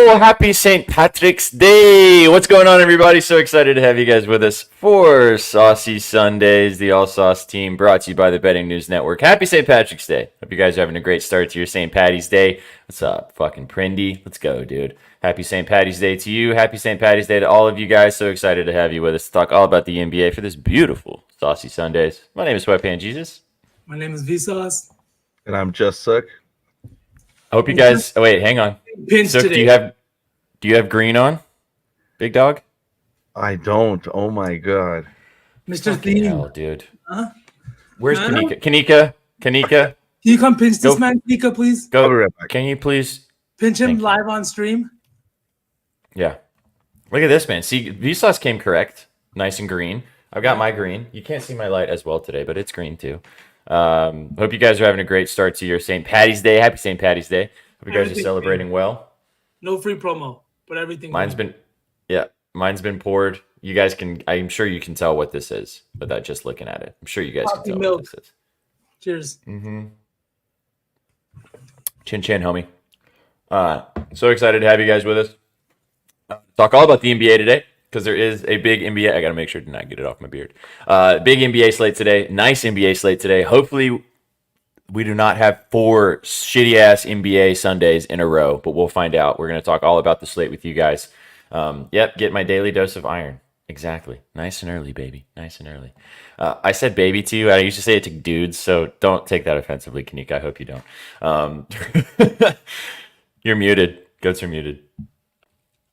Happy St. Patrick's Day! What's going on, everybody? So excited to have you guys with us for Saucy Sundays, the All Sauce team, brought to you by the Betting News Network. Happy St. Patrick's Day! Hope you guys are having a great start to your St. Patty's Day. What's up, fucking Prindy? Let's go, dude. Happy St. Patty's Day to you. Happy St. Patty's Day to all of you guys. So excited to have you with us to talk all about the NBA for this beautiful Saucy Sundays. My name is Sweatpants Jesus. My name is Vsauce. And I'm Just Suck. I hope you guys. Oh wait, hang on. Sook, do you have green on, big dog? I don't. Oh my god, Mr. Theme. Hell, dude. Huh? Where's Huh? Kanika? Kanika, Can you come pinch this man, Nika, please? I'll be go. right back. Can you please? Pinch him Thank you. live on stream. Yeah. Look at this, man. See, Vsauce came correct, nice and green. I've got my green. You can't see my light as well today, but it's green too. Hope you guys are having a great start to your St. Patty's Day. Happy St. Patty's Day. Hope you guys are celebrating well. No free promo, but everything. Mine's been poured. You guys can, I'm sure you can tell what this is without just looking at it. I'm sure you guys can tell milk. what this is. Cheers. Chin chin, homie. So excited to have you guys with us. Talk all about the NBA today because there is a big NBA. I got to make sure to not get it off my beard. Big NBA slate today. Nice NBA slate today. Hopefully, we do not have 4 shitty ass NBA Sundays in a row, but we'll find out. We're going to talk all about the slate with you guys. Yep, get my daily dose of iron. Exactly. Nice and early, baby. Nice and early. I said baby to you. I used to say it to dudes, so don't take that offensively, Kanika. I hope you don't. You're muted. Goats are muted.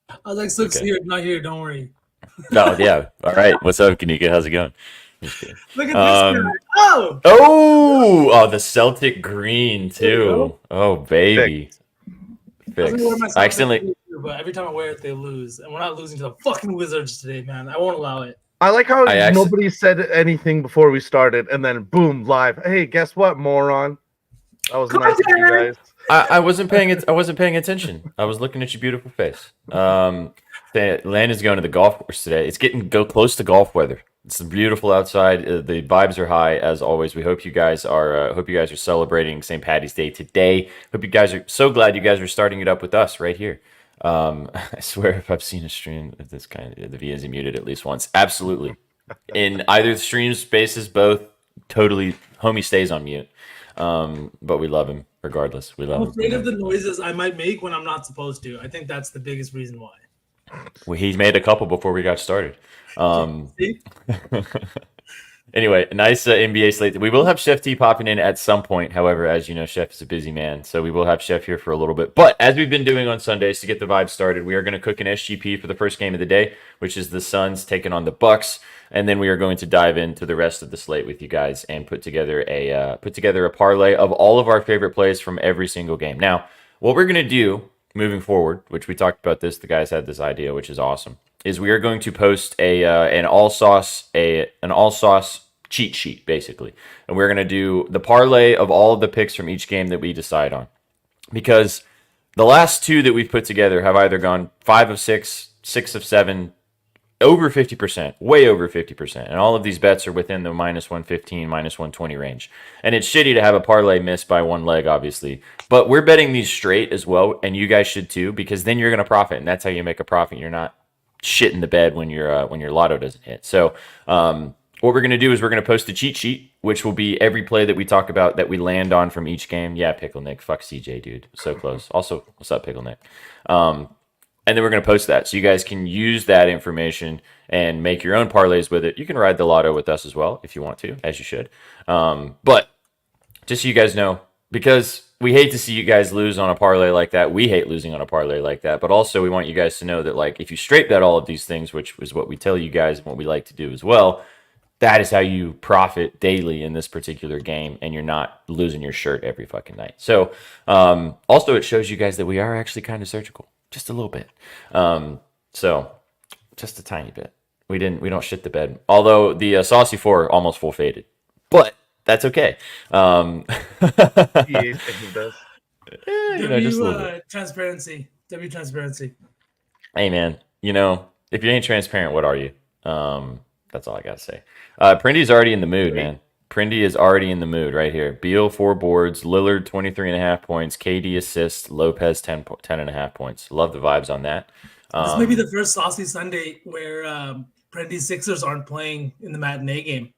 I was like, Sook's Okay. here, not here. Don't worry. Oh, yeah. All right. What's up, Kanika? How's it going? Just kidding. Look at this guy. Oh! Oh, the Celtic green, There you too. go. Oh, baby. I was gonna wear my Fix. I accidentally... socks, but every time I wear it, they lose. And we're not losing to the fucking Wizards today, man. I won't allow it. I like how I nobody said anything before we started, and then boom, live. Hey, guess what, moron? That was nice of you guys. I wasn't paying attention. I was looking at your beautiful face. Landon's going to the golf course today. It's getting close to golf weather. It's beautiful outside. The vibes are high as always. We hope you guys are celebrating St. Patty's Day today. Hope you guys are so glad you guys are starting it up with us right here. I swear if I've seen a stream of this kind, the V is muted at least once. Absolutely. In either stream spaces, both totally homie stays on mute. But we love him regardless. We love I'm him. afraid of the noises I might make when I'm not supposed to. I think that's the biggest reason why. Well, he made a couple before we got started. See? Anyway, nice NBA slate. We will have Chef T popping in at some point. However, as you know, Chef is a busy man, so we will have Chef here for a little bit. But as we've been doing on Sundays to get the vibe started, we are going to cook an SGP for the first game of the day, which is the Suns taking on the Bucks, and then we are going to dive into the rest of the slate with you guys and put together a parlay of all of our favorite plays from every single game. Now, what we're going to do moving forward, which we talked about this, the guys had this idea, which is awesome, is we are going to post an all sauce cheat sheet basically, and we're going to do the parlay of all of the picks from each game that we decide on, because the last 2 that we've put together have either gone 5 of 6, 6 of 7, over 50%, way over 50%, and all of these bets are within the minus 115, minus 120 range. And it's shitty to have a parlay missed by one leg, obviously, but we're betting these straight as well, and you guys should too, because then you're going to profit, and that's how you make a profit. You're not shit in the bed when your lotto doesn't hit. So what we're going to do is we're going to post a cheat sheet, which will be every play that we talk about that we land on from each game. Yeah, Pickle Nick, fuck CJ, dude, so close. Also, what's up, Pickle Nick? And then we're going to post that so you guys can use that information and make your own parlays with it. You can ride the lotto with us as well if you want to, as you should. But just so you guys know, because we hate to see you guys lose on a parlay like that. We hate losing on a parlay like that. But also we want you guys to know that, like, if you straight bet all of these things, which is what we tell you guys and what we like to do as well, that is how you profit daily in this particular game, and you're not losing your shirt every fucking night. So also it shows you guys that we are actually kind of surgical, just a little bit. So just a tiny bit. We don't shit the bed. Although the Saucy 4 almost full faded, but that's okay. He does. Just a little bit. Transparency. W transparency. Hey man, if you ain't transparent, what are you? That's all I gotta say. Prindy's already in the mood, man. Prindy is already in the mood right here. Beal 4 boards, Lillard 23.5 points, KD assists, Lopez 10.5 points. Love the vibes on that. This may be the first Saucy Sunday where Prendy's Sixers aren't playing in the matinee game.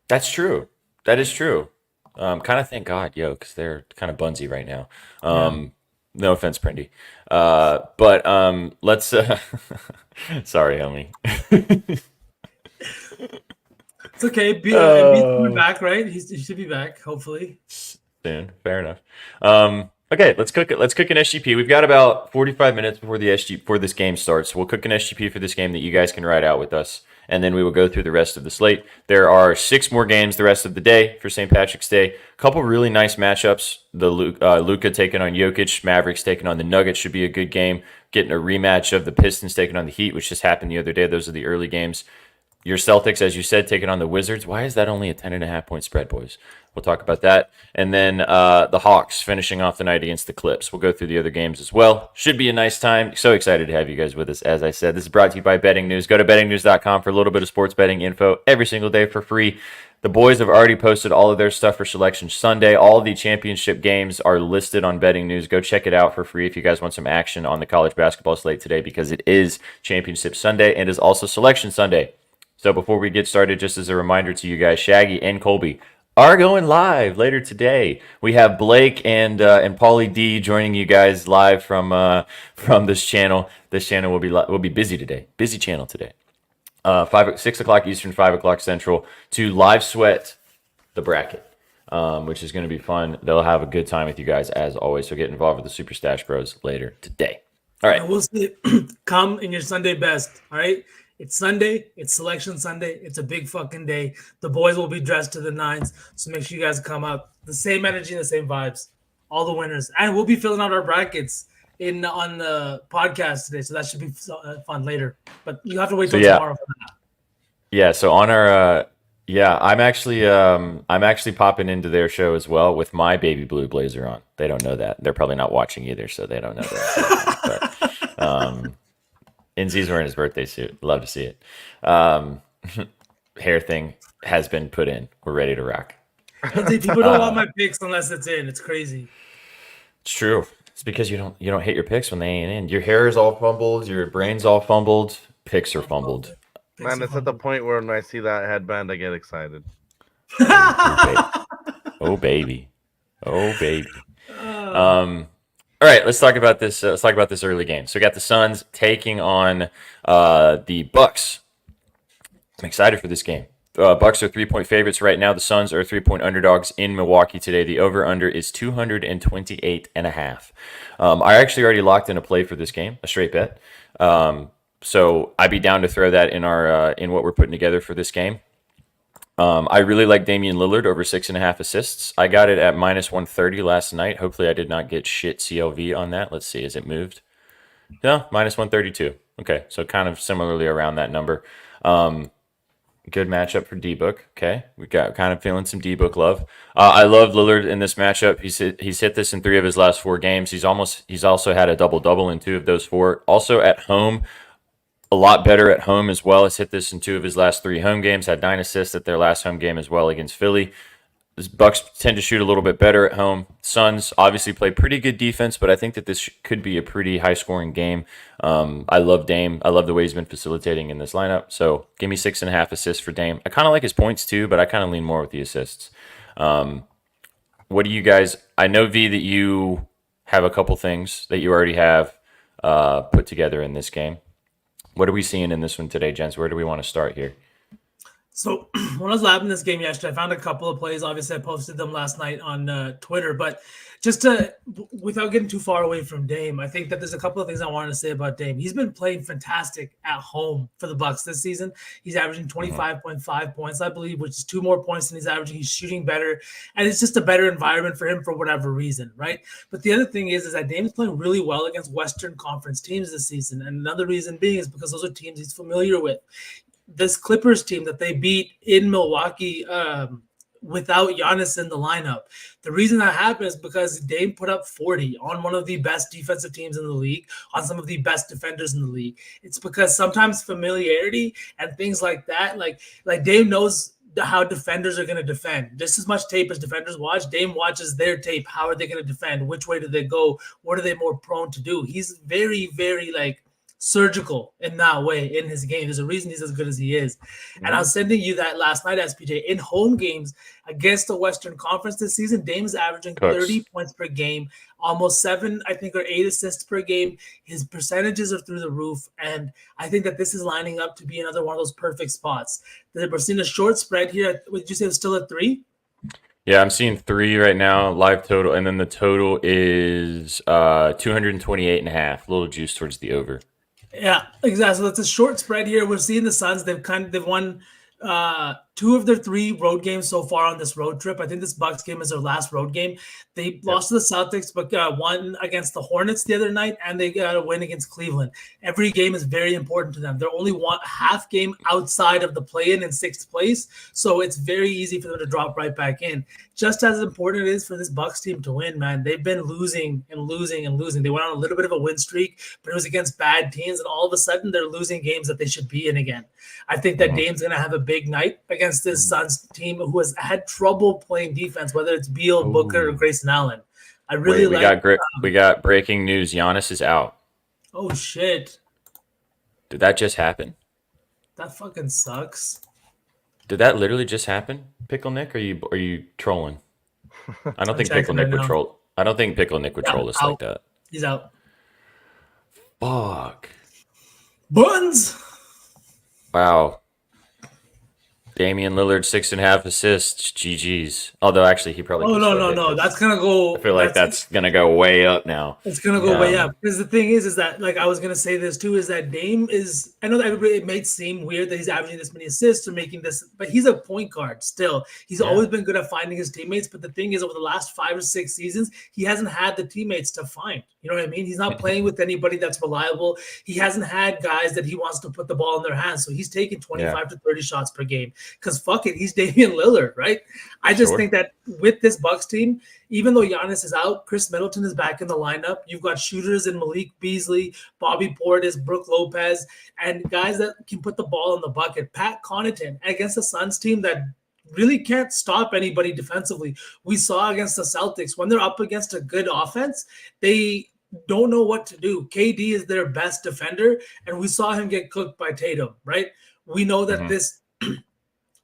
That's true. That is true. Kind of thank God, because they're kind of bunsy right now. No offense, Prindy. But let's. Sorry, homie. It's okay. Embiid's coming back, right? He should be back, hopefully. Soon. Fair enough. Okay, let's cook an SGP. We've got about 45 minutes before this game starts. We'll cook an SGP for this game that you guys can ride out with us, and then we will go through the rest of the slate. There are 6 more games the rest of the day for St. Patrick's Day. A couple really nice matchups. The Luka taking on Jokic, Mavericks taking on the Nuggets should be a good game. Getting a rematch of the Pistons taking on the Heat, which just happened the other day. Those are the early games. Your Celtics, as you said, taking on the Wizards. Why is that only a 10.5 point spread, boys? We'll talk about that. And then the Hawks finishing off the night against the Clips. We'll go through the other games as well. Should be a nice time. So excited to have you guys with us. As I said, this is brought to you by Betting News. Go to bettingnews.com for a little bit of sports betting info every single day for free. The boys have already posted all of their stuff for Selection Sunday. All of the championship games are listed on Betting News. Go check it out for free if you guys want some action on the college basketball slate today, because it is Championship Sunday and is also Selection Sunday. So before we get started, just as a reminder to you guys, Shaggy and Colby are going live later today. We have Blake and Paulie D joining you guys live from this channel. This channel will be busy today. Busy channel today. 6 o'clock Eastern, 5 o'clock Central to live sweat the bracket, which is going to be fun. They'll have a good time with you guys as always. So get involved with the Super Stash Bros later today. All right. We'll see. Come in your Sunday best. All right. It's Sunday. It's Selection Sunday. It's a big fucking day. The boys will be dressed to the nines, so make sure you guys come out. The same energy and the same vibes. All the winners, and we'll be filling out our brackets on the podcast today, so that should be fun later. But you have to wait till tomorrow for that. Yeah. So on our I'm actually popping into their show as well with my baby blue blazer on. They don't know that. They're probably not watching either, so they don't know that. But, Inzi's wearing his birthday suit. Love to see it. Hair thing has been put in. We're ready to rock. People don't want my picks unless it's in. It's crazy. It's true. It's because you don't hit your picks when they ain't in. Your hair is all fumbled. Your brain's all fumbled. Picks are fumbled. Man, it's at the point where when I see that headband, I get excited. Oh baby. All right, let's talk about this. Let's talk about this early game. So we got the Suns taking on the Bucks. I'm excited for this game. Bucks are 3-point favorites right now. The Suns are 3-point underdogs in Milwaukee today. The over/under is 228.5. I actually already locked in a play for this game, a straight bet. So I'd be down to throw that in our in what we're putting together for this game. I really like Damian Lillard over 6.5 assists. I got it at -130 last night. Hopefully I did not get shit CLV on that. Let's see, is it moved? No, -132. Okay, so kind of similarly around that number. Good matchup for D-Book. Okay, we got kind of feeling some D-Book love. I love Lillard in this matchup. He's hit this in 3 of his last 4 games. He's also had a double-double in 2 of those 4. Also at home, a lot better at home as well. Has hit this in 2 of his last 3 home games. Had 9 assists at their last home game as well against Philly. The Bucks tend to shoot a little bit better at home. Suns obviously play pretty good defense, but I think that this could be a pretty high-scoring game. I love Dame. I love the way he's been facilitating in this lineup. So give me 6.5 assists for Dame. I kind of like his points too, but I kind of lean more with the assists. What do you guys? I know, V, that you have a couple things that you already have put together in this game. What are we seeing in this one today, gents? Where do we want to start here? So when I was lapping this game yesterday, I found a couple of plays. Obviously, I posted them last night on Twitter. But just without getting too far away from Dame, I think that there's a couple of things I wanted to say about Dame. He's been playing fantastic at home for the Bucks this season. He's averaging 25.5 points, I believe, which is 2 more points than he's averaging. He's shooting better, and it's just a better environment for him for whatever reason, right? But the other thing is that Dame's playing really well against Western Conference teams this season, and another reason being is because those are teams he's familiar with. This Clippers team that they beat in Milwaukee without Giannis in the lineup. The reason that happened is because Dame put up 40 on one of the best defensive teams in the league, on some of the best defenders in the league. It's because sometimes familiarity and things like that, like Dame knows how defenders are going to defend. Just as much tape as defenders watch, Dame watches their tape. How are they going to defend? Which way do they go? What are they more prone to do? He's very, very like surgical in that way in his game. There's a reason he's as good as he is. And I was sending you that last night, SPJ. In home games against the Western Conference this season, Dame is averaging 30 points per game, almost 7, I think, or 8 assists per game. His percentages are through the roof. And I think that this is lining up to be another one of those perfect spots. We're seeing a short spread here. Would you say it's still at 3? Yeah, I'm seeing 3 right now, live total. And then the total is 228.5. A little juice towards the over. Yeah, exactly. So it's a short spread here. We're seeing the Suns. They've won 2 of their 3 road games so far on this road trip. I think this Bucks game is their last road game. They lost to the Celtics, but won against the Hornets the other night, and they got a win against Cleveland. Every game is very important to them. They're only one half game outside of the play-in 6th place, so it's very easy for them to drop right back in. Just as important it is for this Bucks team to win, man. They've been losing and losing and losing. They went on a little bit of a win streak, but it was against bad teams, and all of a sudden they're losing games that they should be in again. I think that Dame's going to have a big night against this Suns team who has had trouble playing defense, whether it's Beal, Booker, or Grayson Allen. I really we got breaking news. Giannis is out. Oh shit! Did that just happen? That fucking sucks. Did that literally just happen? Pickle Nick, are you trolling? I don't think Pickle Nick would troll. I don't think Pickle Nick would troll us like that. He's out. Fuck. Buns. Wow. Damian Lillard 6.5 assists. GG's. Although actually he probably. Oh no. That's gonna go. I feel like that's gonna go way up now. It's gonna go way up because the thing is that like I was gonna say this too is that Dame is. I know that everybody it may seem weird that he's averaging this many assists or making this, but he's a point guard still. He's always been good at finding his teammates. But the thing is, over the last 5 or 6 seasons, he hasn't had the teammates to find. You know what I mean? He's not playing with anybody that's reliable. He hasn't had guys that he wants to put the ball in their hands. So he's taking 25 to 30 shots per game. Because fuck it, he's Damian Lillard, right? I just think that with this Bucks team, even though Giannis is out, Chris Middleton is back in the lineup. You've got shooters in Malik Beasley, Bobby Portis, Brook Lopez, and guys that can put the ball in the bucket. Pat Connaughton against the Suns team that really can't stop anybody defensively. We saw against the Celtics when they're up against a good offense, they don't know what to do. KD is their best defender, and we saw him get cooked by Tatum, right? We know that this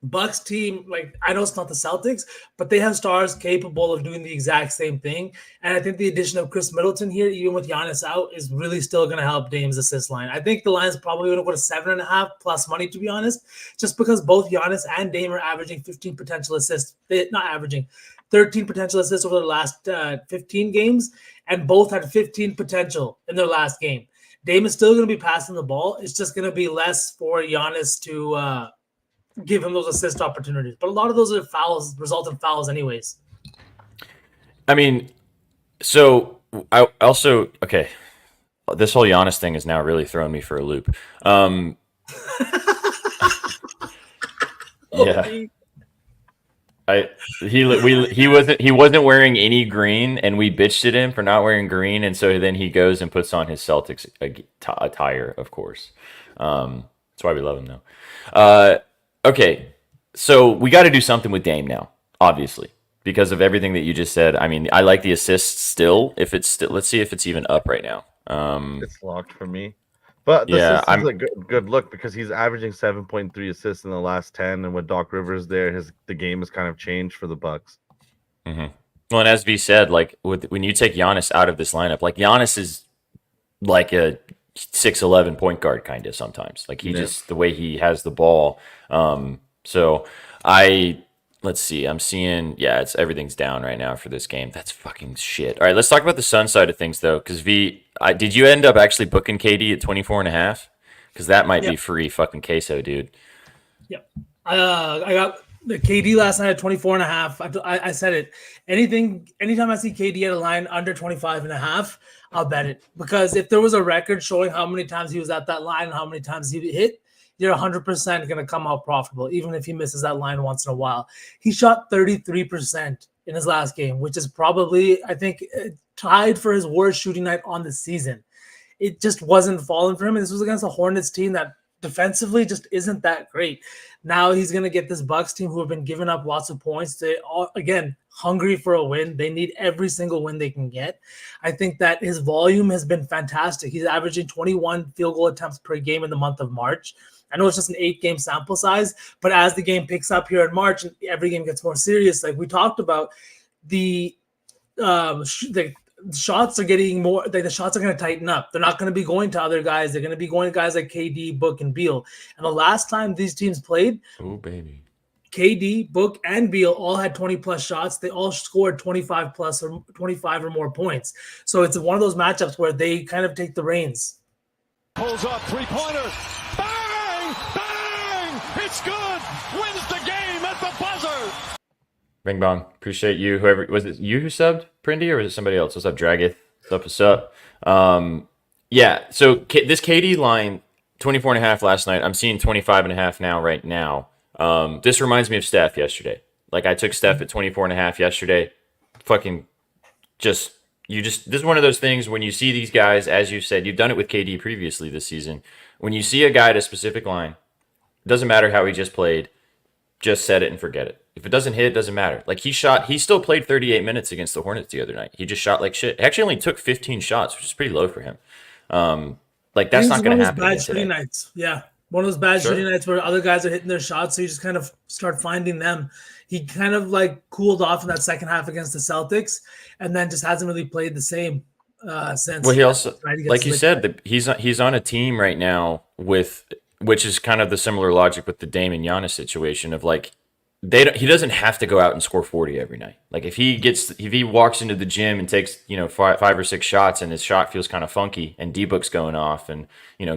Bucks team, like I know it's not the Celtics, but they have stars capable of doing the exact same thing. And I think the addition of Chris Middleton here, even with Giannis out, is really still going to help Dame's assist line. I think the line is probably going to go to 7.5 plus money, to be honest, just because both Giannis and Dame are averaging 15 potential assists. Not averaging 13 potential assists over the last 15 games, and both had 15 potential in their last game. Dame is still going to be passing the ball. It's just going to be less for Giannis to give him those assist opportunities. But a lot of those are fouls, result in fouls anyways. I mean, so I also, okay, this whole Giannis thing is now really throwing me for a loop. Yeah. He wasn't wearing any green, and we bitched at him for not wearing green, and so then he goes and puts on his Celtics attire, of course. That's why we love him, though. Okay, so we got to do something with Dame now, obviously, because of everything that you just said. I mean, I like the assists still. If it's still, let's see if it's even up right now. It's locked for me. But this is a good look because he's averaging 7.3 assists in the last 10, and with Doc Rivers there, the game has kind of changed for the Bucks. Mm-hmm. Well, and as V said, like when you take Giannis out of this lineup, like Giannis is like a 6'11" point guard kind of sometimes. Like he just the way he has the ball. So let's see. I'm seeing everything's down right now for this game. That's fucking shit. All right, let's talk about the Sun side of things though, because did you end up actually booking KD at 24.5? Because that might be free fucking queso, dude. Yeah, I got the KD last night at 24.5. I said it. Anytime I see KD at a line under 25.5, I'll bet it. Because if there was a record showing how many times he was at that line and how many times he hit, you're 100% going to come out profitable, even if he misses that line once in a while. He shot 33% in his last game, which is probably, I think, tied for his worst shooting night on the season. It just wasn't falling for him. And this was against a Hornets team that defensively just isn't that great. Now he's going to get this Bucks team who have been giving up lots of points. They all, again, hungry for a win. They need every single win they can get. I think that his volume has been fantastic. He's averaging 21 field goal attempts per game in the month of March. I know it's just an 8-game sample size, but as the game picks up here in March and every game gets more serious, like we talked about, the shots are getting more, like the shots are going to tighten up. They're not going to be going to other guys. They're going to be going to guys like KD, Book, and Beal. And the last time these teams played, oh baby, KD, Book, and Beal all had 20-plus shots. They all scored 25-plus or 25 or more points. So it's one of those matchups where they kind of take the reins. Pulls up, three-pointer. Bang! Bang! It's good! Wins the game at the buzzer! Bing bong. Appreciate you. Whoever was it, you who subbed, Prindy, or was it somebody else? What's up, Dragith? What's up? Yeah. So this KD line, 24.5 last night. I'm seeing 25.5 now. Right now, this reminds me of Steph yesterday. Like I took Steph at 24.5 yesterday. Fucking just. This is one of those things when you see these guys, as you said, you've done it with KD previously this season. When you see a guy at a specific line, it doesn't matter how he just played, just set it and forget it. If it doesn't hit, it doesn't matter. Like he still played 38 minutes against the Hornets the other night. He just shot like shit. He actually only took 15 shots, which is pretty low for him. Like that's not going to happen. Bad shooting nights. Yeah. One of those bad shooting nights where other guys are hitting their shots, so you just kind of start finding them. He kind of like cooled off in that second half against the Celtics, and then just hasn't really played the same since. Well, he also, like you said, he's on a team right now which is kind of the similar logic with the Dame and Giannis situation of like he doesn't have to go out and score 40 every night. Like if he walks into the gym and takes, five or six shots and his shot feels kind of funky and D-Book's going off and,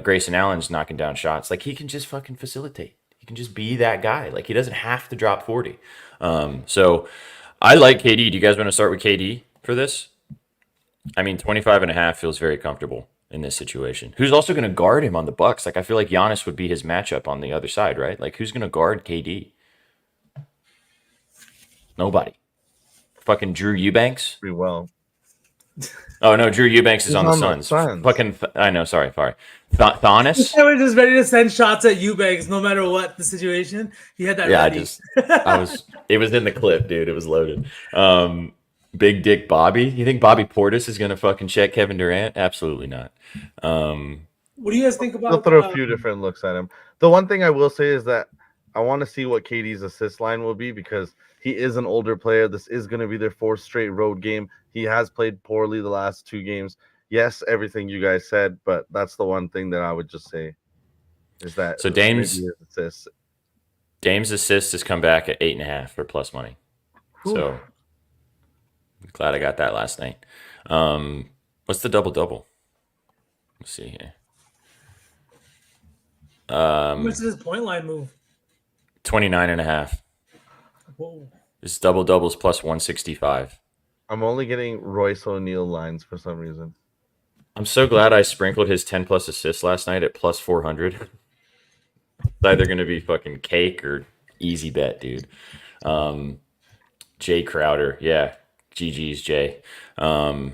Grayson Allen's knocking down shots, like he can just fucking facilitate. He can just be that guy. Like he doesn't have to drop 40. So I like KD. Do you guys want to start with KD for this? I mean, 25.5 feels very comfortable in this situation. Who's also going to guard him on the Bucks? Like I feel like Giannis would be his matchup on the other side, right? Like who's going to guard KD? Nobody. Fucking Drew Eubanks. Pretty well. Oh no, Drew Eubanks is on the Suns. Fucking, I know. Sorry. Thonis. I was just ready to send shots at Eubanks, no matter what the situation. He had that. Yeah, ready. It was in the clip, dude. It was loaded. Big Dick Bobby. You think Bobby Portis is gonna fucking check Kevin Durant? Absolutely not. What do you guys think about? I'll throw a few different looks at him. The one thing I will say is that I want to see what KD's assist line will be because he is an older player. This is going to be their fourth straight road game. He has played poorly the last two games. Yes, everything you guys said, but that's the one thing that I would just say is that. So Dame's assist has come back at 8.5 for plus money. Whew. So glad I got that last night. What's the double-double? Let's see here. How much does his point line move? 29.5. Whoa. This double-doubles plus 165. I'm only getting Royce O'Neal lines for some reason. I'm so glad I sprinkled his 10-plus assists last night at plus 400. It's either going to be fucking cake or easy bet, dude. Jay Crowder. Yeah. GG's, Jay. So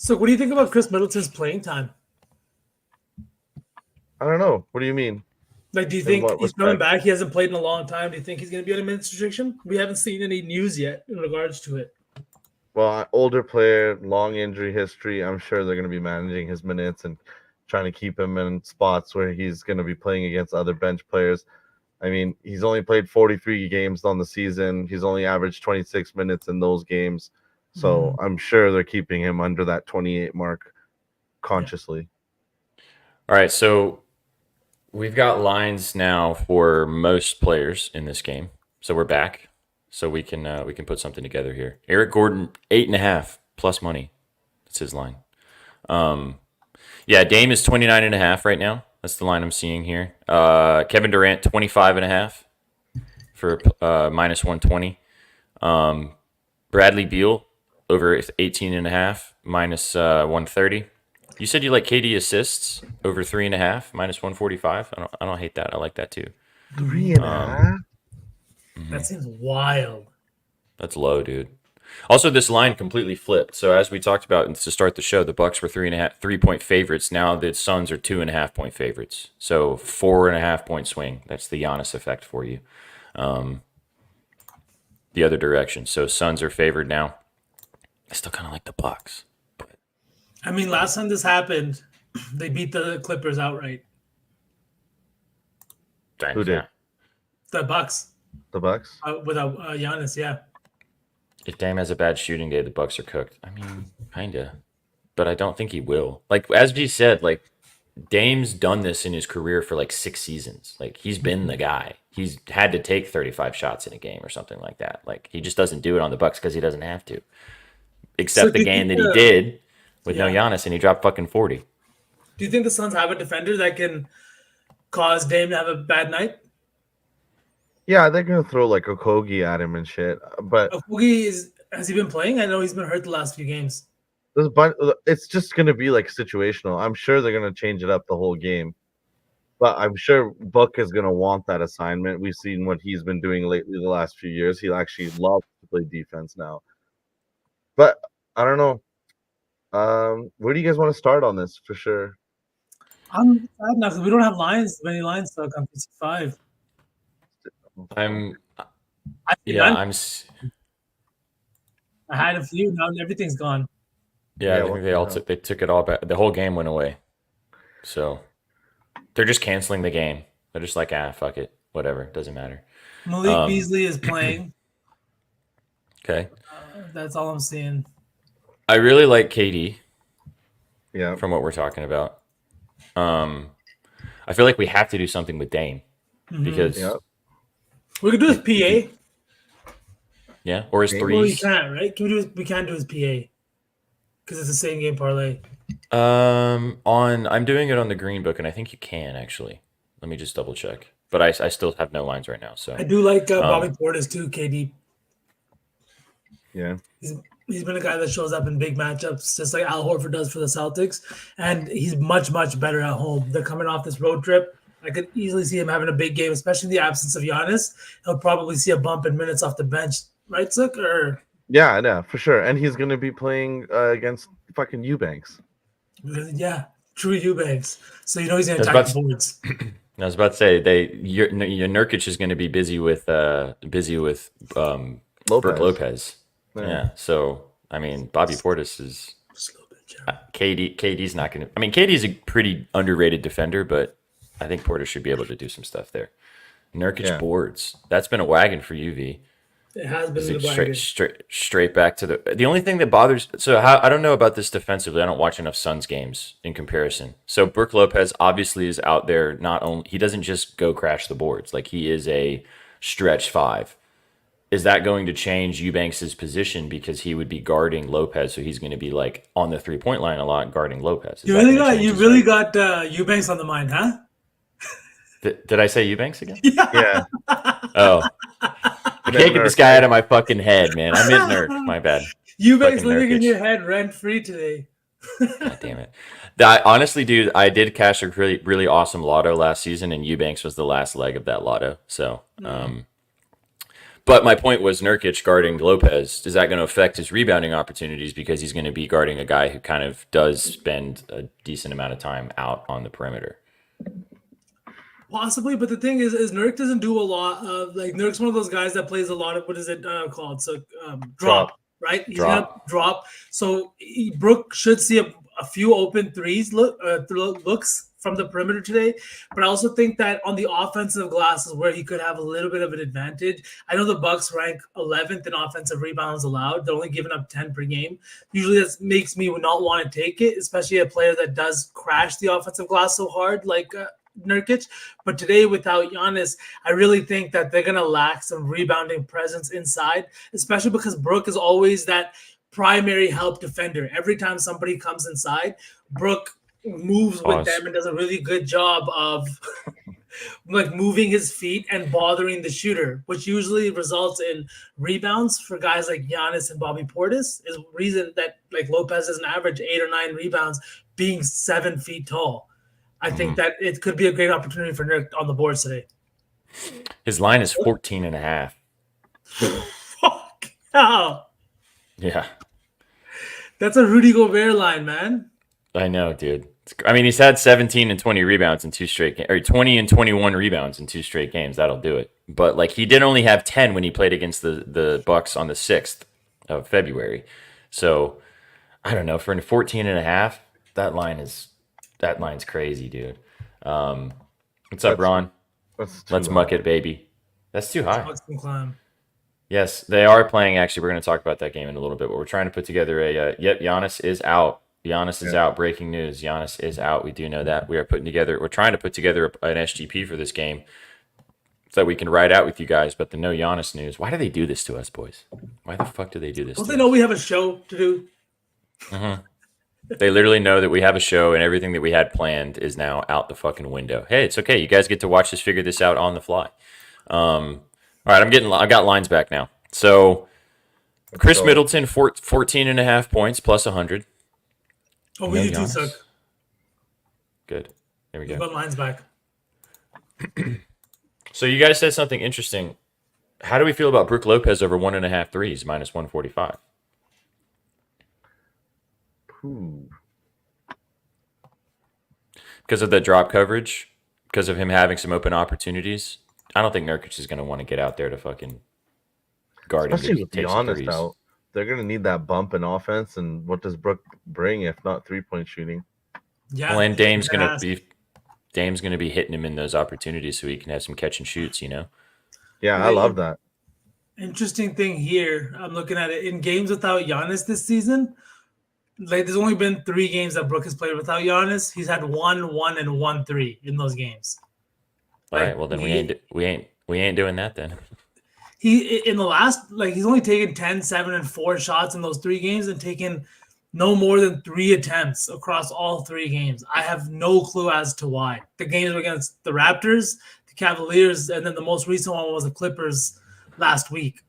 what do you think about Chris Middleton's playing time? I don't know. What do you mean? Like, do you think he's coming back? He hasn't played in a long time. Do you think he's going to be on a minutes restriction? We haven't seen any news yet in regards to it. Well, older player, long injury history. I'm sure they're going to be managing his minutes and trying to keep him in spots where he's going to be playing against other bench players. I mean, he's only played 43 games on the season. He's only averaged 26 minutes in those games. So I'm sure they're keeping him under that 28 mark consciously. All right, so we've got lines now for most players in this game. So we're back. So we can put something together here. Eric Gordon, 8.5 plus money. That's his line. Yeah, Dame is 29.5 right now. That's the line I'm seeing here. Kevin Durant, 25.5 for minus 120. Bradley Beal over 18.5 minus 130. You said you like KD assists over 3.5 minus 145. I don't hate that. I like that too. 3.5. That seems wild. That's low, dude. Also, this line completely flipped. So as we talked about to start the show, the Bucks were 3.5 favorites. Now the Suns are 2.5 point favorites. So 4.5 point swing. That's the Giannis effect for you. The other direction. So Suns are favored now. I still kind of like the Bucks. I mean, last time this happened, they beat the Clippers outright. Dang, Who did? yeah. The Bucks The Bucks. without Giannis, yeah. If Dame has a bad shooting day, the Bucks are cooked. I mean, kinda, but I don't think he will. Like as G said, like Dame's done this in his career for like 6 seasons. Like he's been the guy. He's had to take 35 shots in a game or something like that. Like he just doesn't do it on the Bucks because he doesn't have to. Except So do the you game that think he did with no Yeah. Giannis and he dropped fucking 40. Do you think the Suns have a defender that can cause Dame to have a bad night? Yeah, they're gonna throw like a Kogi at him and shit. But Has he been playing? I know he's been hurt the last few games. there's a bunch. It's just gonna be like situational. I'm sure they're gonna change it up the whole game. But I'm sure Book is gonna want that assignment. We've seen what he's been doing lately the last few years. He actually loves to play defense now. But I don't know. Where do you guys want to start on this for sure? I'm sad now because we don't have many lines stuck on 55. I'm I, yeah, I'm- I'm s- I had a few. Now everything's gone. yeah, Yeah, I what think the hell? they took it all back. The whole game went away. So they're just canceling the game. They're just like, fuck it. Whatever. Doesn't matter. Malik Beasley is playing. Okay. That's all I'm seeing. I really like KD Yeah. from what we're talking about. I feel like we have to do something with Dame because Yeah. We could do his PA. or his Dame? Well, we threes. can't, right? We can't do his PA because it's the same game parlay. I'm doing it on the green book, and I think you can actually. Let me just double check. But I still have no lines right now. So I do like Bobby Portis too, KD. Yeah. He's been a guy that shows up in big matchups, just like Al Horford does for the Celtics, and he's much better at home. They're coming off this road trip. I could easily see him having a big game, especially in the absence of Giannis. He'll probably see a bump in minutes off the bench, right, Zook? Or Yeah, for sure. And he's gonna be playing against fucking Eubanks. yeah, true Eubanks. So you know he's gonna I was attack about the to- boards. I was about to say your Nurkic is going to be busy with Brook Lopez. Yeah. So I mean, Bobby Portis is Slow bit, yeah. KD's not going to. I mean, KD's a pretty underrated defender, but I think Portis should be able to do some stuff there. Nurkic boards. That's been a wagon for UV. It has been Is in it the wagon. straight back to the only thing that bothers. So I don't know about this defensively. I don't watch enough Suns games in comparison. So Brook Lopez obviously is out there. Not only he doesn't just go crash the boards. Like he is a stretch five. Is that going to change Eubanks' position because he would be guarding Lopez? So he's going to be like on the 3-point line a lot guarding Lopez. Is You that really gonna got change you his really role? got Eubanks on the mind, huh? Did I say Eubanks again? Yeah. Oh. I can't get this guy out of my fucking head, man. I meant Nurk. My bad. Eubanks Fucking living in Nurkic. your head rent free today. God damn it. Honestly, dude, I did cash a really awesome lotto last season, and Eubanks was the last leg of that lotto. So, but my point was Nurkic guarding Lopez. Is that going to affect his rebounding opportunities because he's going to be guarding a guy who kind of does spend a decent amount of time out on the perimeter? Possibly, but the thing is Nurk doesn't do a lot of like Nurk's one of those guys that plays a lot of what is it called? So drop, right? He's gonna drop. So Brook should see a few open threes looks from the perimeter today, but I also think that on the offensive glass is where he could have a little bit of an advantage. I know the Bucks rank 11th in offensive rebounds allowed. They're only giving up 10 per game. Usually that makes me not want to take it, especially a player that does crash the offensive glass so hard like Nurkic. But today without Giannis, I really think that they're going to lack some rebounding presence inside, especially because Brook is always that primary help defender. Every time somebody comes inside, Brook moves with them and does a really good job of like moving his feet and bothering the shooter, which usually results in rebounds for guys like Giannis and Bobby Portis. Is reason that like Lopez doesn't average 8 or 9 rebounds being 7 feet tall. I think that it could be a great opportunity for Nurk on the boards today. His line is 14.5. Fuck. Oh. Yeah, That's a Rudy Gobert line, man. I know, dude. I mean, he's had 17 and 20 rebounds in 2 straight games, or 20 and 21 rebounds in 2 straight games. That'll do it. But like, he did only have 10 when he played against the Bucks on the 6th of February. So I don't know, for 14 and a half, that line's crazy, dude. What's up, Ron? Let's muck it, baby. That's too high. Climb. Yes, they are playing. Actually, we're going to talk about that game in a little bit, but we're trying to put together a. Yep, Giannis is out. Giannis is out. Breaking news: Giannis is out. We do know that. We're trying to put together an SGP for this game so that we can ride out with you guys. But the no Giannis news. Why do they do this to us, boys? Why the fuck do they do this? Don't they know we have a show to do? Mm-hmm. They literally know that we have a show and everything that we had planned is now out the fucking window. Hey, it's okay. You guys get to watch us figure this out on the fly. All right, I got lines back now. So Chris Middleton, 14 and a half points plus 100. Oh, we do too, Suck. Good. There we go. Got lines back. So you guys said something interesting. How do we feel about Brook Lopez over 1.5 threes, minus 145? Because of the drop coverage, because of him having some open opportunities. I don't think Nurkic is going to want to get out there to fucking guard him. Especially to be honest, though, they're going to need that bump in offense. And what does Brook bring if not 3-point shooting? Yeah, well, and Dame's going to be hitting him in those opportunities so he can have some catch and shoots. You know. Yeah, I love that. Interesting thing here. I'm looking at it in games without Giannis this season. Like, there's only been 3 games that Brook has played without Giannis. He's had 1-1 and 1-3 in those games. All right. Well, then we ain't doing that then. He in the last, like, he's only taken 10, 7, and 4 shots in those 3 games and taken no more than 3 attempts across all 3 games. I have no clue as to why. The games were against the Raptors, the Cavaliers, and then the most recent one was the Clippers last week.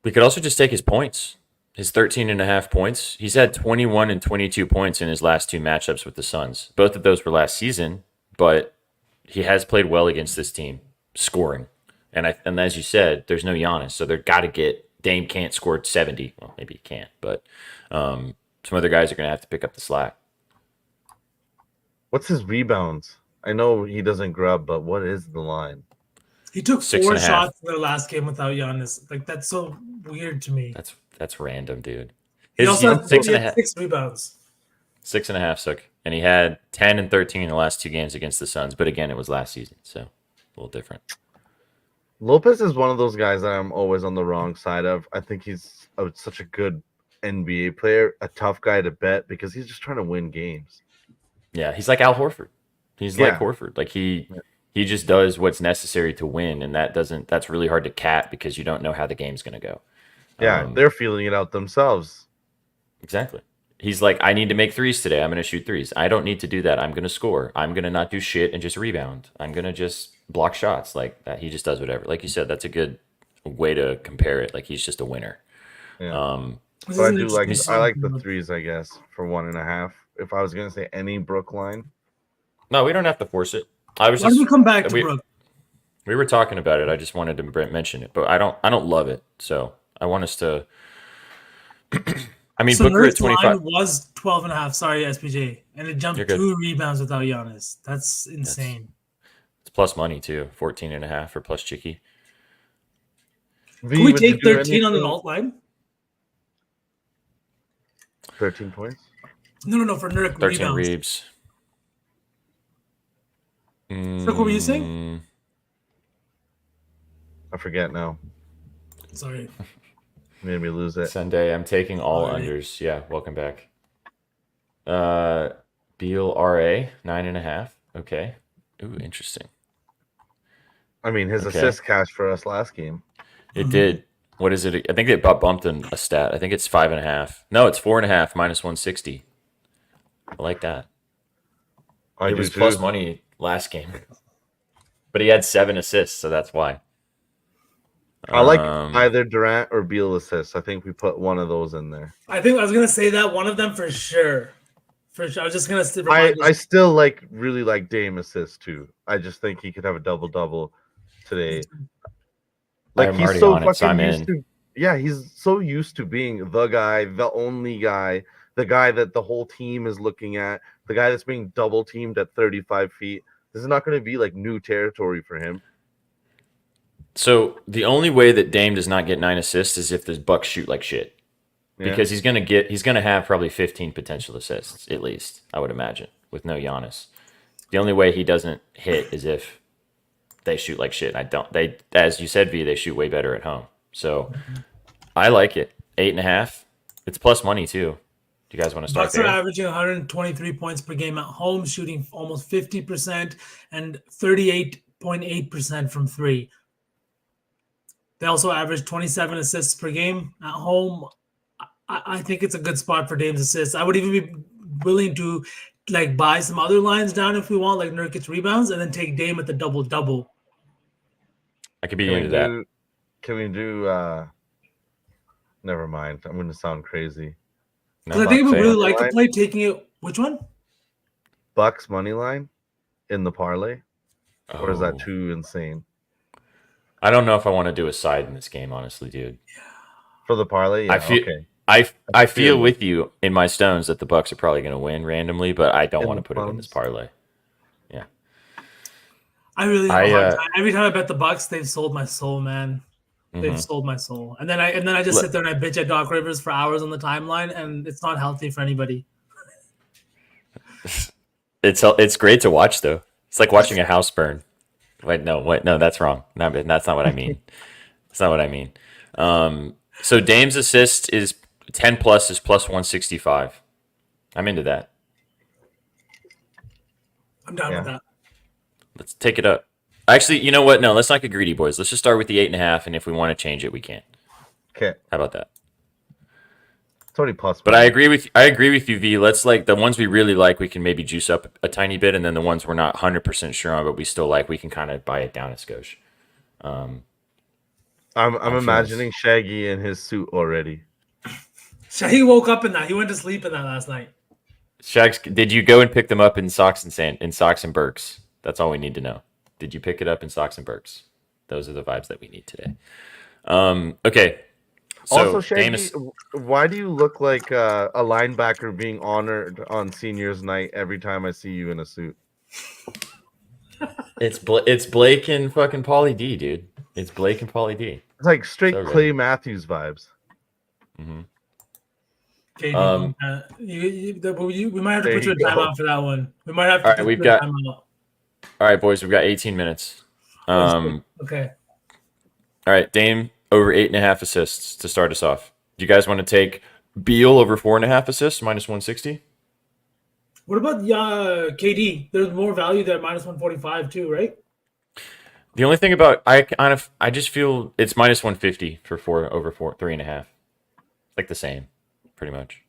We could also just take his points. His 13 and a half points. He's had 21 and 22 points in his last 2 matchups with the Suns. Both of those were last season, but he has played well against this team, scoring. And as you said, there's no Giannis, so they've got to get Dame can't score 70. Well, maybe he can't, but some other guys are going to have to pick up the slack. What's his rebounds? I know he doesn't grub, but what is the line? He took 4 shots in their last game without Giannis. Like, that's so weird to me. That's random, dude. He also had 6 rebounds. 6.5, Sook. And he had 10 and 13 in the last 2 games against the Suns. But again, it was last season, so a little different. Lopez is one of those guys that I'm always on the wrong side of. I think he's such a good NBA player, a tough guy to bet because he's just trying to win games. Yeah, he's like Al Horford. He's like Horford. Like he just does what's necessary to win, and that's really hard to cap because you don't know how the game's going to go. Yeah, they're feeling it out themselves. Exactly. He's like, I need to make 3s today. I'm going to shoot 3s. I don't need to do that. I'm going to score. I'm going to not do shit and just rebound. I'm going to just block shots like that. He just does whatever. Like you said, that's a good way to compare it. Like he's just a winner. Yeah. So I like the 3s, I guess, for 1.5. If I was going to say any Brook line. No, we don't have to force it. Why don't we come back to Brook? We were talking about it. I just wanted to mention it, but I don't love it. So I want us to. I mean, Booker at 25 was 12.5. Sorry, SPJ, and it jumped 2 rebounds without Giannis. That's insane. It's plus money too. 14.5 for plus Chicky. Can we take 13 on the alt line? 13 points? No, for Nurk 13 rebounds. Reeves. So what were you saying? I forget now. Sorry. Made me lose it. Sunday, I'm taking all unders. Yeah, welcome back. Beal RA, 9.5. Okay. Ooh, interesting. I mean, his assist cashed for us last game. It did. What is it? I think they bumped in a stat. I think it's 5.5. No, it's 4.5 minus 160. I like that. It was plus money last game. But he had 7 assists, so that's why. I like either Durant or Beal assists. I think we put one of those in there. I was gonna say that one of them for sure. For sure. I was just gonna say I still really like Dame assists too. I just think he could have a double-double today. Like he's so fucking used to Yeah, he's so used to being the guy, the only guy, the guy that the whole team is looking at, the guy that's being double teamed at 35 feet. This is not going to be like new territory for him. So the only way that Dame does not get 9 assists is if the Bucks shoot like shit. Yeah. Because he's gonna have probably 15 potential assists at least, I would imagine, with no Giannis. The only way he doesn't hit is if they shoot like shit. They, as you said, V, they shoot way better at home. So I like it. 8.5. It's plus money too. Do you guys want to start Bucks are there? averaging 123 points per game at home, shooting almost 50% and 38.8% from three. They also average 27 assists per game at home. I think it's a good spot for Dame's assists. I would even be willing to like buy some other lines down if we want, like Nurkic's rebounds, and then take Dame at the double-double. I could be Can we into that. do? Can we do? Never mind. I'm going to sound crazy. No, Because I think we say really it. like to play taking it. Which one? Bucks money line in the parlay, or is that Oh. too insane I don't know if I want to do a side in this game, honestly, dude. for the parlay? Yeah, I feel okay. I feel feeling with you in my stones that the Bucks are probably going to win randomly, but I don't In want the to put it in this plums. parlay. I really have a hard I time. Every time I bet the Bucks, they've sold my soul, man. They've mhm. sold my soul. And then I just Look. sit there and I bitch at Doc Rivers for hours on the timeline, and it's not healthy for anybody. It's great to watch though. It's like watching a house burn. Wait, no, that's wrong. That's not what I mean. That's not what I mean. So Dame's assist is 10 plus is plus 165. I'm into that. I'm down with Yeah. that. Let's take it up. Actually, you know what? No, let's not get greedy, boys. Let's just start with the 8.5, and if we want to change it, we can. Okay, How about that? it's already plus. But I agree with you, V. Let's like the ones we really like, we can maybe juice up a tiny bit, and then the ones we're not 100% sure on, but we still like, we can kind of buy it down a skosh. I'm feeling imagining Shaggy in his suit already. He woke up in that. He went to sleep in that last night. Shags, did you go and pick them up in socks and Birks? That's all we need to know. Did you pick it up in socks and Birks? Those are the vibes that we need today. Okay. So Also, Shaggy, Dame is- why do you look like a linebacker being honored on seniors night every time I see you in a suit? it's Blake and fucking Pauly D, dude. It's Blake and Pauly D. It's like straight So good. Clay Matthews vibes. Mm-hmm. Okay, we might have to There put you you in go. timeout for that one. We might have to. All right, put we've you in got- timeout. All right, boys, we've got 18 minutes. Okay. All right, Dame over 8.5 assists to start us off. Do you guys want to take Beal over 4.5 assists, minus 160? What about KD? There's more value there, minus 145 too, right? The only thing about I just feel it's minus 150 for 3.5. Like the same, pretty much.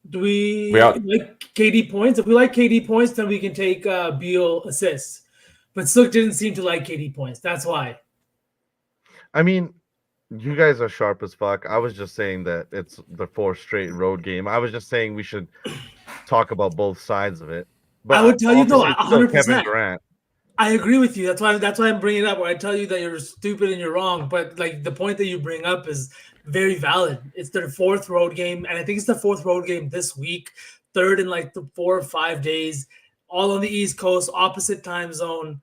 Do we We are- like KD points? If we like KD points, then we can take Beal assists. But Sook didn't seem to like KD points. That's why. I mean, you guys are sharp as fuck. I was just saying that it's the 4th straight road game. I was just saying we should talk about both sides of it. I would tell you, though, obviously, still 100%. Kevin Durant. I agree with you. That's why I'm bringing it up. Where I tell you that you're stupid and you're wrong, but like the point that you bring up is very valid. It's their 4th road game, and I think it's the 4th road game this week, 3rd in like the 4 or 5 days, all on the East Coast, opposite time zone.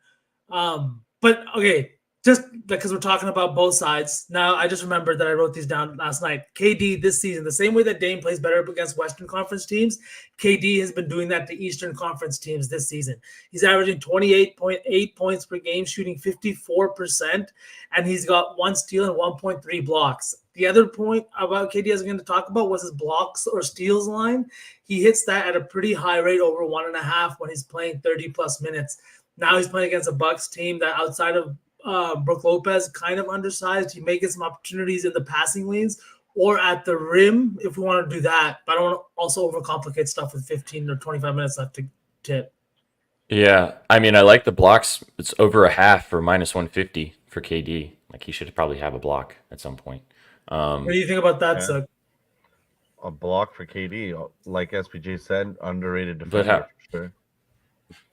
But okay, just because we're talking about both sides. Now I just remembered that I wrote these down last night. KD this season, the same way that Dame plays better against Western Conference teams, KD has been doing that to Eastern Conference teams this season. He's averaging 28.8 points per game, shooting 54%, and he's got 1 steal and 1.3 blocks. The other point about KD I was going to talk about was his blocks or steals line. He hits that at a pretty high rate, over 1.5 when he's playing 30-plus minutes. Now he's playing against a Bucks team that outside of Brook Lopez, kind of undersized. He may get some opportunities in the passing lanes or at the rim if we want to do that. But I don't want to also overcomplicate stuff with 15 or 25 minutes left to tip. Yeah, I mean, I like the blocks. It's over a half for minus 150 for KD. Like he should probably have a block at some point. What do you think about that, Yeah. Suk? A block for KD, like SPJ said, underrated But defender how- for sure.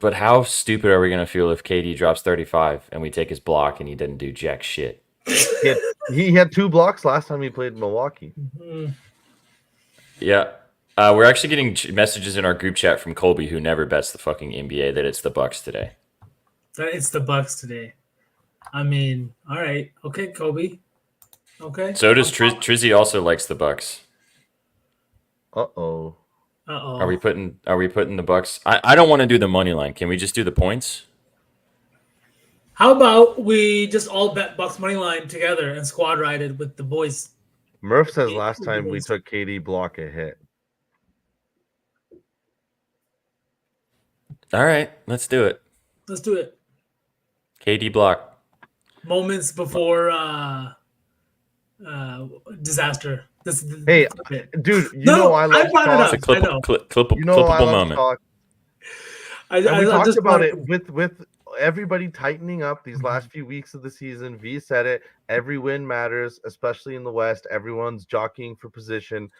But how stupid are we going to feel if KD drops 35 and we take his block and he didn't do jack shit? He had He had 2 blocks last time he played Milwaukee. Mhm. Yeah. We're actually getting messages in our group chat from Colby, who never bets the fucking NBA, that it's the Bucks today. But it's the Bucks today. I mean, all right, okay, Kobe. Okay. So does Trizzy also likes the Bucks. Uh-oh. Are we putting the Bucks? I don't want to do the money line. Can we just do the points? How about we just all bet Bucks money line together and squad ride it with the boys? Murph says Yeah, last with time the we boys. took KD block a hit. All right, let's do it. Let's do it. KD block. Moments before disaster. Hey, bit. dude, you No, know I I love brought it talk. up. It's a I know. clippable love moment. talk. And we I talked just about brought it with everybody tightening up these last few weeks of the season. V said it. Every win matters, especially in the West. Everyone's jockeying for position.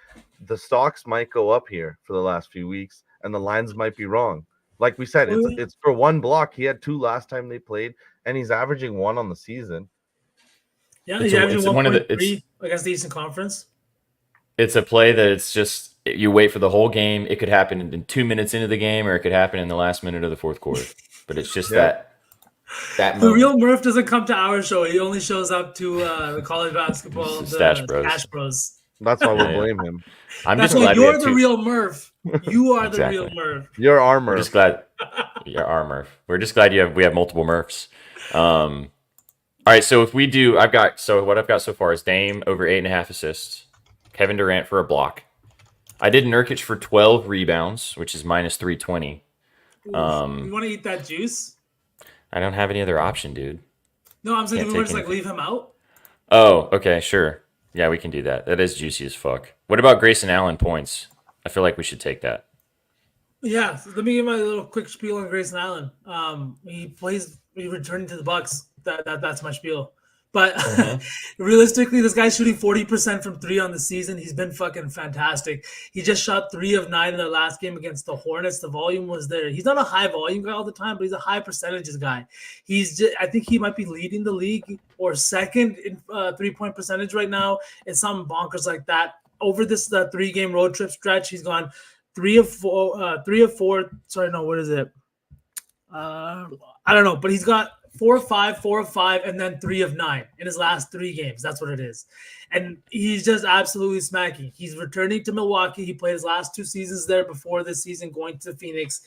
The stocks might go up here for the last few weeks, and the lines might be wrong. Like we said, it's for 1 block. He had 2 last time they played, and he's averaging 1 on the season. Yeah, It's he's averaging one of the 1.3 against the Eastern Conference. it's a play that it's just you wait for the whole game. It could happen in 2 minutes into the game, or it could happen in the last minute of the fourth quarter. But it's just Yeah. that The moment. real Murph doesn't come to our show. He only shows up to the college basketball, It's the the Stash Bros. Stash Bros. That's why we'll Yeah. blame him. I'm That's just why glad we you're have the 2. real Murph. You are Exactly. the real Murph. Your We're armor. just glad you're our Murph. We're just glad we have multiple Murphs. All right, so if we do, what I've got so far is Dame over 8.5 assists, Kevin Durant for a block. I did Nurkic for 12 rebounds, which is minus 320. You want to eat that juice? I don't have any other option, dude. No, I'm saying Can't we want take to just leave him out. Oh, okay, sure. Yeah, we can do that. That is juicy as fuck. What about Grayson Allen points? I feel like we should take that. Yeah, so let me give my little quick spiel on Grayson Allen. He returned to the Bucks. That's my spiel. But realistically, this guy's shooting 40% from 3 on the season. He's been fucking fantastic. He just shot 3 of 9 in the last game against the Hornets. The volume was there. He's not a high volume guy all the time, but he's a high percentages guy. I think he might be leading the league or second in 3-point percentage right now. It's something bonkers like that. Over this 3-game road trip stretch, he's gone 3 of 4. Sorry, no, what is it? I don't know, but he's got 4 of 5, 4 of 5, and then 3 of 9 in his last 3 games. That's what it is. And he's just absolutely smacking. He's returning to Milwaukee. He played his last 2 seasons there before this season going to Phoenix.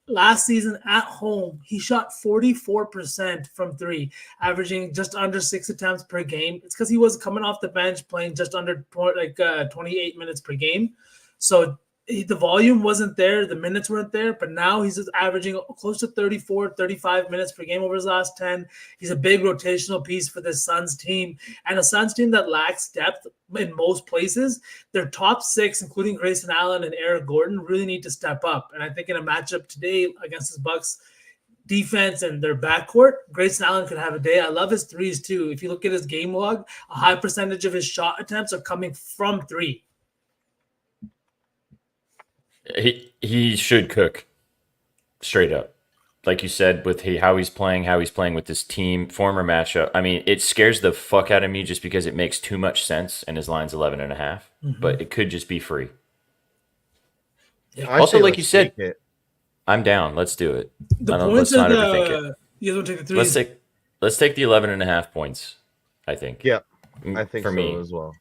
Last season at home, he shot 44% from 3, averaging just under 6 attempts per game. It's because he was coming off the bench playing just under 28 minutes per game. So the volume wasn't there, the minutes weren't there, but now he's just averaging close to 34, 35 minutes per game over his last 10. He's a big rotational piece for this Suns team, and a Suns team that lacks depth in most places. Their top 6, including Grayson Allen and Eric Gordon, really need to step up. And I think in a matchup today against this Bucks defense and their backcourt, Grayson Allen could have a day. I love his threes too. If you look at his game log, a high percentage of his shot attempts are coming from 3. He should cook straight up, like you said, with how he's playing with this team. Former matchup. I mean, it scares the fuck out of me just because it makes too much sense, and his line's 11.5. But it could just be free. I Also, say like you let's said, take it. I'm down. Let's do it. The let's points not are overthink it. You don't take the threes. Let's take the 11.5 points. I think. Yeah, I think for so me as well.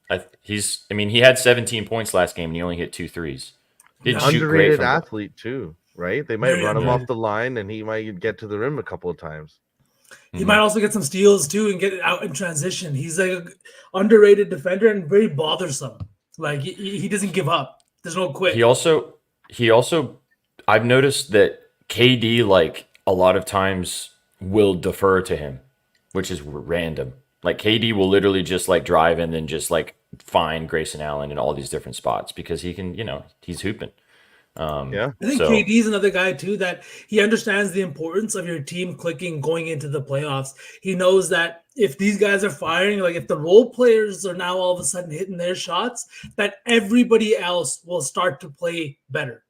he had 17 points last game and he only hit 2 threes. Did shoot great Underrated from athlete too, right? They might Very run him underrated. off the line and he might get to the rim a couple of times. He might also get some steals too and get it out in transition. He's like an underrated defender and very bothersome. Like he doesn't give up. There's no quit. He also I've noticed that KD like a lot of times will defer to him, which is random. Like KD will literally just like drive and then just like find Grayson Allen in all these different spots because he can, he's hooping. Yeah. I think so- KD's another guy too that he understands the importance of your team clicking going into the playoffs. He knows that if these guys are firing, like if the role players are now all of a sudden hitting their shots, that everybody else will start to play better.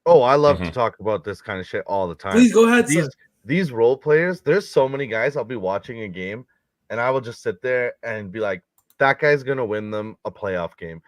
Oh, I love to talk about this kind of shit all the time. Please go ahead, sir. These role players, there's so many guys I'll be watching a game and I will just sit there and be like, that guy's gonna win them a playoff game.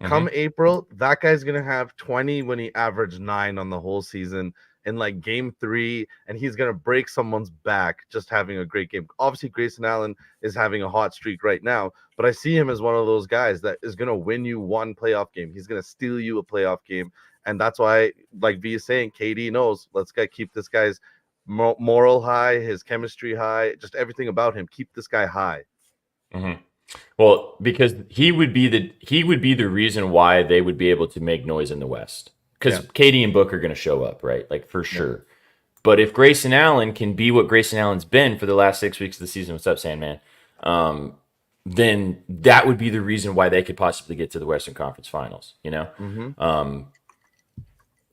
Come April, that guy's gonna have 20 when he averaged 9 on the whole season in like game 3, and he's gonna break someone's back just having a great game. Obviously, Grayson Allen is having a hot streak right now, but I see him as one of those guys that is gonna win you one playoff game. He's gonna steal you a playoff game, and that's why, like V is saying, KD knows. Let's keep this guy's moral high, his chemistry high, just everything about him. Keep this guy high. Mm-hmm. Well, because he would be the reason why they would be able to make noise in the West. Because KD and Book are going to show up, right? Like for sure. But if Grayson Allen can be what Grayson Allen's been for the last 6 weeks of the season, what's up, Sandman? Then that would be the reason why they could possibly get to the Western Conference Finals. You know.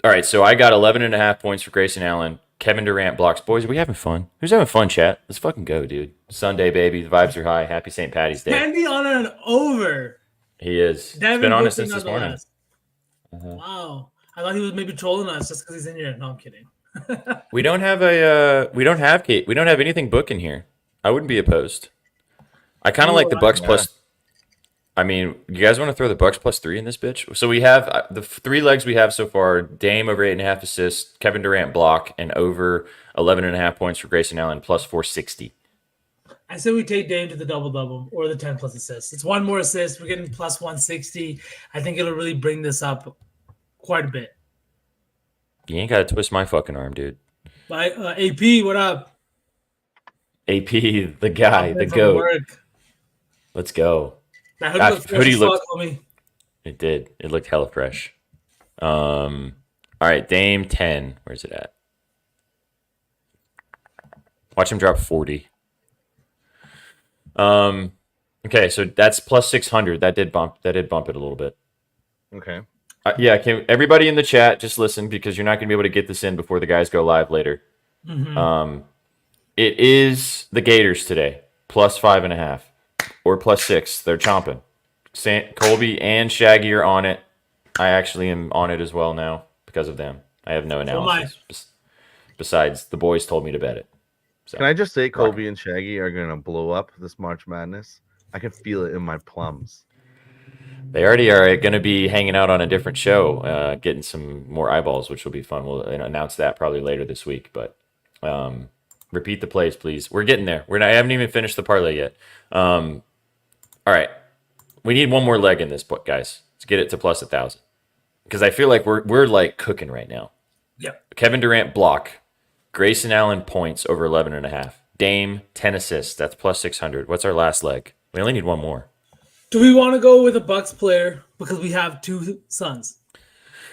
All right, so I got 11.5 points for Grayson Allen. Kevin Durant blocks. Boys, are we having fun? Who's having fun, chat? Let's fucking go, dude. Sunday, baby. The vibes are high. Happy St. Patty's Day. Candy on an over. He is. He's been on it since this morning. Wow. I thought he was maybe trolling us just because he's in here. No, I'm kidding. We don't have anything booking here. I wouldn't be opposed. I kind of like the Bucks plus. I mean, you guys want to throw the Bucks plus 3 in this bitch? So we have the 3 legs we have so far: Dame over 8.5 assists, Kevin Durant block, and over 11.5 points for Grayson Allen plus 460. I say we take Dame to the double or the 10 plus assists. It's one more assist. We're getting plus 160. I think it'll really bring this up quite a bit. You ain't got to twist my fucking arm, dude. AP, what up? AP, the guy, the goat. Work. Let's go. That hoodie looked. It did. It looked hella fresh. All right, Dame 10. Where's it at? Watch him drop 40. Okay, so that's plus 600. That did bump it a little bit. Okay. Yeah, can everybody in the chat just listen, because you're not going to be able to get this in before the guys go live later. It is the Gators today, plus 5.5 or plus 6. They're chomping. Colby and Shaggy are on it. I actually am on it as well now because of them. I have no analysis. Besides, the boys told me to bet it. So. Can I just say Colby and Shaggy are going to blow up this March Madness? I can feel it in my plums. They already are going to be hanging out on a different show, getting some more eyeballs, which will be fun. We'll announce that probably later this week. But repeat the plays, please. We're getting there. I haven't even finished the parlay yet. All right. We need one more leg in this, guys, to get it to plus 1,000. Because I feel like we're like cooking right now. Yep. Kevin Durant block. Grayson Allen points over 11.5. Dame 10 assists. That's plus 600. What's our last leg? We only need one more. Do we want to go with a Bucks player because we have 2 Suns?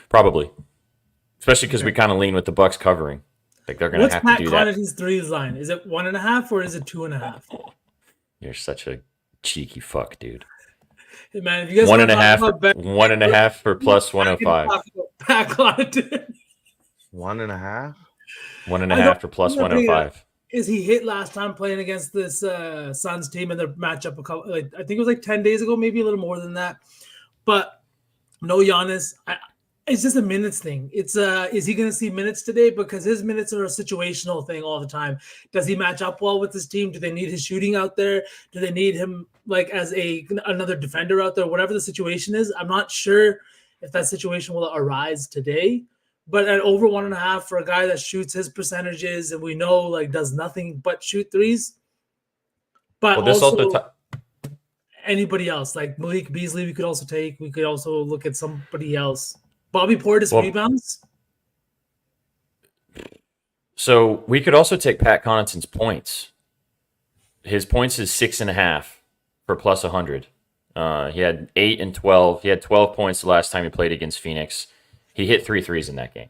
Probably, especially because we kind of lean with the Bucks covering. Like they're going to have to do that. What's Pat Connaughton's 3 line? Is it 1.5 or is it 2.5? You're such a cheeky fuck, dude. Hey man, if you guys 1.5 for plus 105. Pat Connaughton. 1.5. 1.5 for plus 105. Is he hit last time playing against this Suns team in their matchup? I think it was like 10 days ago, maybe a little more than that. But no Giannis. It's just a minutes thing. It's is he going to see minutes today? Because his minutes are a situational thing all the time. Does he match up well with his team? Do they need his shooting out there? Do they need him like as another defender out there? Whatever the situation is, I'm not sure if that situation will arise today. But at over 1.5 for a guy that shoots his percentages and we know like does nothing but shoot threes. But anybody else like Malik Beasley, we could also take. We could also look at somebody else. Bobby Portis rebounds. So we could also take Pat Connaughton's points. His points is 6.5 for plus 100. He had 8 and 12. He had 12 points the last time he played against Phoenix. He hit 3 threes in that game.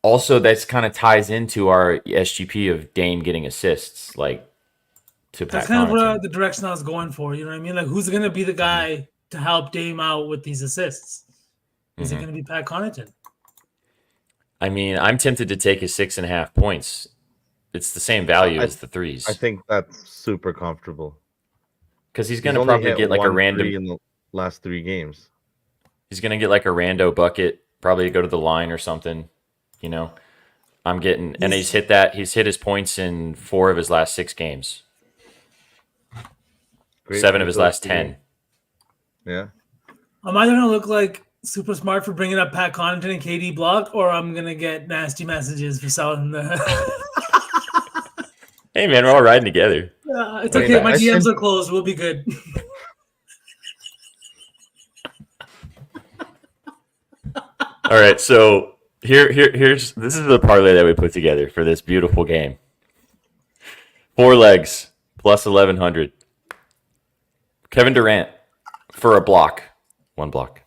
Also, that's kind of ties into our SGP of Dame getting assists, like to Pat Connaughton. That's kind of what the direction I was going for. You know what I mean? Like, who's going to be the guy to help Dame out with these assists? Is it going to be Pat Connaughton? I mean, I'm tempted to take his 6.5 points. It's the same value as the threes. I think that's super comfortable because he's going to probably get like a random in the last 3 games. He's going to get like a rando bucket, probably go to the line or something, you know. I'm getting, and he's hit that. He's hit his points in 4 of his last 6 games. Great 7 of free his throws last today. 10. Yeah. I'm either gonna look like super smart for bringing up Pat Connaughton and KD block, or I'm gonna get nasty messages for selling the. Hey man, we're all riding together. It's I mean, okay. My I DMs sent- are closed. We'll be good. All right, so here's this is the parlay that we put together for this beautiful game. 4 legs plus 1100. Kevin Durant for a block, 1 block.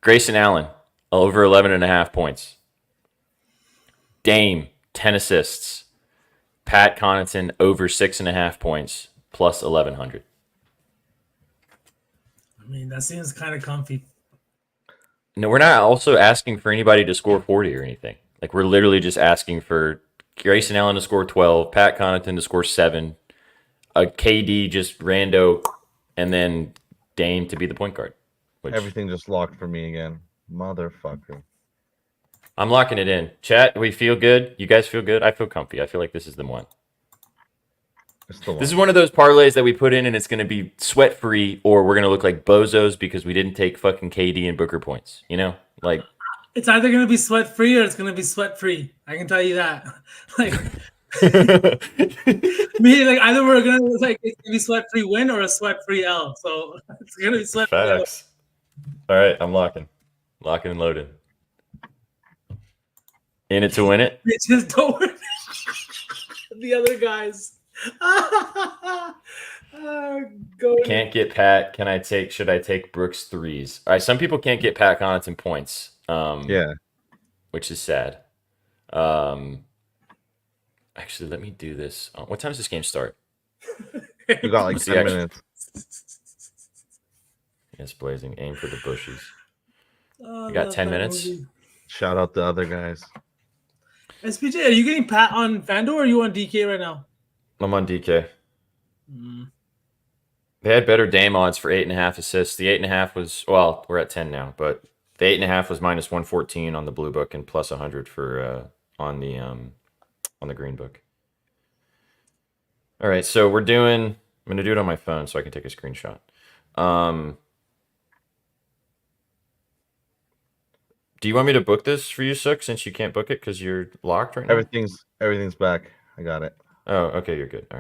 Grayson Allen over 11.5 points. Dame 10 assists. Pat Connaughton over 6.5 points plus 1100. I mean, that seems kind of comfy. No, we're not also asking for anybody to score 40 or anything. Like, we're literally just asking for Grayson Allen to score 12, Pat Connaughton to score 7, a KD just rando, and then Dame to be the point guard. Which Everything just locked for me again. Motherfucker. I'm locking it in. Chat, we feel good? You guys feel good? I feel comfy. I feel like this is the one. It's the one. This is one of those parlays that we put in, and it's going to be sweat-free, or we're going to look like bozos because we didn't take fucking KD and Booker points. You know? Like, It's either gonna be sweat free or it's gonna be sweat free. I can tell you that. Like me, like either we're gonna like it's gonna be sweat free win or a sweat free L. So it's gonna be sweat free L. facts. All right, I'm locking and loading. In it to win it. Bitches don't win. The other guys. Go Can't get Pat. Should I take Brooks threes? All right, some people can't get Pat Connaughton points. Yeah. Which is sad. Actually, let me do this. What time does this game start? You got like What's the 10 action? minutes. Yes, blazing. Aim for the bushes. Oh, You got love 10 that minutes? movie. Shout out the other guys. SPJ, are you getting Pat on FanDuel or are you on DK right now? I'm on DK. They had better Dame odds for 8.5 assists. The 8.5 was, well, we're at 10 now, but the 8.5 was minus 114 on the blue book and plus 100 for on the green book. All right, so I'm gonna do it on my phone so I can take a screenshot. Do you want me to book this for you, Sook, since you can't book it because you're locked right now? Everything's back. I got it. Oh, okay, you're good. All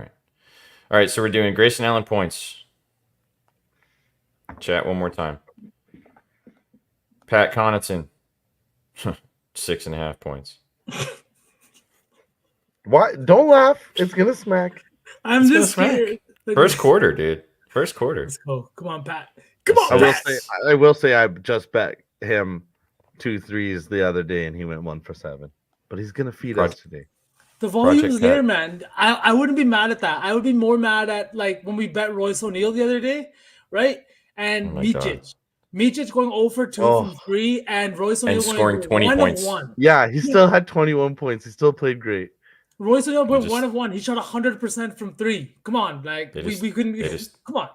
right, so we're doing Grayson Allen points. Chat one more time. Pat Connaughton, 6.5 points. What? Don't laugh. It's gonna smack. I'm It's just gonna scared. First quarter, dude. First quarter. Let's go. Come on, Pat. Come on, I will Pat. say I just bet him 2 threes the other day and he went 1 for 7. But he's gonna feed us today. The volume's Project there, Pat. man. I wouldn't be mad at that. I would be more mad at like when we bet Royce O'Neal the other day, right? And Oh my Micic. Micic going 0 for 2 Oh. from 3 and Royce O'Neal And going scoring 20 1 of points. 1. Yeah, he still had 21 points. He still played great. Royce O'Neal went just- 1 of 1. He shot 100% from 3. Come on, like They we just- couldn't. they just- Come on.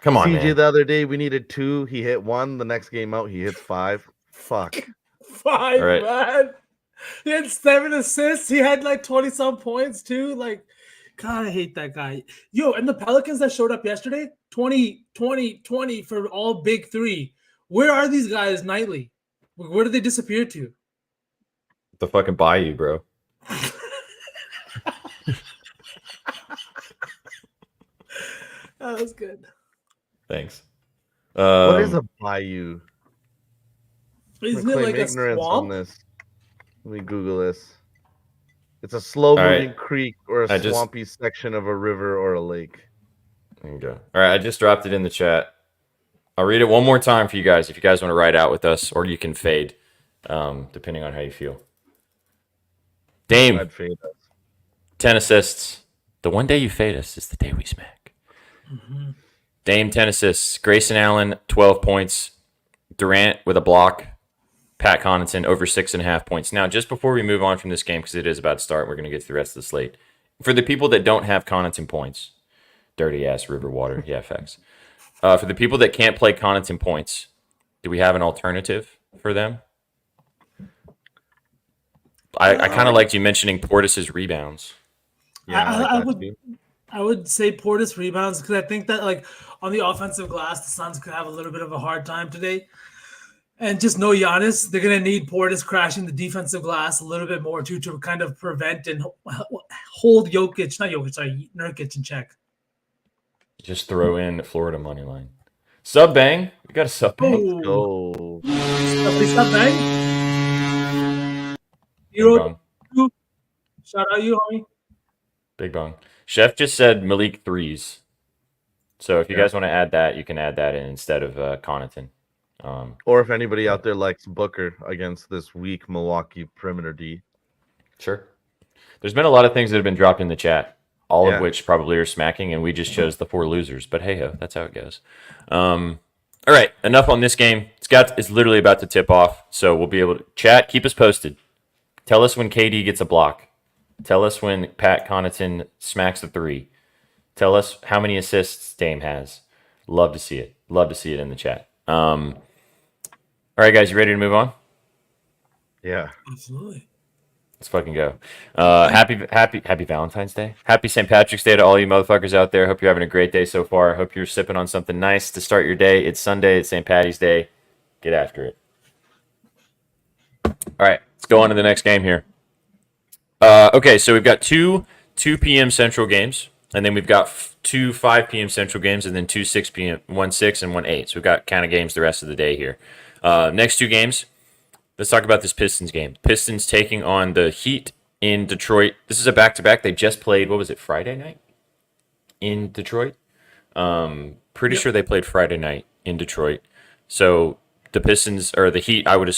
Come on, CJ man. the other day, we needed 2. He hit 1. The next game out, he hits 5. Fuck. 5, All right. man. He had 7 assists. He had like 20 some points too. Like, God, I hate that guy. Yo, and the Pelicans that showed up yesterday, 20, 20, 20 for all big 3. Where are these guys nightly? Where did they disappear to? The fucking Bayou, bro. That was good. Thanks. What is a bayou? Isn't it like a on swamp? this. Let me Google this. It's a slow-moving right. creek or a I just- swampy section of a river or a lake. There you go. All right, I just dropped it in the chat. I'll read it one more time for you guys if you guys want to ride out with us, or you can fade, depending on how you feel. Dame, I'd fade us. 10 assists. The one day you fade us is the day we smack. Dame, 10 assists. Grayson Allen, 12 points. Durant with a block. Pat Connaughton over 6.5 points. Now, just before we move on from this game, because it is about to start, we're going to get to the rest of the slate. For the people that don't have Connaughton points, dirty ass river water, yeah, facts. For the people that can't play Connaughton points, do we have an alternative for them? I kind of liked you mentioning Portis's rebounds. Yeah, I like that would too. I would say Portis rebounds because I think that like on the offensive glass, the Suns could have a little bit of a hard time today. And just no Giannis, they're gonna need Portis crashing the defensive glass a little bit more too to kind of prevent and hold Nurkic in check. Just throw in Florida money line. Sub bang. We got a sub bang. Let's go. Stop, bang. Big bong. Shout out you, homie. Big bong. Chef just said Malik threes. So if you Yeah. guys want to add that, you can add that in instead of Connaughton. Or if anybody out there likes Booker against this weak Milwaukee perimeter D. Sure. There's been a lot of things that have been dropped in the chat, all Yeah. of which probably are smacking, and we just chose the 4 losers. But hey ho, that's how it goes. All right, enough on this game. It's literally about to tip off, so we'll be able to chat. Keep us posted. Tell us when KD gets a block. Tell us when Pat Connaughton smacks the 3. Tell us how many assists Dame has. Love to see it. Love to see it in the chat. All right, guys, you ready to move on? Yeah. Absolutely. Let's fucking go. Happy Valentine's Day. Happy St. Patrick's Day to all you motherfuckers out there. Hope you're having a great day so far. Hope you're sipping on something nice to start your day. It's Sunday. It's St. Patty's Day. Get after it. All right, let's go on to the next game here. Okay, so we've got two 2 p.m. Central games, and then we've got 2 5 p.m. Central games, and then 2 6 p.m. 1 6 and 1 8. So we've got kind of games the rest of the day here. Next 2 games. Let's talk about this Pistons game. Pistons taking on the Heat in Detroit. This is a back-to-back. They just played, what was it, Friday night in Detroit? Pretty sure they played Friday night in Detroit. So the Pistons, or the Heat, I would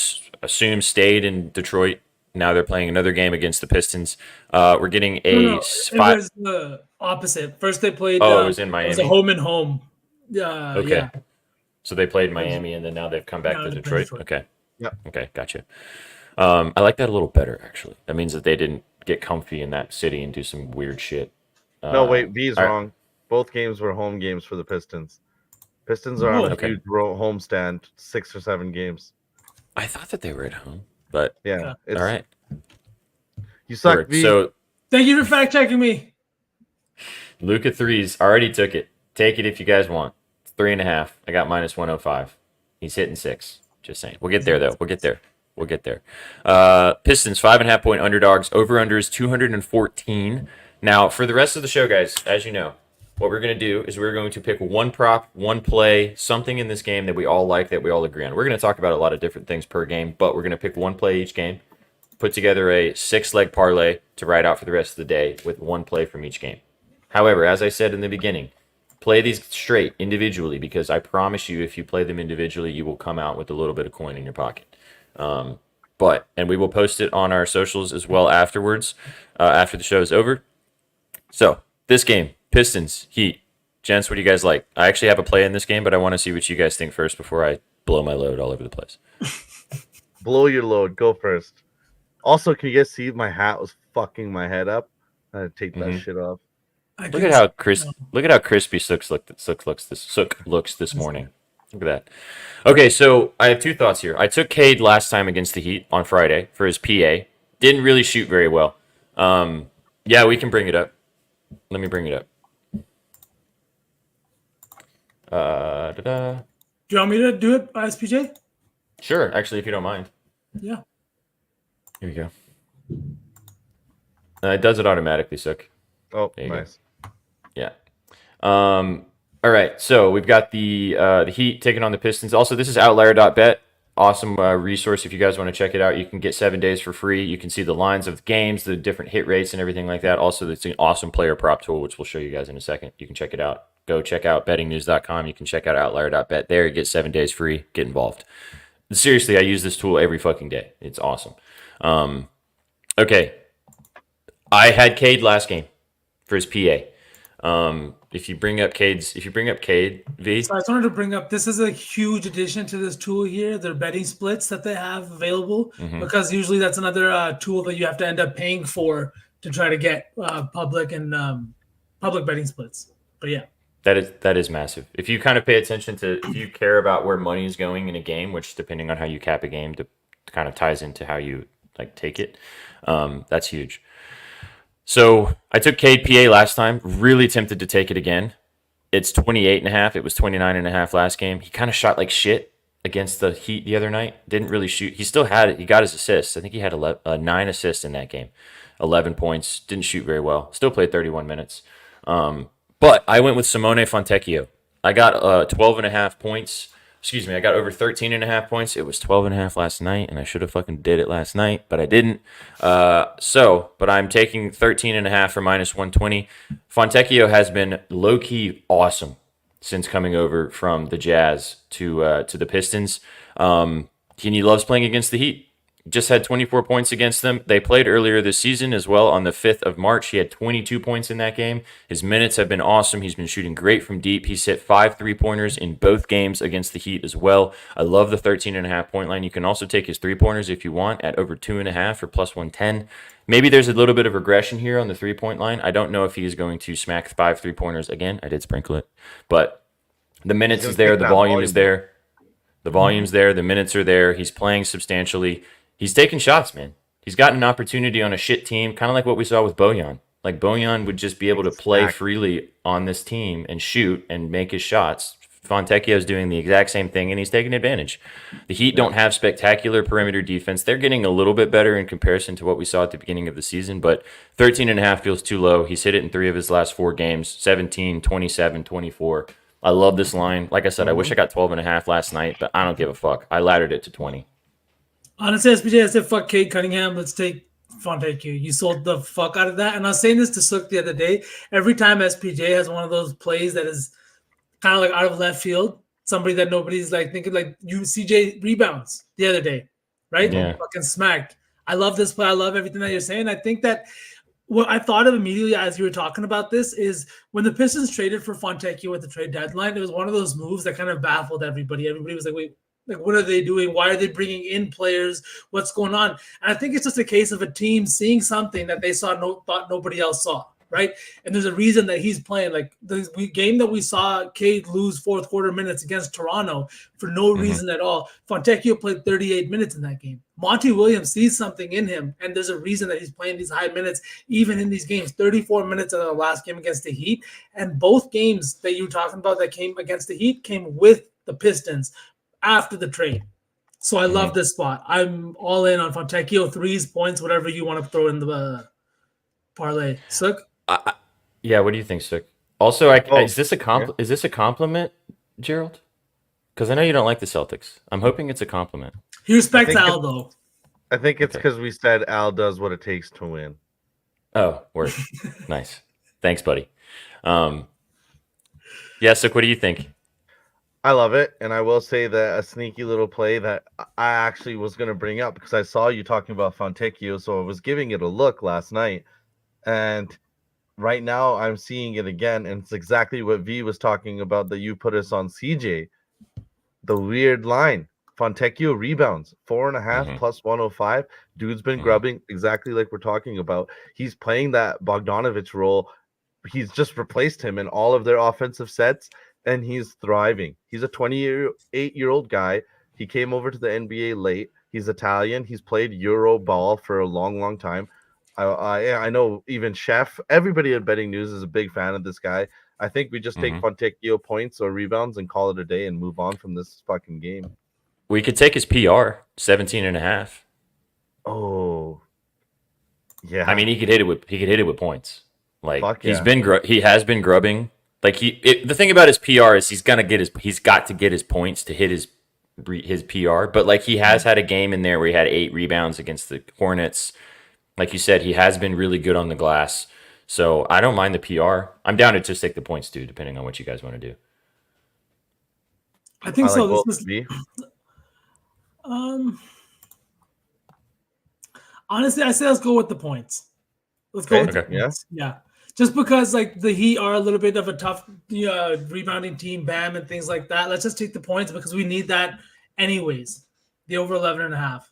assume stayed in Detroit. Now they're playing another game against the Pistons. We're getting a It 5. was the opposite. First they played. Oh, it was in It Miami. was a home and home. Yeah. Okay. Yeah. So they played Miami, and then now they've come back Now to they play Detroit. Detroit. Okay. Yep. Okay, gotcha. I like that a little better, actually. That means that they didn't get comfy in that city and do some weird shit. No, wait, V is all right. wrong. Both games were home games for the Pistons. Pistons are on a Okay. huge homestand, 6 or 7 games. I thought that they were at home, but Yeah. all right. You suck, Word. V. So Thank you for fact checking me. Luka threes already took it. Take it if you guys want. It's 3.5. I got minus 105. He's hitting 6. Just saying. We'll get there though. We'll get there. Pistons 5.5 point underdogs. Over under is 214. Now for the rest of the show, guys, as you know, what we're going to do is we're going to pick one prop, one play, something in this game that we all like, that we all agree on. We're going to talk about a lot of different things per game, but we're going to pick one play each game, put together a 6-leg parlay to ride out for the rest of the day with one play from each game. However, as I said in the beginning, play these straight individually, because I promise you, if you play them individually, you will come out with a little bit of coin in your pocket. And we will post it on our socials as well afterwards, after the show is over. So this game, Pistons, Heat. Gents, what do you guys like? I actually have a play in this game, but I want to see what you guys think first before I blow my load all over the place. Blow your load. Go first. Also, can you guys see my hat was fucking my head up? I had to take that shit off. Look at how crispy Sook looks this morning. Look at that. Okay, so I have 2 thoughts here. I took Cade last time against the Heat on Friday for his PA. Didn't really shoot very well. Yeah, we can bring it up. Let me bring it up. Do you want me to do it, SPJ? Sure, actually, if you don't mind. Yeah. Here we go. It does it automatically, Sook. Oh, There you nice. Yeah. All right. So we've got the Heat taking on the Pistons. Also, this is Outlier.bet. Awesome resource if you guys want to check it out. You can get 7 days for free. You can see the lines of games, the different hit rates, and everything like that. Also, it's an awesome player prop tool, which we'll show you guys in a second. You can check it out. Go check out bettingnews.com. You can check out Outlier.bet there. You get 7 days free. Get involved. Seriously, I use this tool every fucking day. It's awesome. Okay. I had Cade last game for his PA. If you bring up Cade, V. So I just wanted to bring up, this is a huge addition to this tool here, their betting splits that they have available, because usually that's another tool that you have to end up paying for to try to get public betting splits. But yeah. That is massive. If you kind of pay attention to, if you care about where money is going in a game, which depending on how you cap a game, kind of ties into how you like take it. That's huge. So I took Cade PA last time. Really tempted to take it again. It's 28.5. It was 29.5 last game. He kind of shot like shit against the Heat the other night. Didn't really shoot. He still had it. He got his assists. I think he had 9 assists in that game. 11 points. Didn't shoot very well. Still played 31 minutes. But I went with Simone Fontecchio. I got 12.5 points. Excuse me, I got over 13.5 points. It was 12.5 last night, and I should have fucking did it last night, but I didn't. But I'm taking 13.5 for minus 120. Fontecchio has been low-key awesome since coming over from the Jazz to the Pistons. He loves playing against the Heat. Just had 24 points against them. They played earlier this season as well on the 5th of March. He had 22 points in that game. His minutes have been awesome. He's been shooting great from deep. He's hit 5 3-pointers in both games against the Heat as well. I love the 13.5 point line. You can also take his 3-pointers if you want at over 2.5 or plus 110. Maybe there's a little bit of regression here on the 3-point line. I don't know if he is going to smack 5 3-pointers again. I did sprinkle it. But the minutes is there. The volume is there. The volume's there. The minutes are there. He's playing substantially. He's taking shots, man. He's gotten an opportunity on a shit team, kind of like what we saw with Bojan. Like, Bojan would just be able to play freely on this team and shoot and make his shots. Fontecchio's doing the exact same thing, and he's taking advantage. The Heat don't have spectacular perimeter defense. They're getting a little bit better in comparison to what we saw at the beginning of the season, but 13.5 feels too low. He's hit it in 3 of his last 4 games, 17, 27, 24. I love this line. Like I said, I wish I got 12.5 last night, but I don't give a fuck. I laddered it to 20. Honestly, SPJ, I said, fuck Cade Cunningham. Let's take Fontecchio. You sold the fuck out of that. And I was saying this to Sook the other day. Every time SPJ has one of those plays that is kind of like out of left field, somebody that nobody's like thinking, like CJ rebounds the other day, right? Yeah. Fucking smacked. I love this play. I love everything that you're saying. I think that what I thought of immediately as you were talking about this is when the Pistons traded for Fontecchio at the trade deadline, it was one of those moves that kind of baffled everybody. Everybody was like, wait, like, what are they doing? Why are they bringing in players? What's going on? And I think it's just a case of a team seeing something that they thought nobody else saw, right? And there's a reason that he's playing. Like the game that we saw Cade lose fourth quarter minutes against Toronto for no reason at all. Fontecchio played 38 minutes in that game. Monty Williams sees something in him, and there's a reason that he's playing these high minutes, even in these games. 34 minutes in the last game against the Heat, and both games that you were talking about that came against the Heat came with the Pistons after the trade. So I love this spot. I'm all in on Fontecchio, 3s, points, whatever you want to throw in the parlay. Sook? Yeah, what do you think, Sook? Also, is this a compliment, Gerald? Because I know you don't like the Celtics. I'm hoping it's a compliment. He respects Al, though. I think it's because we said Al does what it takes to win. Oh, word. Nice. Thanks, buddy. Yeah, Sook, what do you think? I love it, and I will say that a sneaky little play that I actually was going to bring up because I saw you talking about Fontecchio, so I was giving it a look last night, and right now I'm seeing it again, and it's exactly what V was talking about that you put us on CJ. The weird line. Fontecchio rebounds, 4.5 plus 105. Dude's been grubbing exactly like we're talking about. He's playing that Bogdanovich role. He's just replaced him in all of their offensive sets, and he's thriving. He's a 28-year-old guy. He came over to the NBA late. He's Italian. He's played Euro ball for a long, long time. I know even Chef, everybody at Betting News is a big fan of this guy. I think we just take Fontecchio points or rebounds and call it a day and move on from this fucking game. We could take his PR, 17.5. Oh, yeah. I mean, he could hit it with points. Like he has been grubbing. Like the thing about his PR is he's got to get his points to hit his PR. But like he has had a game in there where he had 8 rebounds against the Hornets. Like you said, he has been really good on the glass. So I don't mind the PR. I'm down to just take the points too, depending on what you guys want to do. I think so. Like This is honestly, I say let's go with the points. Let's go with the points. Yeah. Just because like the Heat are a little bit of a tough rebounding team, Bam and things like that. Let's just take the points because we need that anyways. The over 11.5.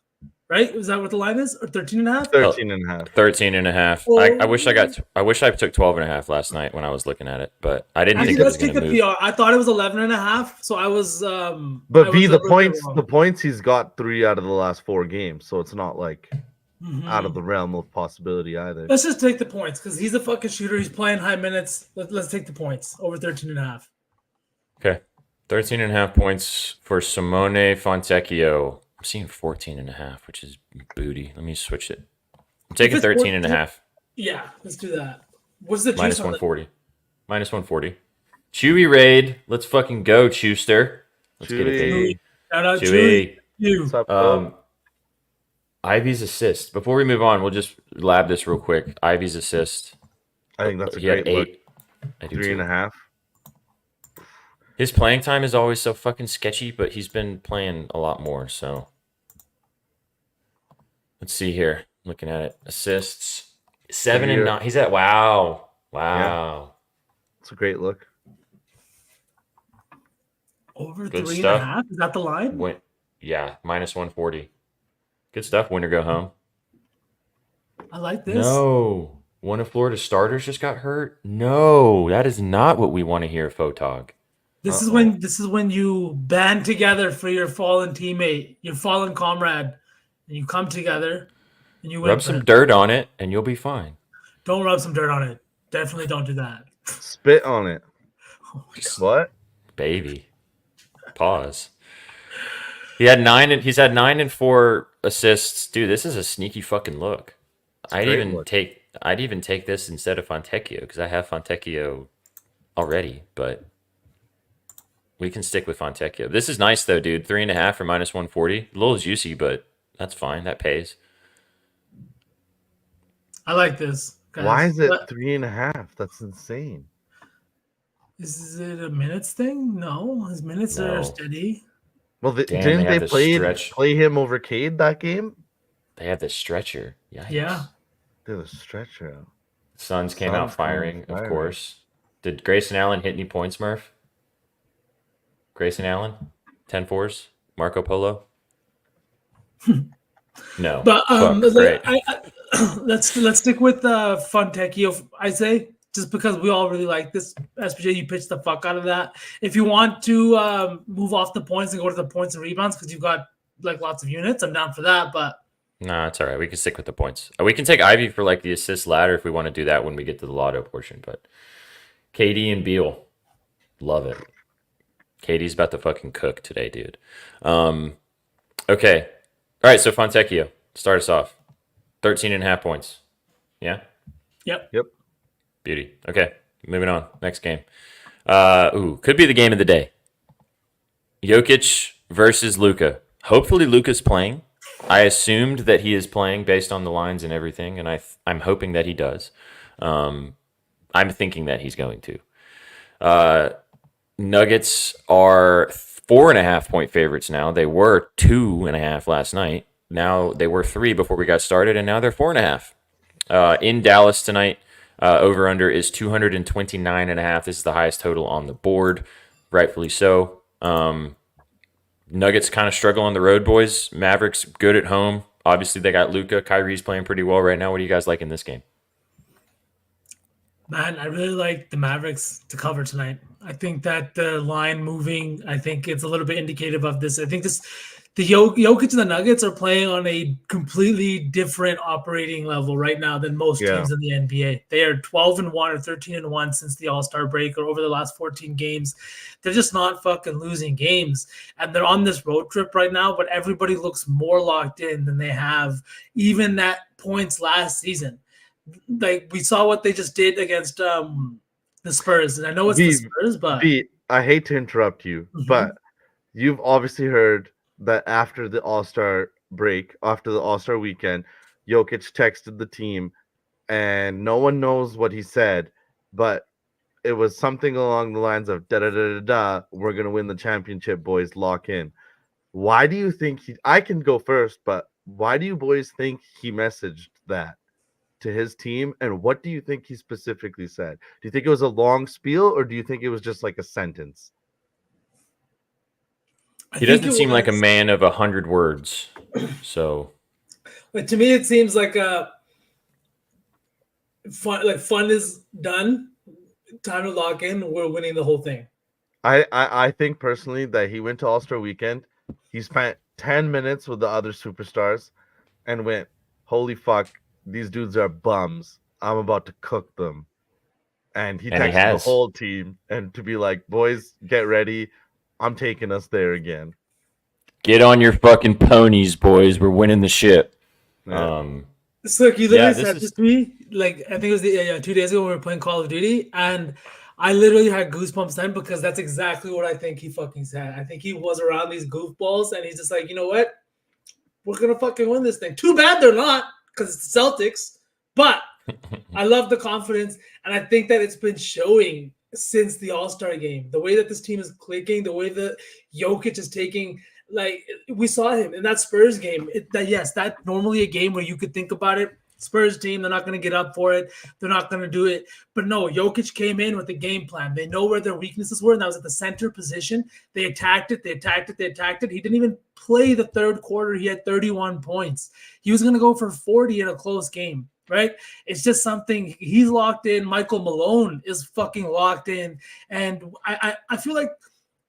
Right? Is that what the line is? Or 13.5? 13.5. 13.5. Oh. I wish I took 12.5 last night when I was looking at it, but I didn't think it was going to move. PR. I thought it was 11.5, so I was But the points he's got 3 out of the last 4 games, so it's not like out of the realm of possibility either. Let's just take the points because he's a fucking shooter. He's playing high minutes. Let's take the points over 13.5. Okay. 13.5 points for Simone Fontecchio. I'm seeing 14.5, which is booty. Let me switch it. I'm taking it's 13.5. Yeah, let's do that. What's the Minus juice on 140. Minus 140. Chewy raid. Let's fucking go, Chewster. Let's get it, baby. Shout out Chewy. You. What's up, bro? Ivy's assist. Before we move on, we'll just lab this real quick. Ivy's assist. I think that's a He had great look. 8. I do 3.5. His playing time is always so fucking sketchy, but he's been playing a lot more, so. Let's see here. Looking at it. Assists. 7 and 9. He's at wow. Wow. It's a great look. Over Good 3.5? Is that the line? Yeah, minus 140. Good stuff. Win or go home. I like this. No. One of Florida's starters just got hurt. No, that is not what we want to hear, Photog. This is when you band together for your fallen teammate, your fallen comrade, and you come together and you win. Rub some dirt on it, and you'll be fine. Don't rub some dirt on it. Definitely don't do that. Spit on it. What? Baby. Pause. He's had 9 and 4 assists. Dude, this is a sneaky fucking look. I'd even take this instead of Fontecchio because I have Fontecchio already, but we can stick with Fontecchio. This is nice though, dude. 3.5 for minus 140. A little juicy, but that's fine. That pays. I like this. Guys. Why is it 3.5? That's insane. Is it a minutes thing? No, his minutes are steady. Well, Damn, didn't they they have play him over Cade that game? They have the stretcher. Yikes. Yeah. They're the stretcher out. Suns came out firing, of course. Did Grayson Allen hit any points, Murph? Grayson Allen? 10-4s? Marco Polo? No. But great. let's stick with Fontecchio, I say, just because we all really like this. SPJ, you pitched the fuck out of that. If you want to move off the points and go to the points and rebounds because you've got like lots of units, I'm down for that. But nah, it's all right. We can stick with the points. We can take Ivy for like the assist ladder if we want to do that when we get to the lotto portion. But KD and Beal, love it. KD's about to fucking cook today, dude. Okay. All right, so Fontecchio, start us off. 13.5 points. Yeah? Yep. Beauty. Okay, moving on. Next game. Could be the game of the day. Jokic versus Luka. Hopefully Luka's playing. I assumed that he is playing based on the lines and everything, and I'm hoping that he does. I'm thinking that he's going to. Nuggets are 4.5 point favorites now. They were 2.5 last night. Now they were 3 before we got started, and now they're 4.5. In Dallas tonight, over under is 229.5. This is the highest total on the board, rightfully so. Nuggets kind of struggle on the road, boys. Mavericks good at home. Obviously, they got Luka. Kyrie's playing pretty well right now. What do you guys like in this game? Man, I really like the Mavericks to cover tonight. I think that the line moving, I think it's a little bit indicative of this. I think the Jokic and the Nuggets are playing on a completely different operating level right now than most teams in the NBA. They are 12-1 or 13-1 since the All-Star break or over the last 14 games. They're just not fucking losing games. And they're on this road trip right now, but everybody looks more locked in than they have even at points last season. Like we saw what they just did against the Spurs, and I know it's the Spurs, but I hate to interrupt you, but you've obviously heard that after the All-Star break, after the All-Star weekend, Jokic texted the team, and no one knows what he said, but it was something along the lines of da da da da da. We're gonna win the championship, boys. Lock in. Why do you think I can go first, but why do you boys think he messaged that to his team, and what do you think he specifically said? Do you think it was a long spiel, or do you think it was just like a sentence? He doesn't seem like a man of 100 words. So, but to me, it seems like fun is done. Time to lock in. We're winning the whole thing. I think personally that he went to All-Star weekend. He spent 10 minutes with the other superstars and went, holy fuck, these dudes are bums. I'm about to cook them. And he And he texted the has. whole team and to be like, boys, get ready. I'm taking us there again. Get on your fucking ponies, boys. We're winning the ship. Yeah. So you literally Yeah, this said is- this to me, like I think it was 2 days ago when we were playing Call of Duty, and I literally had goosebumps then because that's exactly what I think he fucking said. I think he was around these goofballs, and he's just like, you know what, we're gonna fucking win this thing. Too bad they're not, because it's the Celtics. But I love the confidence, and I think that it's been showing since the All-Star game. The way that this team is clicking, the way that Jokic is taking, like we saw him in that Spurs game. That normally a game where you could think about it. Spurs team, they're not going to get up for it. They're not going to do it. But no, Jokic came in with a game plan. They know where their weaknesses were, and that was at the center position. They attacked it. They attacked it. They attacked it. He didn't even play the third quarter. He had 31 points. He was going to go for 40 in a close game. Right? It's just something he's locked in. Michael Malone is fucking locked in. And I feel like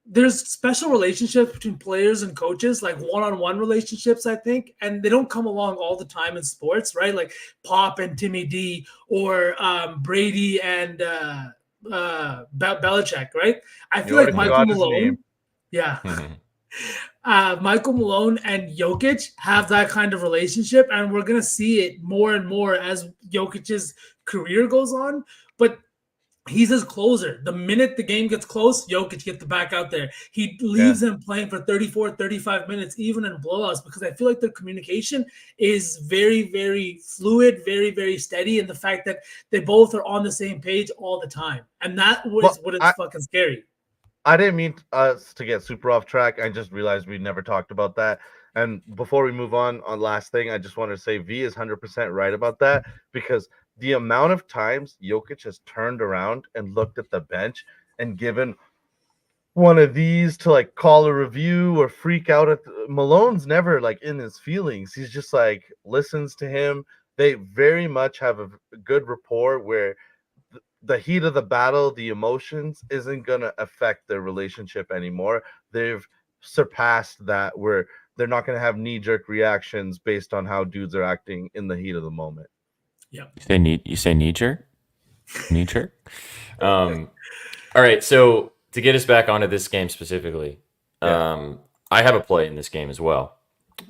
there's special relationships between players and coaches, like one-on-one relationships, I think, and they don't come along all the time in sports, right? Like Pop and Timmy D or Brady and Belichick, right? I feel like Michael Malone, yeah. Michael Malone and Jokic have that kind of relationship, and we're gonna see it more and more as Jokic's career goes on. But he's his closer. The minute the game gets close, Jokic gets the back out there. He leaves them playing for 34, 35 minutes, even in blowouts, because I feel like their communication is very, very fluid, very, very steady, and the fact that they both are on the same page all the time. And that was what is fucking scary. I didn't mean us to get super off track. I just realized we never talked about that. And before we move on last thing, I just want to say V is 100% right about that, because the amount of times Jokic has turned around and looked at the bench and given one of these to like call a review or freak out at Malone's never like in his feelings. He's just like listens to him. They very much have a good rapport where the heat of the battle, the emotions isn't going to affect their relationship anymore. They've surpassed that where they're not going to have knee-jerk reactions based on how dudes are acting in the heat of the moment. Yeah. You say knee-jerk? Knee-jerk? All right, so to get us back onto this game specifically, I have a play in this game as well.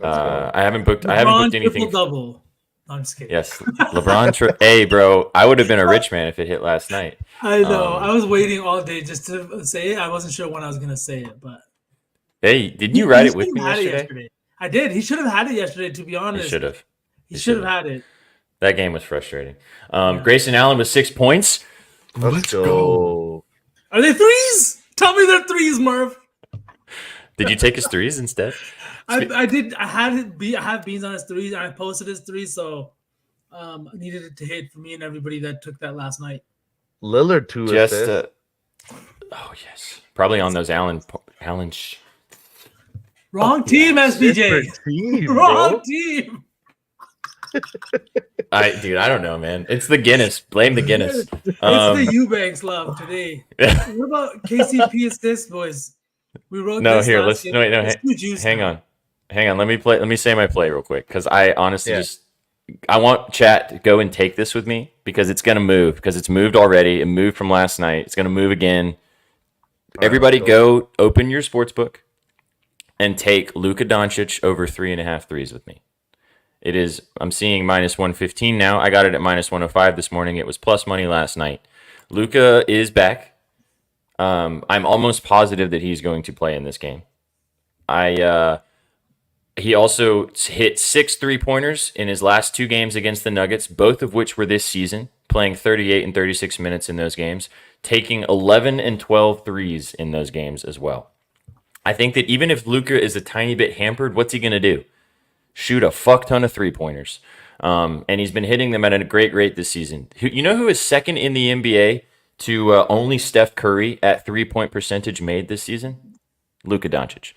I haven't booked anything. Triple-double. I'm just kidding. Yes, LeBron. Hey, bro, I would have been a rich man if it hit last night. I know. I was waiting all day just to say it. I wasn't sure when I was going to say it, but hey, didn't you write it with me yesterday? I did. He should have had it yesterday. To be honest, He should have. He should have had it. That game was frustrating. Grayson Allen with 6 points. Let's go. Are they threes? Tell me they're threes, Murph. Did you take his threes instead? I did. I have beans on his threes, and I posted his threes, so I needed it to hit for me and everybody that took that last night. Lillard 2 assists. Oh yes, probably on those Allen. Wrong team, SBJ. Team, Wrong team. I don't know, man. It's the Guinness. Blame the Guinness. It's the Eubanks love today. What about KCP assists, boys? We wrote no this here. last Hang on. Let me say my play real quick because I honestly I want chat to go and take this with me because it's gonna move because it's moved already. It moved from last night. It's gonna move again. Everybody, go open your sports book and take Luka Doncic over 3.5 threes with me. It is. I'm seeing -115 now. I got it at -105 this morning. It was plus money last night. Luka is back. I'm almost positive that he's going to play in this game. He also hit 6 3-pointers in his last 2 games against the Nuggets, both of which were this season, playing 38 and 36 minutes in those games, taking 11 and 12 threes in those games as well. I think that even if Luka is a tiny bit hampered, what's he going to do? Shoot a fuck ton of 3-pointers. And he's been hitting them at a great rate this season. You know who is second in the NBA to only Steph Curry at 3-point percentage made this season? Luka Doncic.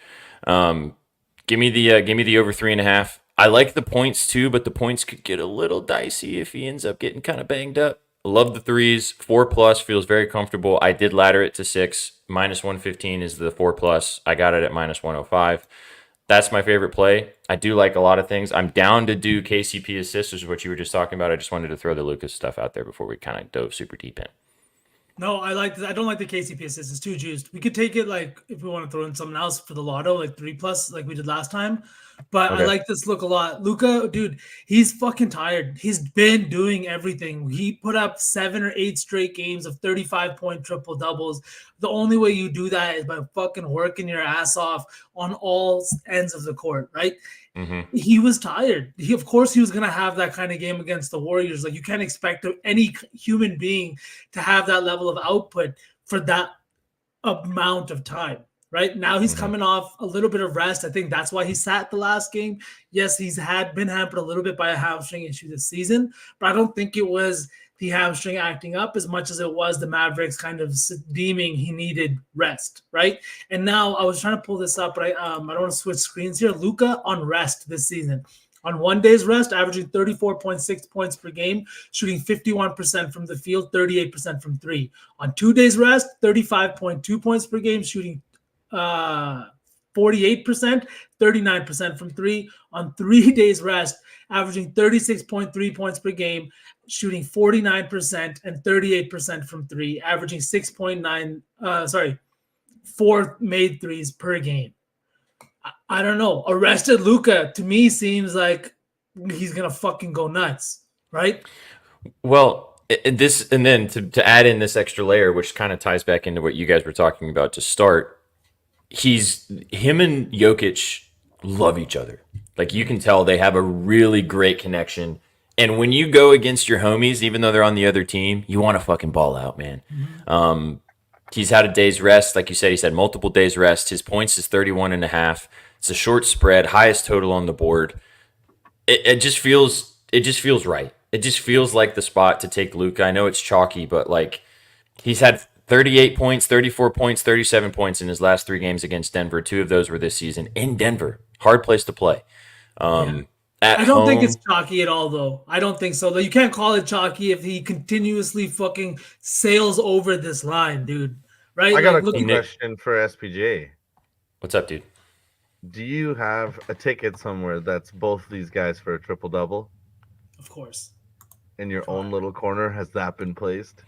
Give me the over 3.5. I like the points too, but the points could get a little dicey if he ends up getting kind of banged up. Love the threes. 4+ feels very comfortable. I did ladder it to 6. -115 is the 4+. I got it at -105. That's my favorite play. I do like a lot of things. I'm down to do KCP assists, which is what you were just talking about. I just wanted to throw the Lucas stuff out there before we kind of dove super deep in. No, I like this. I don't like the KCP assist. It's too juiced. We could take it like if we want to throw in something else for the lotto, like 3+ like we did last time. But Okay. I like this look a lot. Luca, dude, he's fucking tired. He's been doing everything. He put up 7 or 8 straight games of 35-point triple doubles. The only way you do that is by fucking working your ass off on all ends of the court, right? Mm-hmm. He was tired. Of course, he was going to have that kind of game against the Warriors. Like, you can't expect any human being to have that level of output for that amount of time. Right now, he's coming off a little bit of rest. I think that's why he sat the last game. Yes, he's been hampered a little bit by a hamstring issue this season, but I don't think it was the hamstring acting up as much as it was the Mavericks kind of deeming he needed rest, right? And now I was trying to pull this up, but I don't want to switch screens here. Luka on rest this season. On 1 day's rest, averaging 34.6 points per game, shooting 51% from the field, 38% from three. On 2 days rest, 35.2 points per game, shooting 48%, 39% from three. On 3 days rest, averaging 36.3 points per game, shooting 49% and 38% from three, averaging 4 made threes per game. I don't know. Arrested Luka to me seems like he's gonna fucking go nuts, right? Well, and then to add in this extra layer, which kind of ties back into what you guys were talking about to start. Him and Jokic love each other. Like, you can tell they have a really great connection. And when you go against your homies, even though they're on the other team, you want to fucking ball out, man. Mm-hmm. He's had a day's rest. Like you said, he's had multiple days rest. His points is 31.5. It's a short spread, highest total on the board. It just feels right. It just feels like the spot to take Luka. I know it's chalky, but like, he's had 38 points, 34 points, 37 points in his last 3 games against Denver. 2 of those were this season in Denver. Hard place to play. I don't think it's chalky at all, though. I don't think so. Though you can't call it chalky if he continuously fucking sails over this line, dude. Right? I got a question for SPJ. What's up, dude? Do you have a ticket somewhere that's both these guys for a triple double? Of course. In your own little corner, has that been placed?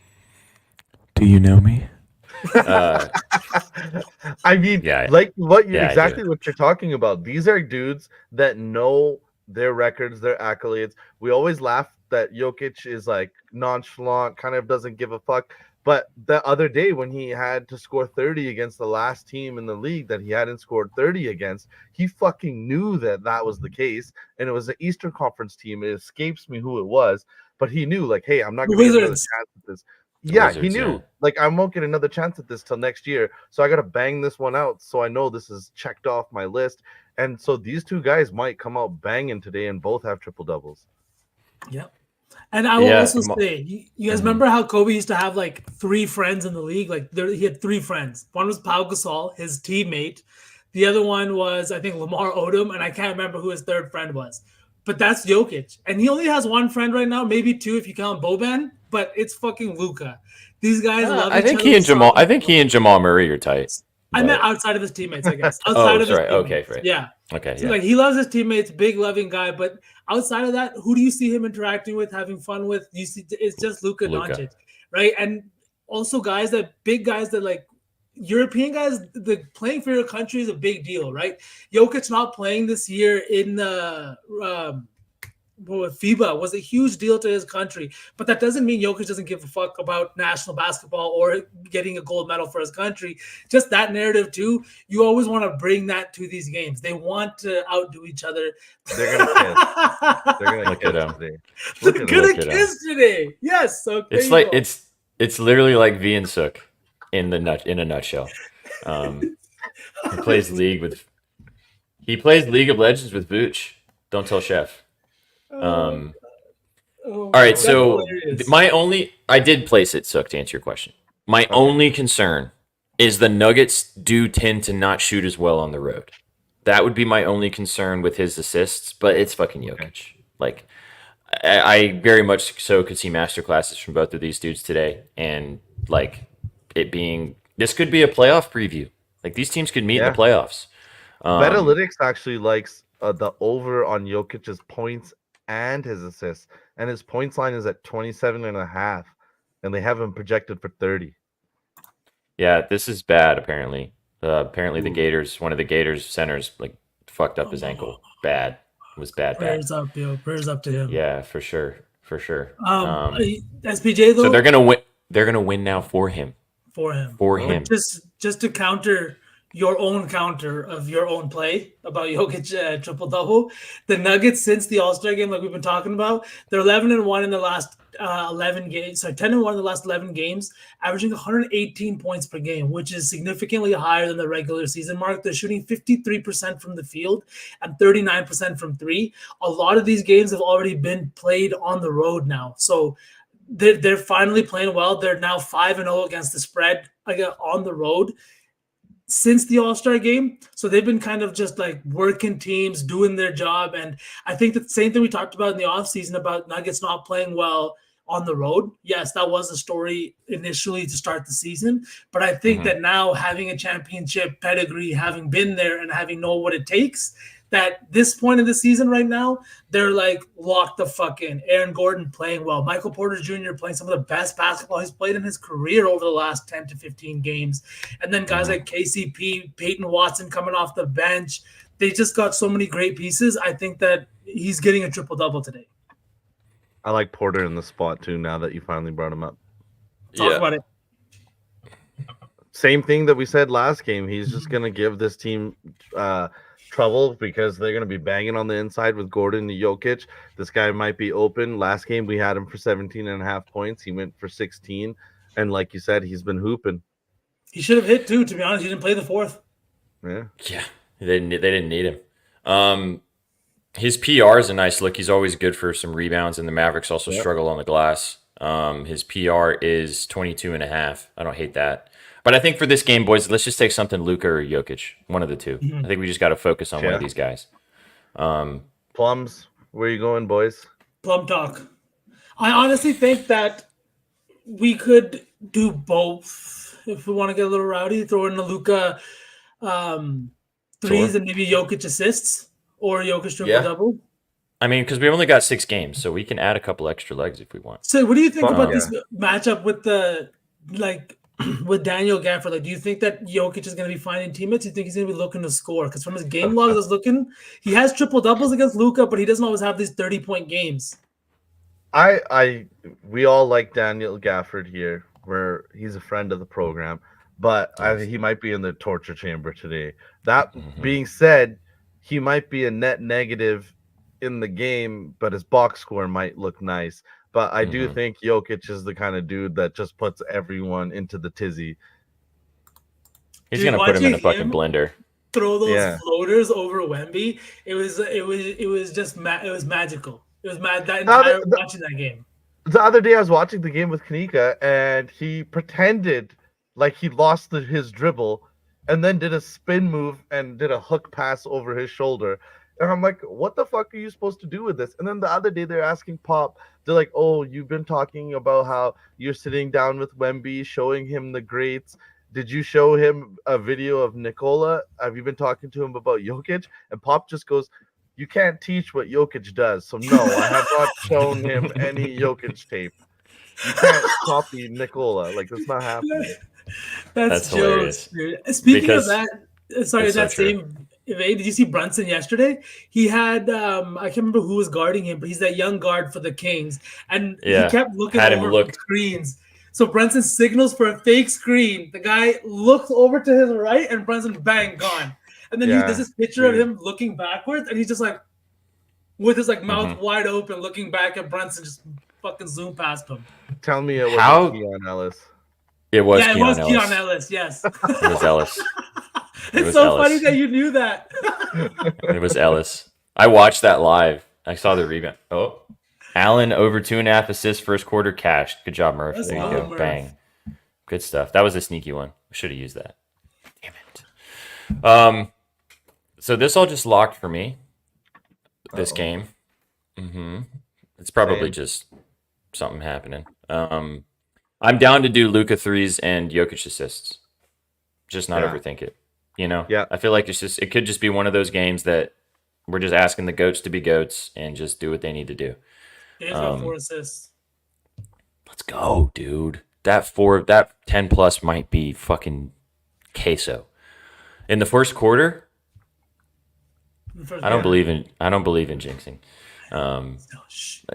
Do you know me? I mean, yeah, like what you're talking about. These are dudes that know their records, their accolades. We always laugh that Jokic is like nonchalant, kind of doesn't give a fuck. But the other day when he had to score 30 against the last team in the league that he hadn't scored 30 against, he fucking knew that was the case. And it was an Eastern Conference team. It escapes me who it was, but he knew, like, hey, I'm not going to get another chance at this. Yeah, Wizards, he knew. Yeah. Like, I won't get another chance at this till next year. So I got to bang this one out so I know this is checked off my list. And so these two guys might come out banging today and both have triple doubles. Yep. And I will also say, you guys remember how Kobe used to have like 3 friends in the league? Like, he had 3 friends. One was Pau Gasol, his teammate. The other one was, I think, Lamar Odom, and I can't remember who his third friend was. But that's Jokic. And he only has 1 friend right now, maybe 2 if you count Boban, but it's fucking Luka. These guys love each other. I think he and Jamal Murray are tight. I meant outside of his teammates, I guess. Outside of his teammates. Okay, right. Yeah. Okay, so yeah. Like, he loves his teammates, big loving guy, but outside of that, who do you see him interacting with, having fun with? You see, it's just Luka Doncic, right? And also big guys that like European guys, playing for your country is a big deal, right? Jokic not playing this year in the FIBA was a huge deal to his country, but that doesn't mean Jokic doesn't give a fuck about national basketball or getting a gold medal for his country. Just that narrative too. You always want to bring that to these games. They want to outdo each other. They're gonna kiss. They're gonna kiss today. They're gonna kiss today. Yes. So it's like it's literally like V and Sook in a nutshell. He plays League of Legends with Vooch. Don't tell Chef. All right, so I did place it, Sook, to answer your question. My only concern is the Nuggets do tend to not shoot as well on the road. That would be my only concern with his assists, but it's fucking Jokic. Okay. Like, I very much so could see masterclasses from both of these dudes today, and like this could be a playoff preview. Like, these teams could meet in the playoffs. Betalytics actually likes the over on Jokic's points and his assists, and his points line is at 27.5, and they have him projected for 30. Yeah, this is bad. Apparently, the Gators, one of the Gators centers, like fucked up his ankle. Bad. It was bad. Prayers up, yo. Prayers up to him. Yeah, for sure. SPJ though. So they're gonna win. They're gonna win now for him. For him. For him. Just to counter your own counter of your own play about Jokic triple double. The Nuggets since the All-Star game, like we've been talking about, they're 11-1 in the last 11 games. So 10-1 in the last 11 games, averaging 118 points per game, which is significantly higher than the regular season mark. They're shooting 53% from the field and 39% from three. A lot of these games have already been played on the road now. So they're finally playing well. They're now 5-0 against the spread on the road since the All-Star game. So they've been kind of just like working teams, doing their job. And I think the same thing we talked about in the offseason about Nuggets not playing well on the road. Yes, that was the story initially to start the season. But I think that now having a championship pedigree, having been there and having know what it takes, that this point in the season right now, they're like locked the fuck in. Aaron Gordon playing well. Michael Porter Jr. playing some of the best basketball he's played in his career over the last 10 to 15 games. And then guys like KCP, Peyton Watson coming off the bench. They just got so many great pieces. I think that he's getting a triple-double today. I like Porter in the spot too, now that you finally brought him up. Talk about it. Same thing that we said last game. He's just going to give this team trouble because they're going to be banging on the inside with Gordon and Jokic. This guy might be open. Last game, we had him for 17.5 points. He went for 16. And like you said, he's been hooping. He should have hit, too, to be honest. He didn't play the fourth. Yeah. They didn't need him. His PR is a nice look. He's always good for some rebounds, and the Mavericks also struggle on the glass. His PR is 22.5. I don't hate that. But I think for this game, boys, let's just take something Luka or Jokic, one of the two. I think we just got to focus on one of these guys. Plums, where you going, boys? Plum talk. I honestly think that we could do both if we want to get a little rowdy. Throw in the Luka threes and maybe Jokic assists or Jokic triple-double. I mean, because we only got 6 games, so we can add a couple extra legs if we want. So what do you think about this matchup with with Daniel Gafford? Like, do you think that Jokic is going to be finding teammates? Do you think he's going to be looking to score? Because from his game logs, I was looking, he has triple doubles against Luka, but he doesn't always have these 30-point games. We all like Daniel Gafford here, where he's a friend of the program, but he might be in the torture chamber today. That being said, he might be a net negative in the game, but his box score might look nice. But I do think Jokic is the kind of dude that just puts everyone into the tizzy. He's going to put him in a fucking blender. Throw those floaters over Wemby. It was magical. It was watching that game. The other day I was watching the game with Kanika, and he pretended like he lost his dribble and then did a spin move and did a hook pass over his shoulder. And I'm like, what the fuck are you supposed to do with this? And then the other day they're asking Pop, they're like, oh, you've been talking about how you're sitting down with Wemby, showing him the greats. Did you show him a video of Nikola? Have you been talking to him about Jokic? And Pop just goes, you can't teach what Jokic does. So no, I have not shown him any Jokic tape. You can't copy Nikola. Like, that's not happening. That's hilarious. Speaking of that, same evade. Did you see Brunson yesterday? He had I can't remember who was guarding him, but he's that young guard for the Kings, and he kept looking over screens. So Brunson signals for a fake screen. The guy looks over to his right, and Brunson bang gone. And then there's this picture of him looking backwards, and he's just like with his mouth wide open, looking back at Brunson, just fucking zoom past him. Tell me it wasn't Keon Ellis. It was Keon Ellis. Yes, it was Ellis. It's so funny that you knew that. It was Ellis. I watched that live. I saw the rebound. Oh, Allen over 2.5 assists first quarter cashed. Good job, Murph. There you go. Murph. Bang. Good stuff. That was a sneaky one. We should have used that. Damn it. So this all just locked for me. This game. It's probably just something happening. I'm down to do Luka threes and Jokic assists. Just not overthink it. You know, Yeah. I feel like it could just be one of those games that we're just asking the goats to be goats and just do what they need to do. Dame's got 4 assists. Let's go, dude. That 10 plus might be fucking queso. In the first quarter, I don't believe in jinxing.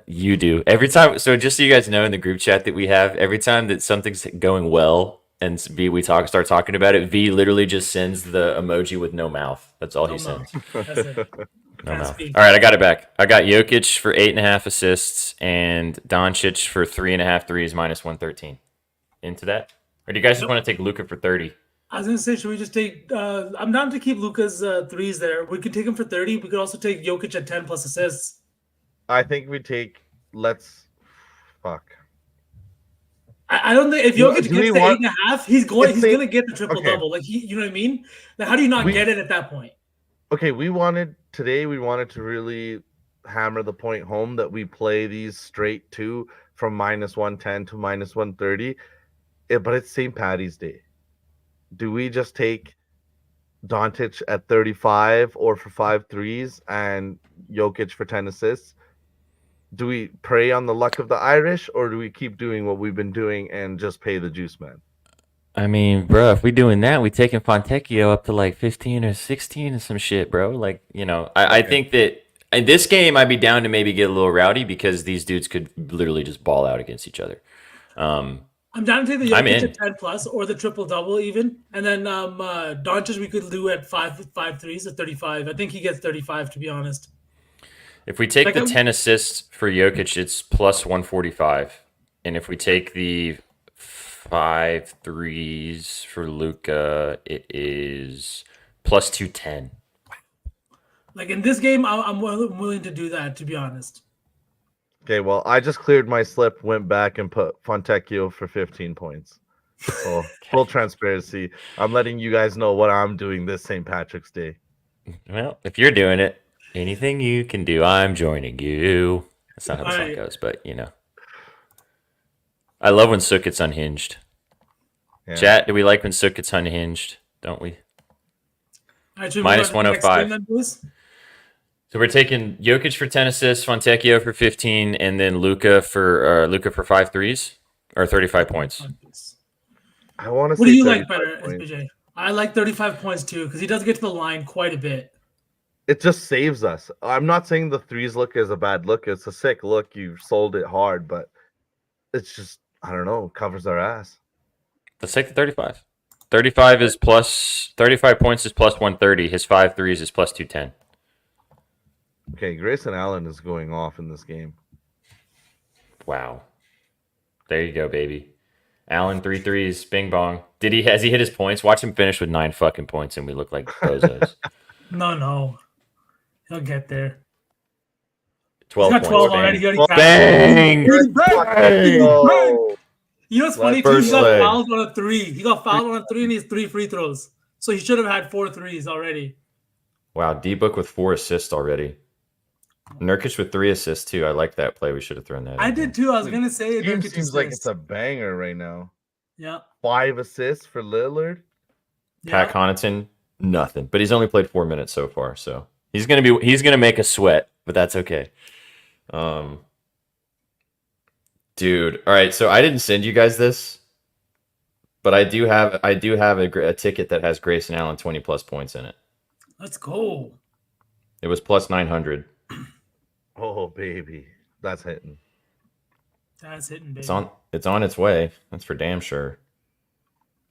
You do every time. So just so you guys know, in the group chat that we have, every time that something's going well and we start talking about it, V literally just sends the emoji with no mouth. That's all he sends. That's it. No mouth. All right, I got it back. I got Jokic for 8.5 assists and Doncic for 3.5 threes minus 113. Into that, or do you guys just want to take Luka for 30? I was gonna say, should we just take? I'm down to keep Luka's threes there. We could take him for 30. We could also take Jokic at 10 plus assists. I think we take. Fuck. I don't think if Jokic gets to 8.5, he's gonna get the triple Okay. double. Like you know what I mean? Like, how do you not get it at that point? Okay, we wanted to really hammer the point home that we play these straight two from minus 110 to minus 130. But it's St. Patty's Day. Do we just take Doncic at 35 or for 5 threes and Jokic for 10 assists? Do we prey on the luck of the Irish, or do we keep doing what we've been doing and just pay the juice man? I mean, bro, if we doing that, we taking Fontecchio up to like 15 or 16 or some shit, bro. Like, you know, I think that in this game, I'd be down to maybe get a little rowdy because these dudes could literally just ball out against each other. I'm down to take the Jokic at 10 plus or the triple double even, and then Doncic we could do at 5 threes at 35. I think he gets 35 to be honest. If we take the 10 assists for Jokic, it's plus 145, and if we take the 5 threes for Luka, it is plus 210. Like in this game, I'm willing to do that, to be honest. Okay, well, I just cleared my slip, went back and put Fontecchio for 15 points. So, full transparency. I'm letting you guys know what I'm doing this St. Patrick's Day. Well, if you're doing it, anything you can do, I'm joining you. That's not how the song goes, but you know. I love when Sook gets unhinged. Yeah. Chat, do we like when Sook gets unhinged? Don't we? Minus 105. So we're taking Jokic for 10 assists, Fontecchio for 15, and then Luka for 5 threes or 35 points. I want to. What do you like better, SBJ? I like 35 points too because he does get to the line quite a bit. It just saves us. I'm not saying the threes look is a bad look. It's a sick look. You sold it hard, but it's just, I don't know, covers our ass. Let's take the 35. 35 points is plus 130. His 5 threes is plus 210. Okay, Grayson Allen is going off in this game. Wow. There you go, baby. Allen, 3 threes, bing bong. Has he hit his points? Watch him finish with 9 fucking points and we look like bozos. No. He'll get there. 12 points. 12 already. Bang! Bang! You know what's funny too? He got fouled on a 3. He got fouled on a 3 and he has 3 free throws. So he should have had 4 threes already. Wow, D-Book with 4 assists already. Nurkic with 3 assists too. I like that play. We should have thrown that. I did too. I was gonna say it seems like it's a banger right now. Yeah. 5 assists for Lillard. Pat Connaughton, nothing. But he's only played 4 minutes so far, so he's gonna make us sweat, but that's okay. Dude, all right. So I didn't send you guys this, but I do have a ticket that has Grayson Allen 20 plus points in it. Let's go. It was plus 900. Oh baby, that's hitting. That's hitting, baby. It's on its way. That's for damn sure.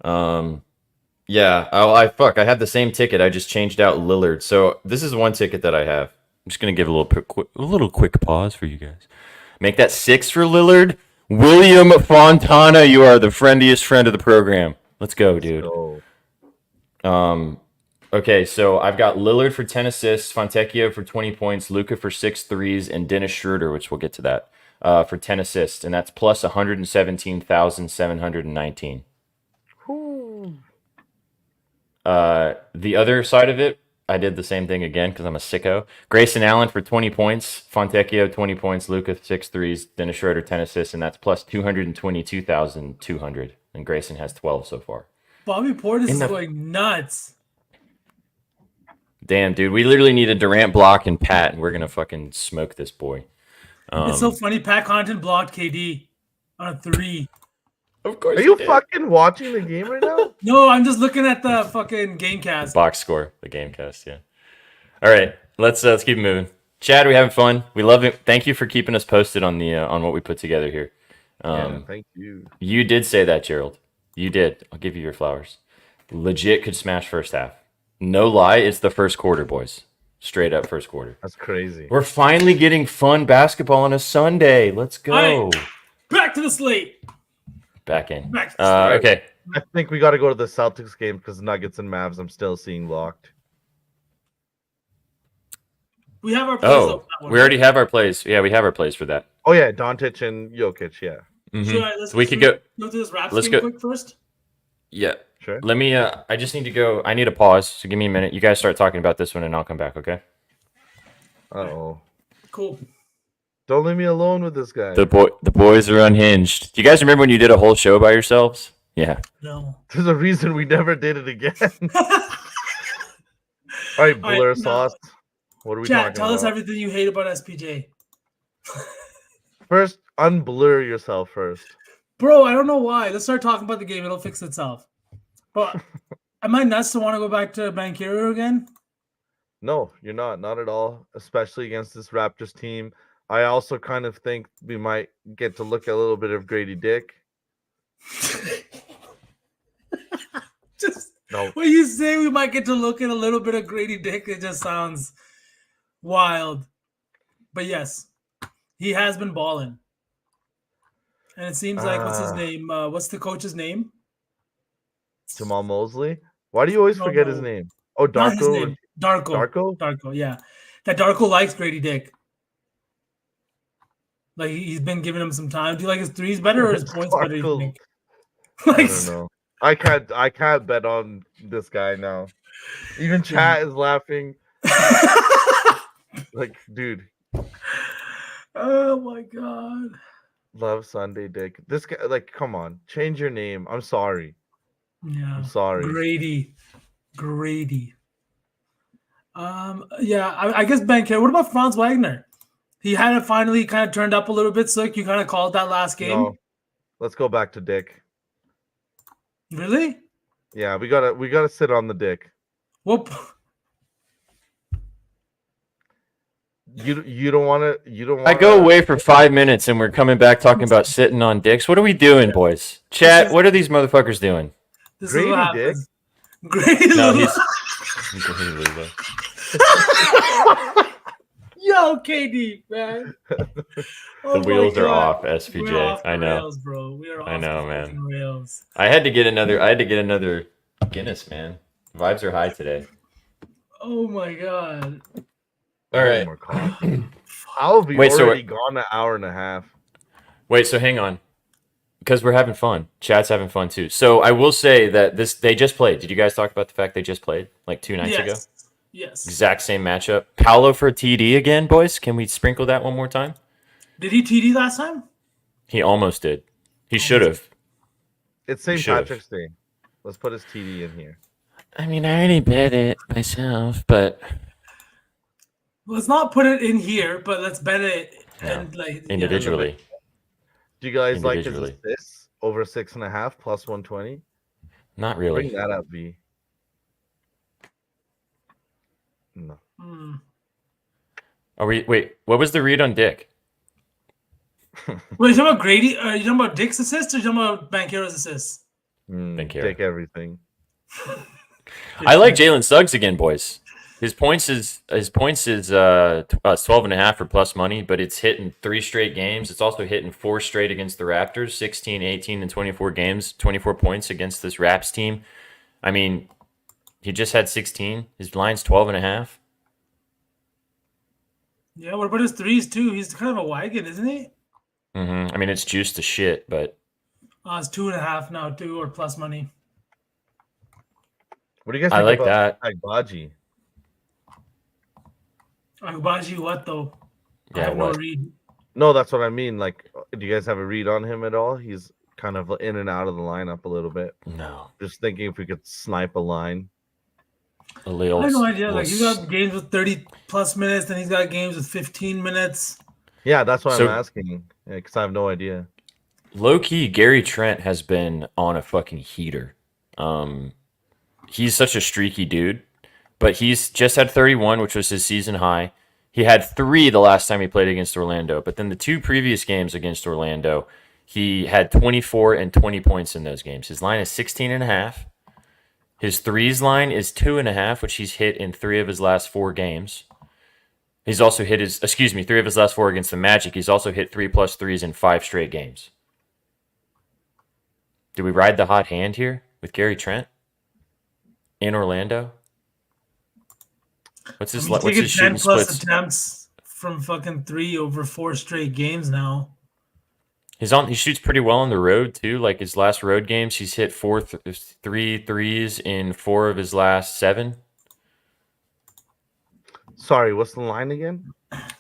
Yeah. I had the same ticket. I just changed out Lillard. So this is one ticket that I have. I'm just gonna give a little quick pause for you guys. Make that 6 for Lillard. William Fontana, you are the friendliest friend of the program. Let's go, dude. Okay, so I've got Lillard for 10 assists, Fontecchio for 20 points, Luka for 6 threes, and Dennis Schroeder, which we'll get to that, for 10 assists, and that's plus 117,719. The other side of it, I did the same thing again because I'm a sicko. Grayson Allen for 20 points, Fontecchio 20 points, Luka 6 threes, Dennis Schroeder 10 assists, and that's plus 222,200. And Grayson has 12 so far. Bobby Portis is going nuts. Damn, dude. We literally need a Durant block and Pat, and we're going to fucking smoke this boy. It's so funny. Pat Connaughton blocked KD on a 3. Of course. Are you fucking watching the game right now? No, I'm just looking at the fucking game cast. Box score, the game cast, yeah. All right, let's keep moving. Chad, we having fun. We love it. Thank you for keeping us posted on the on what we put together here. Yeah, thank you. You did say that, Gerald. You did. I'll give you your flowers. Legit could smash first half. No lie, it's the first quarter, boys. Straight up first quarter. That's crazy. We're finally getting fun basketball on a Sunday. Let's go. All right, back to the slate. Back in. Back to the slate. Okay. I think we got to go to the Celtics game because Nuggets and Mavs I'm still seeing locked. We have our plays. Oh, we already have our plays. Yeah, we have our plays for that. Oh yeah, Doncic and Jokic. Yeah, Mm-hmm. We could go. Go through this Raps Let's game go. quick first. Yeah. sure. Let me. I just need to go. I need a pause. So give me a minute. You guys start talking about this one, and I'll come back. Okay. Oh, Cool. don't leave me alone with this guy. The boys are unhinged. Do you guys remember when you did a whole show by yourselves? Yeah. No. There's a reason we never did it again. All right, All right, Blur now- Sauce. What are we Chat, talking tell about? us everything you hate about SPJ. First, unblur yourself first. Bro, I don't know why. Let's start talking about the game. It'll fix itself. But am I nuts to want to go back to Banchero again? No, you're not at all, especially against this Raptors team. I also kind of think we might get to look at a little bit of Grady Dick. Just No, when you say we might get to look at a little bit of Grady Dick, it just sounds wild. But yes, he has been balling. And it seems like, what's his name? What's the coach's name? Jamal Mosley. Why do you always No, forget his no. name? Oh, Not his Darko. name. Darko. Darko? Yeah. That Darko likes Grady Dick. Like, he's been giving him some time. Do you like his threes better or his points better? You Darko. think? I Like, don't know. I can't bet on this guy now. Even chat is laughing. Like, dude, oh my god. love Sunday Dick. This guy, like, come on, change your name. I'm sorry. Yeah. I'm sorry. Grady. Yeah, I guess Banchero. What about Franz Wagner? He had it finally kind of turned up a little bit, Slick. You kind of called that last game. No, let's go back to Dick. Really? Yeah, we gotta sit on the Dick. What? You don't want to. I go away for 5 minutes, and we're coming back talking about sitting on dicks. What are we doing, boys? Chat. What are these motherfuckers doing? This Grady is what Dick? happens. Grady No, Lula. he's Lula. Yo, KD, man. The wheels are off, SPJ. We're off I the know. rails, bro. We are off I know, the man. fucking rails. I had to get another Guinness, man. Vibes are high today. Oh my god. All right. More coffee. How have we Wait, so already gone an hour and a half? Wait, so hang on. Because we're having fun. Chat's having fun too. So I will say that they just played. Did you guys talk about the fact they just played like 2 nights ago? Yes. Exact same matchup. Paolo for TD again, boys. Can we sprinkle that one more time? Did he TD last time? He almost did. He should have. It's St. Should've. Patrick's Day. Let's put his TD in here. I mean, I already bet it myself, but Let's not put it in here, but let's bet it No. and like individually. Do you guys like his Individually. assists over 6.5 plus 120? Not Bring really. that up, V. No. Hmm. Are we? Wait, what was the read on Dick? Wait, you talking about Grady? Are you talking about Dick's assist or you talking about Banchero's assist? Take care. everything. I like Jalen Suggs again, boys. His points is 12.5 for plus money, but it's hitting 3 straight games. It's also hitting 4 straight against the Raptors, 16, 18, and 24 games, 24 points against this Raps team. I mean, he just had 16. His line's 12.5. Yeah, what about his threes too? He's kind of a wagon, isn't he? I mean, it's juiced to shit, but It's 2.5 now too, or plus money. What do you guys I think like about that. Agbaji? Agbaji, what though? I Yeah, have what? no read. No, that's what I mean. Like, do you guys have a read on him at all? He's kind of in and out of the lineup a little bit. No. Just thinking if we could snipe a line. I have no idea. Like, he's got games with 30 plus minutes, then he's got games with 15 minutes. Yeah, that's why So- I'm asking. Because I have no idea. Low key, Gary Trent has been on a fucking heater. He's such a streaky dude, but he's just had 31, which was his season high. He had 3 the last time he played against Orlando, but then the 2 previous games against Orlando, he had 24 and 20 points in those games. His line is 16.5. His threes line is 2.5, which he's hit in 3 of his last 4 games. He's also hit 3 of his last 4 against the Magic. He's also hit 3+ threes in 5 straight games. Do we ride the hot hand here with Gary Trent in Orlando? What's his He's what's his taking 10 shooting plus splits? attempts from fucking 3 over 4 straight games now. He shoots pretty well on the road too. Like his last road games, he's hit 3 threes in 4 of his last 7. Sorry, what's the line again?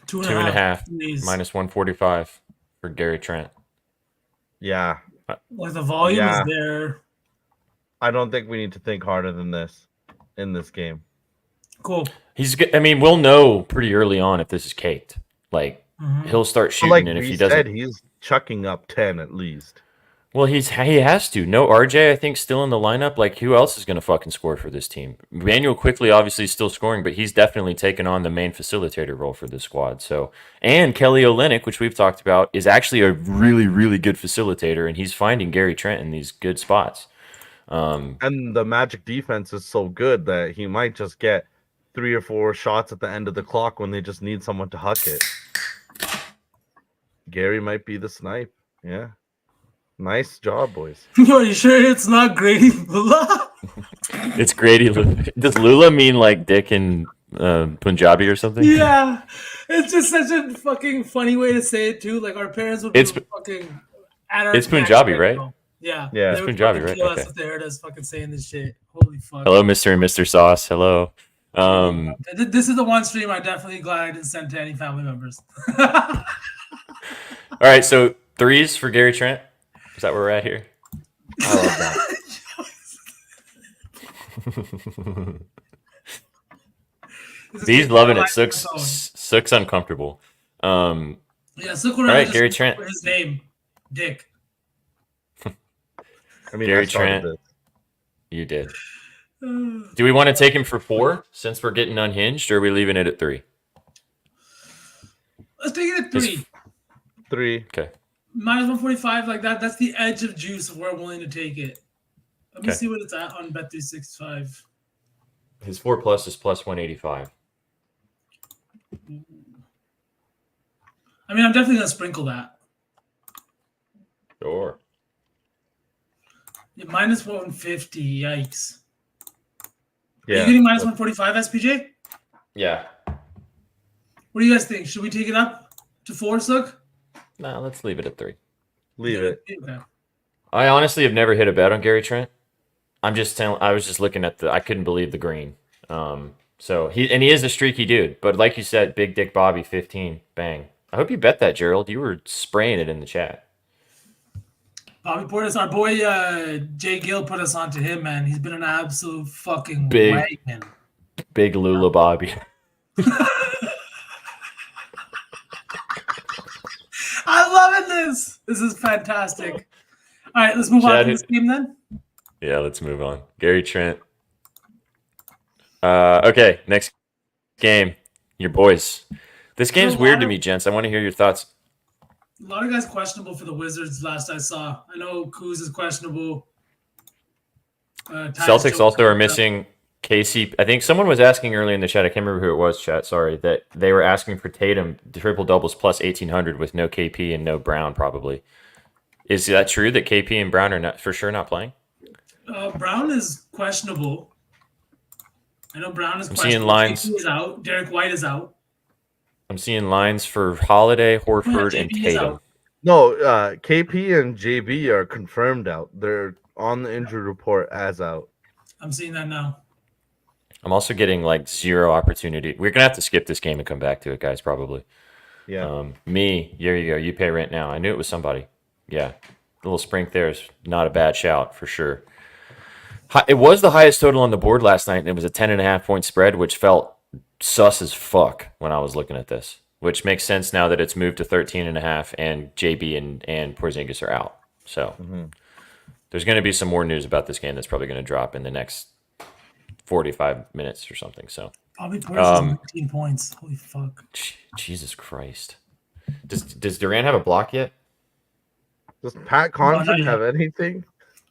2.5 threes. minus 145 for Gary Trent. Yeah. Like, the volume Yeah. is there. I don't think we need to think harder than this in this game. Cool. We'll know pretty early on if this is caked. Like he'll start But shooting, like and if we he doesn't, said, he's chucking up 10 at least. well, he has to. No RJ, I think, still in the lineup. Like, who else is going to fucking score for this team? Manuel Quickly, obviously, still scoring, but he's definitely taken on the main facilitator role for this squad. So, and Kelly Olynyk, which we've talked about, is actually a really, really good facilitator, and he's finding Gary Trent in these good spots. And the Magic defense is so good that he might just get 3 or 4 shots at the end of the clock when they just need someone to huck it. Gary might be the snipe. Yeah. Nice job, boys. Are you sure it's not Grady Lula? It's Grady. Does Lula mean like dick in Punjabi or something? Yeah. It's just such a fucking funny way to say it, too. Like, our parents would be fucking at our It's Punjabi, right? now. Yeah. Yeah. They It's would Punjabi, fucking right? kill us Okay. if they heard us fucking saying this shit. Holy fuck. Hello, Mr. and Mr. Sauce. Hello. This is the one stream I'm definitely glad I didn't send to any family members. All right, so 3s for Gary Trent. Is that where we're at here? I love that. He's loving it. Sook's uncomfortable. Yeah, Sook would All right, just Gary look Trent. for his name, Dick. I mean, Gary I started Trent. this. You did. Do we want to take him for 4 since we're getting unhinged, or are we leaving it at 3? Let's take it at 3. 3. Okay. Minus 145, like that. That's the edge of juice if we're willing to take it. Let me Okay. see what it's at on Bet365. His 4+ is plus 185. I mean, I'm definitely going to sprinkle that. Sure. Yeah, minus 150, yikes. Are Yeah. you getting minus 145, SPJ? Yeah. What do you guys think? Should we take it up to 4, Sook? No, let's leave it at 3. Leave it. Okay. I honestly have never hit a bet on Gary Trent. I was just looking at I couldn't believe the green. So he is a streaky dude, but like you said, Big Dick Bobby 15, bang. I hope you bet that, Gerald. You were spraying it in the chat. Bobby Portis, our boy Jay Gill put us onto him, man. He's been an absolute fucking Big. wagon. Big Lula Bobby. I'm loving this. This is fantastic. All right, let's move on Chad, to this game then. Yeah, let's move on. Gary Trent. Okay, next game. Your boys. This game's weird to me, gents. I want to hear your thoughts. A lot of guys questionable for the Wizards last I saw. I know Kuz is questionable. Celtics also are missing Casey. I think someone was asking earlier in the chat. I can't remember who it was, chat. Sorry. That they were asking for Tatum triple doubles plus 1,800 with no KP and no Brown, probably. Is that true that KP and Brown are not for sure not playing? Brown is questionable. I know Brown is I'm questionable. seeing lines. KP is out. Derek White is out. I'm seeing lines for Holiday, Horford, and JB is Tatum. out. No, KP and JB are confirmed out. They're on the injury report as out. I'm seeing that now. I'm also getting like 0 opportunity. We're gonna have to skip this game and come back to it, guys. Probably. Yeah. Me. There you go. You pay rent now. I knew it was somebody. Yeah. A little sprink there is not a bad shout for sure. It was the highest total on the board last night, and it was a 10.5 point spread, which felt sus as fuck when I was looking at this. Which makes sense now that it's moved to 13.5, and JB and Porzingis are out. So there's going to be some more news about this game that's probably going to drop in the next 45 minutes or something. So Probably Porzingis 19 points. Holy fuck. Jesus Christ. Does Durant have a block yet? Does Pat not Connaughton yet. have anything?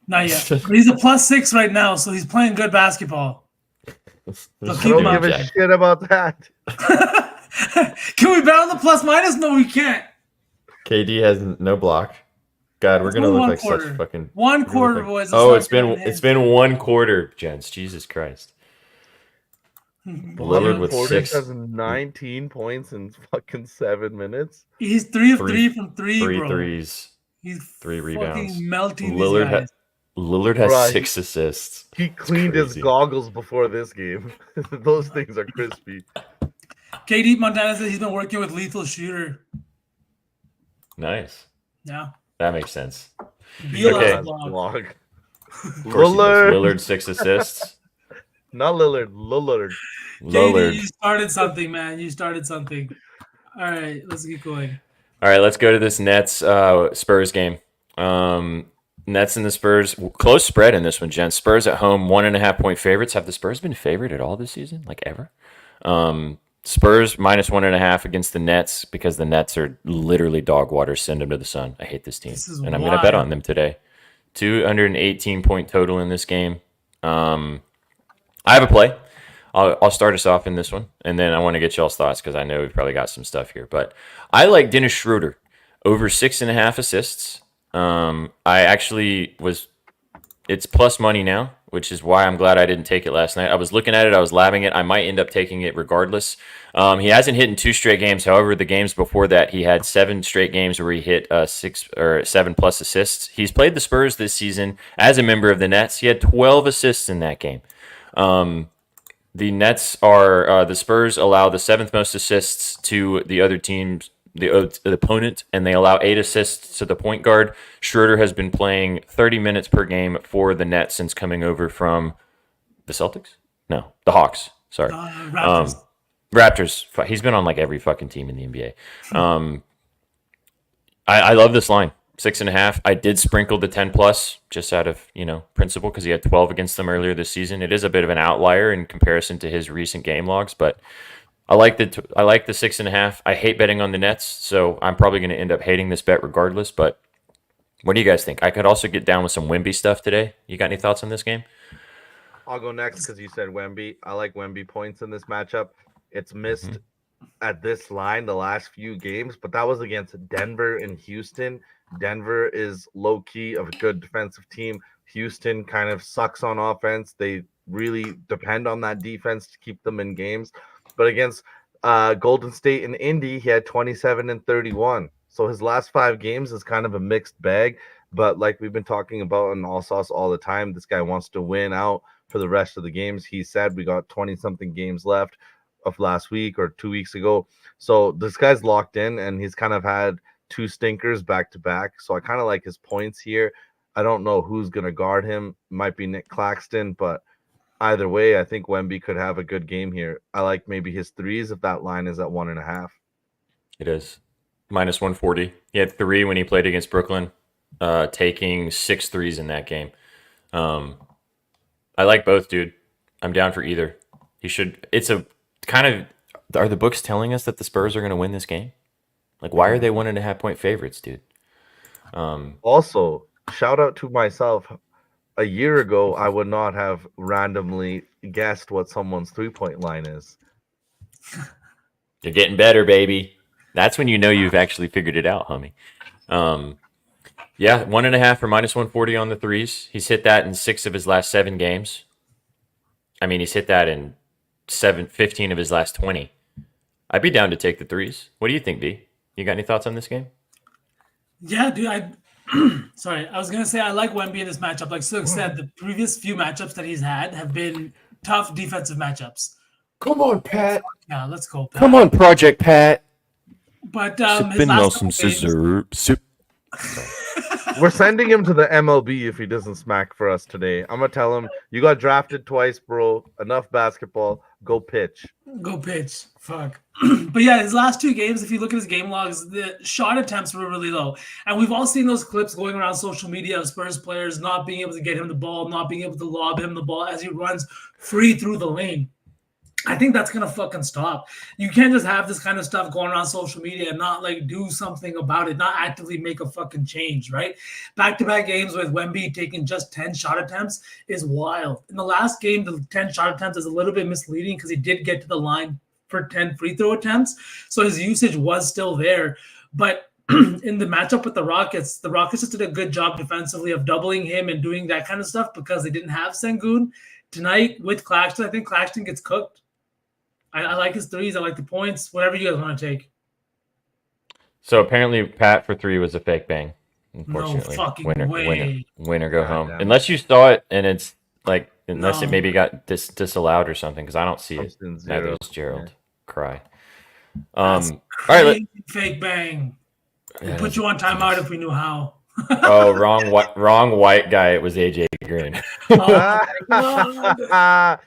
Not yet. But he's a +6 right now, so he's playing good basketball. So I keep don't him up. give a shit about that. Can we bet on the +-? No, we can't. KD has no block. God, we're It's gonna only look one like quarter. such fucking One quarter, boys. Oh, Let's it's not been get it's been one quarter, gents. Jesus Christ. Lillard with Portis 6. has 19 points in fucking 7 minutes. He's 3 of Three- 3 from 3, Three bro. threes. He's 3 fucking rebounds. melting Lillard these guys. Lillard has Right. 6 assists. He cleaned his crazy. goggles before this game. Those things are crispy. KD Montana said he's been working with Lethal Shooter. Nice. Yeah. That makes sense. Beal Okay. has a block. Of course he does. Lillard. Lillard 6 assists. Not Lillard. Lillard. KD, Lillard. you started something, man. You started something. All right, let's keep going. All right, let's go to this Nets Spurs game. Nets and the Spurs, close spread in this one, gents. Spurs at home, 1.5 point favorites. Have the Spurs been favored at all this season, like ever? Spurs -1.5 against the Nets because the Nets are literally dog water. Send them to the sun. I hate this team, This is and I'm going to bet wild. on them today. 218 point total in this game. I have a play. I'll start us off in this one, and then I want to get y'all's thoughts because I know we've probably got some stuff here. But I like Dennis Schroeder over 6.5 assists. It's plus money now, which is why I'm glad I didn't take it last night. I was looking at it, I was labbing it. I might end up taking it regardless. He hasn't hit in 2 straight games. However, the games before that, he had 7 straight games where he hit 6 or 7 plus assists. He's played the Spurs this season as a member of the Nets. He had 12 assists in that game. The Nets are the Spurs allow the 7th most assists to the other teams, the opponent, and they allow 8 assists to the point guard. Schroeder has been playing 30 minutes per game for the Nets since coming over from the Celtics. No, the Hawks. Sorry, Raptors. Raptors. He's been on like every fucking team in the NBA. I love this line. 6.5. I did sprinkle the 10 plus just out of principle because he had 12 against them earlier this season. It is a bit of an outlier in comparison to his recent game logs, but I like the 6.5. I hate betting on the Nets, so I'm probably going to end up hating this bet regardless. But what do you guys think? I could also get down with some Wemby stuff today. You got any thoughts on this game? I'll go next because you said Wemby. I like Wemby points in this matchup. It's missed at this line the last few games, but that was against Denver and Houston. Denver is low-key of a good defensive team. Houston kind of sucks on offense. They really depend on that defense to keep them in games. But against Golden State and Indy, he had 27 and 31. So his last 5 games is kind of a mixed bag. But like we've been talking about in All Sauce all the time, this guy wants to win out for the rest of the games. He said we got 20-something games left of last week or 2 weeks ago. So this guy's locked in, and he's kind of had 2 stinkers back to back. So I kind of like his points here. I don't know who's going to guard him. Might be Nick Claxton, but either way, I think Wemby could have a good game here. I like maybe his threes if that line is at 1.5. It is -140. He had 3 when he played against Brooklyn, taking 6 threes in that game. I like both, dude. I'm down for either. He should. It's a kind of. Are the books telling us that the Spurs are going to win this game? Like, why are they 1.5 point favorites, dude? Also, shout out to myself. A year ago, I would not have randomly guessed what someone's 3-point line is. You're getting better, baby. That's when you know you've actually figured it out, homie. Yeah, 1.5 for -140 on the threes. He's hit that in 6 of his last 7 games. I mean, he's hit that in 15 of his last 20. I'd be down to take the threes. What do you think, B? You got any thoughts on this game? Yeah, dude. Sorry, I was gonna say I like Wemby in this matchup. Like Silk said, the previous few matchups that he's had have been tough defensive matchups. Come on, Pat. Yeah, let's go. Pat. Come on, Project Pat. But his last couple games, We're sending him to the MLB if he doesn't smack for us today. I'm gonna tell him you got drafted twice, bro. Enough basketball. Go pitch. Go pitch. Fuck. But yeah, his last 2 games, if you look at his game logs, the shot attempts were really low. And we've all seen those clips going around social media of Spurs players not being able to get him the ball, not being able to lob him the ball as he runs free through the lane. I think that's gonna fucking stop. You can't just have this kind of stuff going around social media and not like do something about it, not actively make a fucking change, right? Back-to-back games with Wemby taking just 10 shot attempts is wild. In the last game, the 10 shot attempts is a little bit misleading because he did get to the line for 10 free throw attempts, so his usage was still there. But in the matchup with the Rockets just did a good job defensively of doubling him and doing that kind of stuff because they didn't have Sengun. Tonight with Claxton, I think Claxton gets cooked. I like his threes. I like the points. Whatever you guys want to take. So apparently, Pat for 3 was a fake bang. Unfortunately, No fucking winner, way. winner, go God home. damn. Unless you saw it and it's like, unless it No. maybe got disallowed or something, because I don't see it. Austin Neither zero. does Gerald. Cry. That's All right. crazy fake bang. We'd put you on timeout if we knew how. Oh, wrong white guy. It was AJ Green. Oh, God.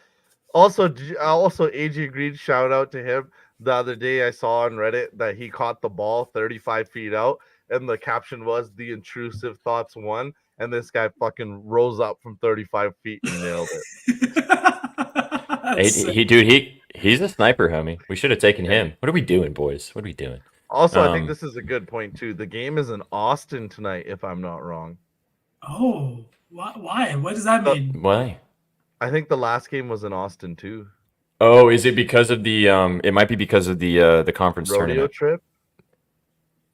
Also, AJ Green, shout out to him. The other day I saw on Reddit that he caught the ball 35 feet out, and the caption was "The intrusive thoughts won," and this guy fucking rose up from 35 feet and nailed it. He's a sniper, homie. We should have taken him. What are we doing, boys? What are we doing? Also, I think this is a good point too. The game is in Austin tonight, if I'm not wrong. Oh, why? What does that mean? Why? I think the last game was in Austin too. Oh, is it because of the it might be because of the conference Rodeo tournament trip.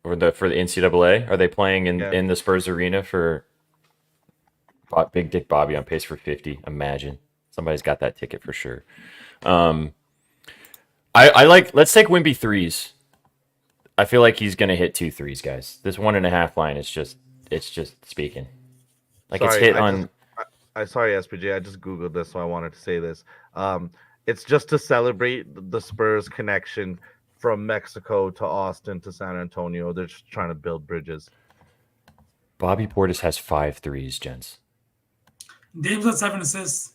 or for the NCAA? Are they playing Yeah. in the Spurs arena for Big Dick Bobby on pace for 50? Imagine. Somebody's got that ticket for sure. I like, let's take Wemby threes. I feel like he's gonna hit 2 threes, guys. This 1.5 line is just speaking. Like it's hit on. Sorry, SPJ. I just googled this, so I wanted to say this. It's just to celebrate the Spurs connection from Mexico to Austin to San Antonio. They're just trying to build bridges. Bobby Portis has 5 threes, gents. Dame's got 7 assists.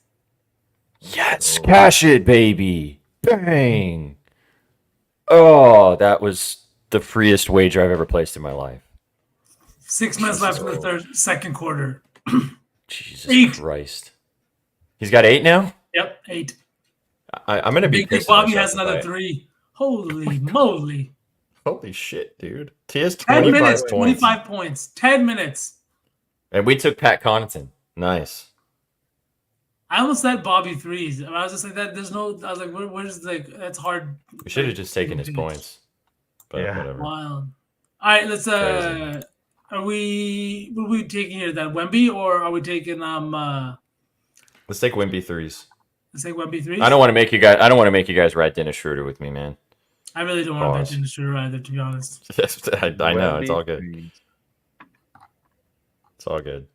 Yes, cash it, baby. Bang. Oh, that was the freest wager I've ever placed in my life. 6 minutes left in the second quarter. Jesus 8. Christ. He's got 8 now? Yep, 8. I'm gonna be Big Dick pissed. Bobby has another 3. Holy moly. Holy shit, dude. He has 10 25 minutes, points. 25 points. 10 minutes. And we took Pat Connaughton. Nice. I almost said Bobby threes. I was just like that. There's no. I was like, where's like that's hard. We should have just taken his points. But Yeah. whatever. Wild. All right, let's. Crazy. Are we? What are we taking here? Then Wemby, or are we taking Let's take Wemby threes. Let's take Wemby threes. I don't want to make you guys ride Dennis Schroeder with me, man. I really don't want to Pause. bet in the shooter either, to be honest. Yes, I know. It's all good. Wemby. It's all good.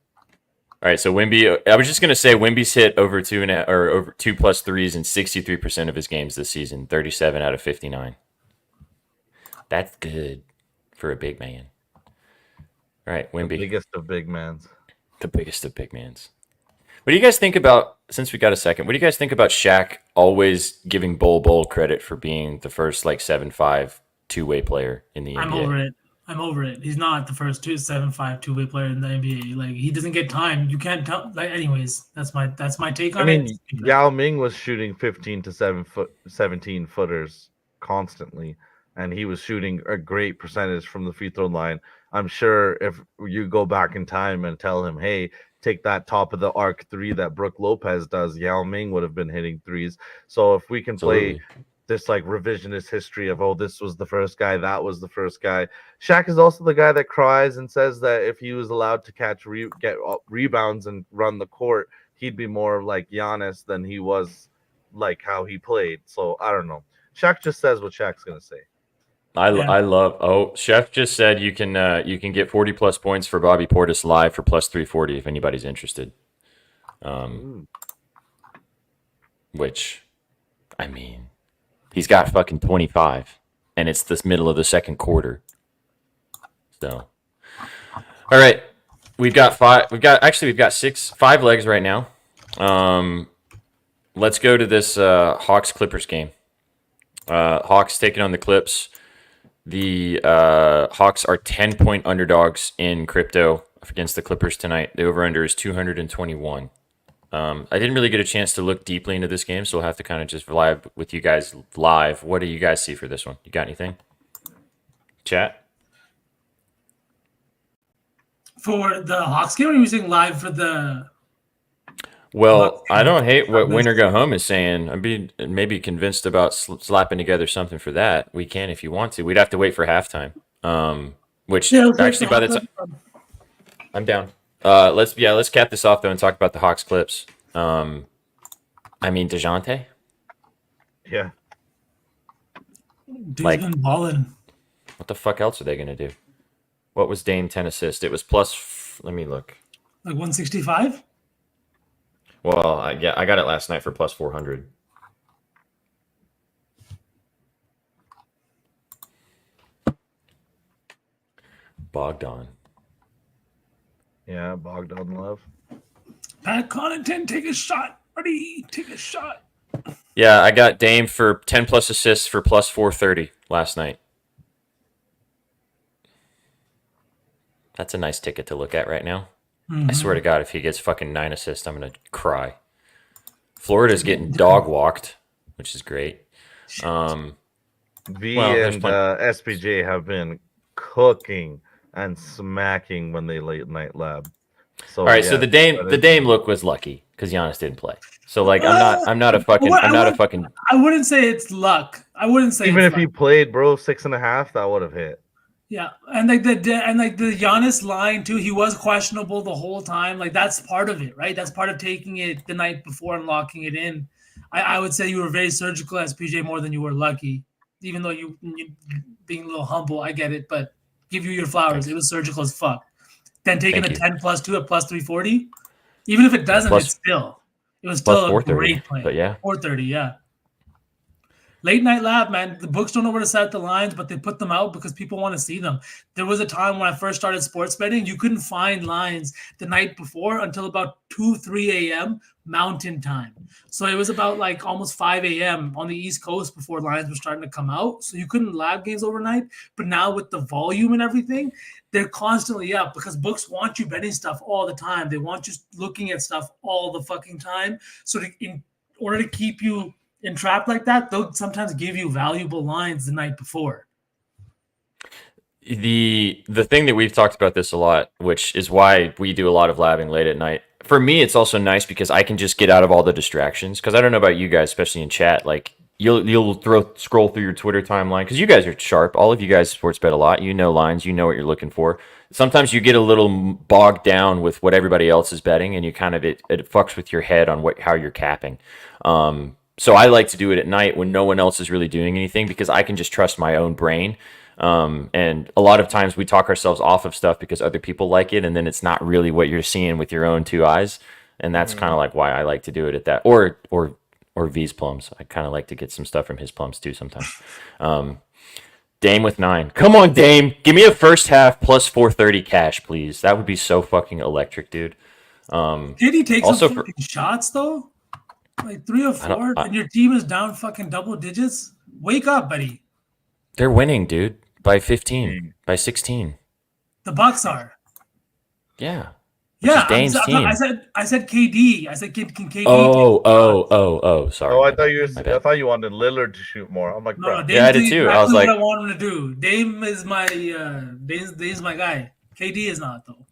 All right, so Wemby. I was just gonna say Wemby's hit over 2+ threes in 63% of his games this season. 37 out of 59. That's good for a big man. All right, The Wemby, biggest of big mans. the biggest of big mans. What do you guys think about? Since we got a second, what do you guys think about Shaq always giving Bol credit for being the first 7'5" two-way player in the NBA? I'm over it. He's not the first 7'5" two-way player in the NBA. Like he doesn't get time. You can't tell. Like, anyways, that's my take on it. Yao Ming was shooting 15 to 17 footers constantly, and he was shooting a great percentage from the free throw line. I'm sure if you go back in time and tell him, hey, take that top of the arc 3 that Brooke Lopez does, Yao Ming would have been hitting threes. So if we can play Absolutely. this revisionist history of, oh, this was the first guy, that was the first guy. Shaq is also the guy that cries and says that if he was allowed to get rebounds and run the court, he'd be more like Giannis than he was like how he played. So I don't know. Shaq just says what Shaq's gonna say. I love. Oh, Chef just said you can get 40+ points for Bobby Portis live for +340 if anybody's interested. Which, I mean, he's got fucking 25, and it's this middle of the second quarter. So, all right, we've got five legs right now. Let's go to this Hawks Clippers game. Hawks taking on the Clips. The Hawks are 10-point underdogs in crypto against the Clippers tonight. The over-under is 221. I didn't really get a chance to look deeply into this game, so we'll have to kind of just vibe with you guys live. What do you guys see for this one? You got anything? Chat? For the Hawks game, or are you using live for the? Well, I don't hate what Winner Go Home is saying. I'm being maybe convinced about slapping together something for that. We can if you want to. We'd have to wait for halftime. Which actually by the time I'm down. Let's cap this off though and talk about the Hawks Clips. I mean DeJounte. Yeah. Dude's Like- been balling. What the fuck else are they gonna do? What was Dame 10 assists? It was plus. Let me look. Like 165. Well, I got it last night for plus 400. Bogdan. Yeah, Bogdan Love. Pat Connaughton, take a shot. Buddy, take a shot. Yeah, I got Dame for 10 plus assists for plus 430 last night. That's a nice ticket to look at right now. I swear to God, if he gets fucking 9 assists, I'm going to cry. Florida's getting dog walked, which is great. V there's and plenty. SPJ have been cooking and smacking when they late night lab. So All right, yeah, so the Dame look was lucky because Giannis didn't play. So like I'm not a fucking. I wouldn't say it's luck. I wouldn't say even it's if he luck. played, bro, 6.5, that would have hit. Yeah, and like the Giannis line too. He was questionable the whole time. Like that's part of it, right? That's part of taking it the night before and locking it in. I would say you were very surgical as PJ more than you were lucky. Even though you being a little humble, I get it, but give you your flowers. Thanks. It was surgical as fuck. Then taking Thank a you. 10 plus 2 at plus 340, even if it doesn't, Plus- it was plus still a 430, great play. but yeah. 430, yeah. Late night lab, man. The books don't know where to set the lines, but they put them out because people want to see them. There was a time when I first started sports betting, you couldn't find lines the night before until about 2-3 a.m. Mountain time. So it was about like almost 5 a.m. on the East Coast before lines were starting to come out. So you couldn't lab games overnight. But now with the volume and everything, they're constantly up because books want you betting stuff all the time. They want you looking at stuff all the fucking time. So in order to keep you entrapped like that, they'll sometimes give you valuable lines the night before. The thing that we've talked about this a lot, which is why we do a lot of labbing late at night. For me, it's also nice because I can just get out of all the distractions. Because I don't know about you guys, especially in chat. Like you'll scroll through your Twitter timeline because you guys are sharp. All of you guys sports bet a lot. You know lines. You know what you're looking for. Sometimes you get a little bogged down with what everybody else is betting, and you kind of it fucks with your head on how you're capping. So I like to do it at night when no one else is really doing anything because I can just trust my own brain. And a lot of times we talk ourselves off of stuff because other people like it, and then it's not really what you're seeing with your own two eyes. And that's kind of like why I like to do it at that, or V's plums. I kind of like to get some stuff from his plums too sometimes. Dame with 9. Come on, Dame. Give me a first half plus 430 cash, please. That would be so fucking electric, dude. Did he take Also some for- fucking shots though? Like 3 or 4, I- and your team is down fucking double digits. Wake up, buddy. They're winning, dude, by 15, by 16. The Bucks are. Yeah. Which Yeah, is Dame's team. I said KD. I said can KD. Oh, sorry. Oh, I My thought you bad. I thought you wanted Lillard to shoot more. I'm like, No, bro, Dame's Yeah, I did doing too. I was exactly like- what I want him to do. Dame is my Dame's my guy. KD is not though.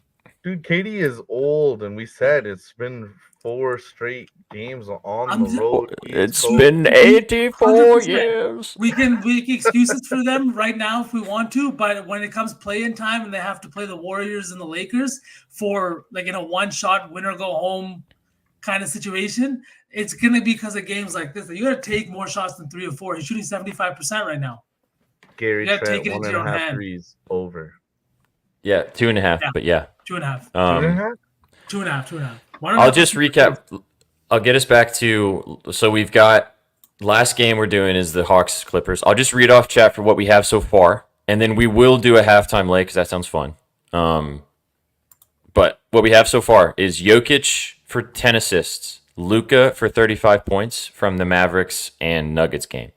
dude, KD is old, and we said it's been 4 straight games on I'm the just- road. It's So- been 84 100%. years. We can make excuses for them right now if we want to, but when it comes play-in time and they have to play the Warriors and the Lakers for like in a one-shot win or go home kind of situation, it's gonna be because of games like this. You gotta take more shots than 3 or 4. He's shooting 75% right now. Gary You gotta Trent, take it into 1.5 your own hand. threes over. Yeah, 2.5, Yeah. but yeah. 2.5. 2.5? 2.5. 2.5. I'll just recap. I'll get us back to, so we've got, last game we're doing is the Hawks Clippers. I'll just read off chat for what we have so far, and then we will do a halftime late because that sounds fun. But what we have so far is Jokic for 10 assists, Luka for 35 points from the Mavericks and Nuggets game.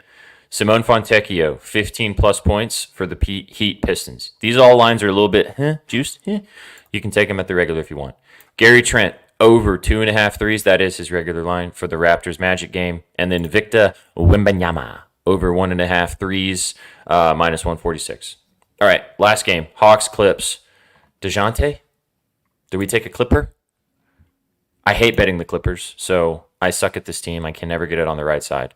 Simone Fontecchio, 15 plus points for the Heat Pistons. These all lines are a little bit juiced. You can take them at the regular if you want. Gary Trent, over 2.5 threes. That is his regular line for the Raptors Magic game. And then Victor Wembanyama, over 1.5 threes, minus 146. All right, last game. Hawks Clips. DeJounte? Do we take a Clipper? I hate betting the Clippers, so I suck at this team. I can never get it on the right side.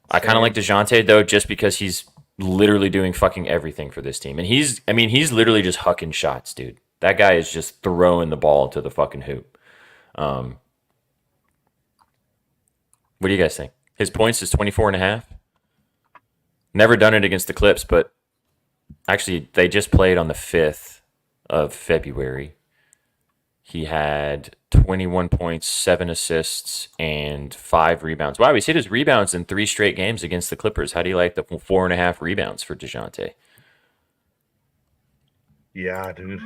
I kind of like DeJounte, though, just because he's literally doing fucking everything for this team. And he's literally just hucking shots, dude. That guy is just throwing the ball to the fucking hoop. What do you guys think? His points is 24.5. Never done it against the Clips, but actually, they just played on the 5th of February. He had 21 points, 7 assists, and 5 rebounds. Wow, he's hit his rebounds in 3 straight games against the Clippers. How do you like the 4.5 rebounds for DeJounte? Yeah, dude.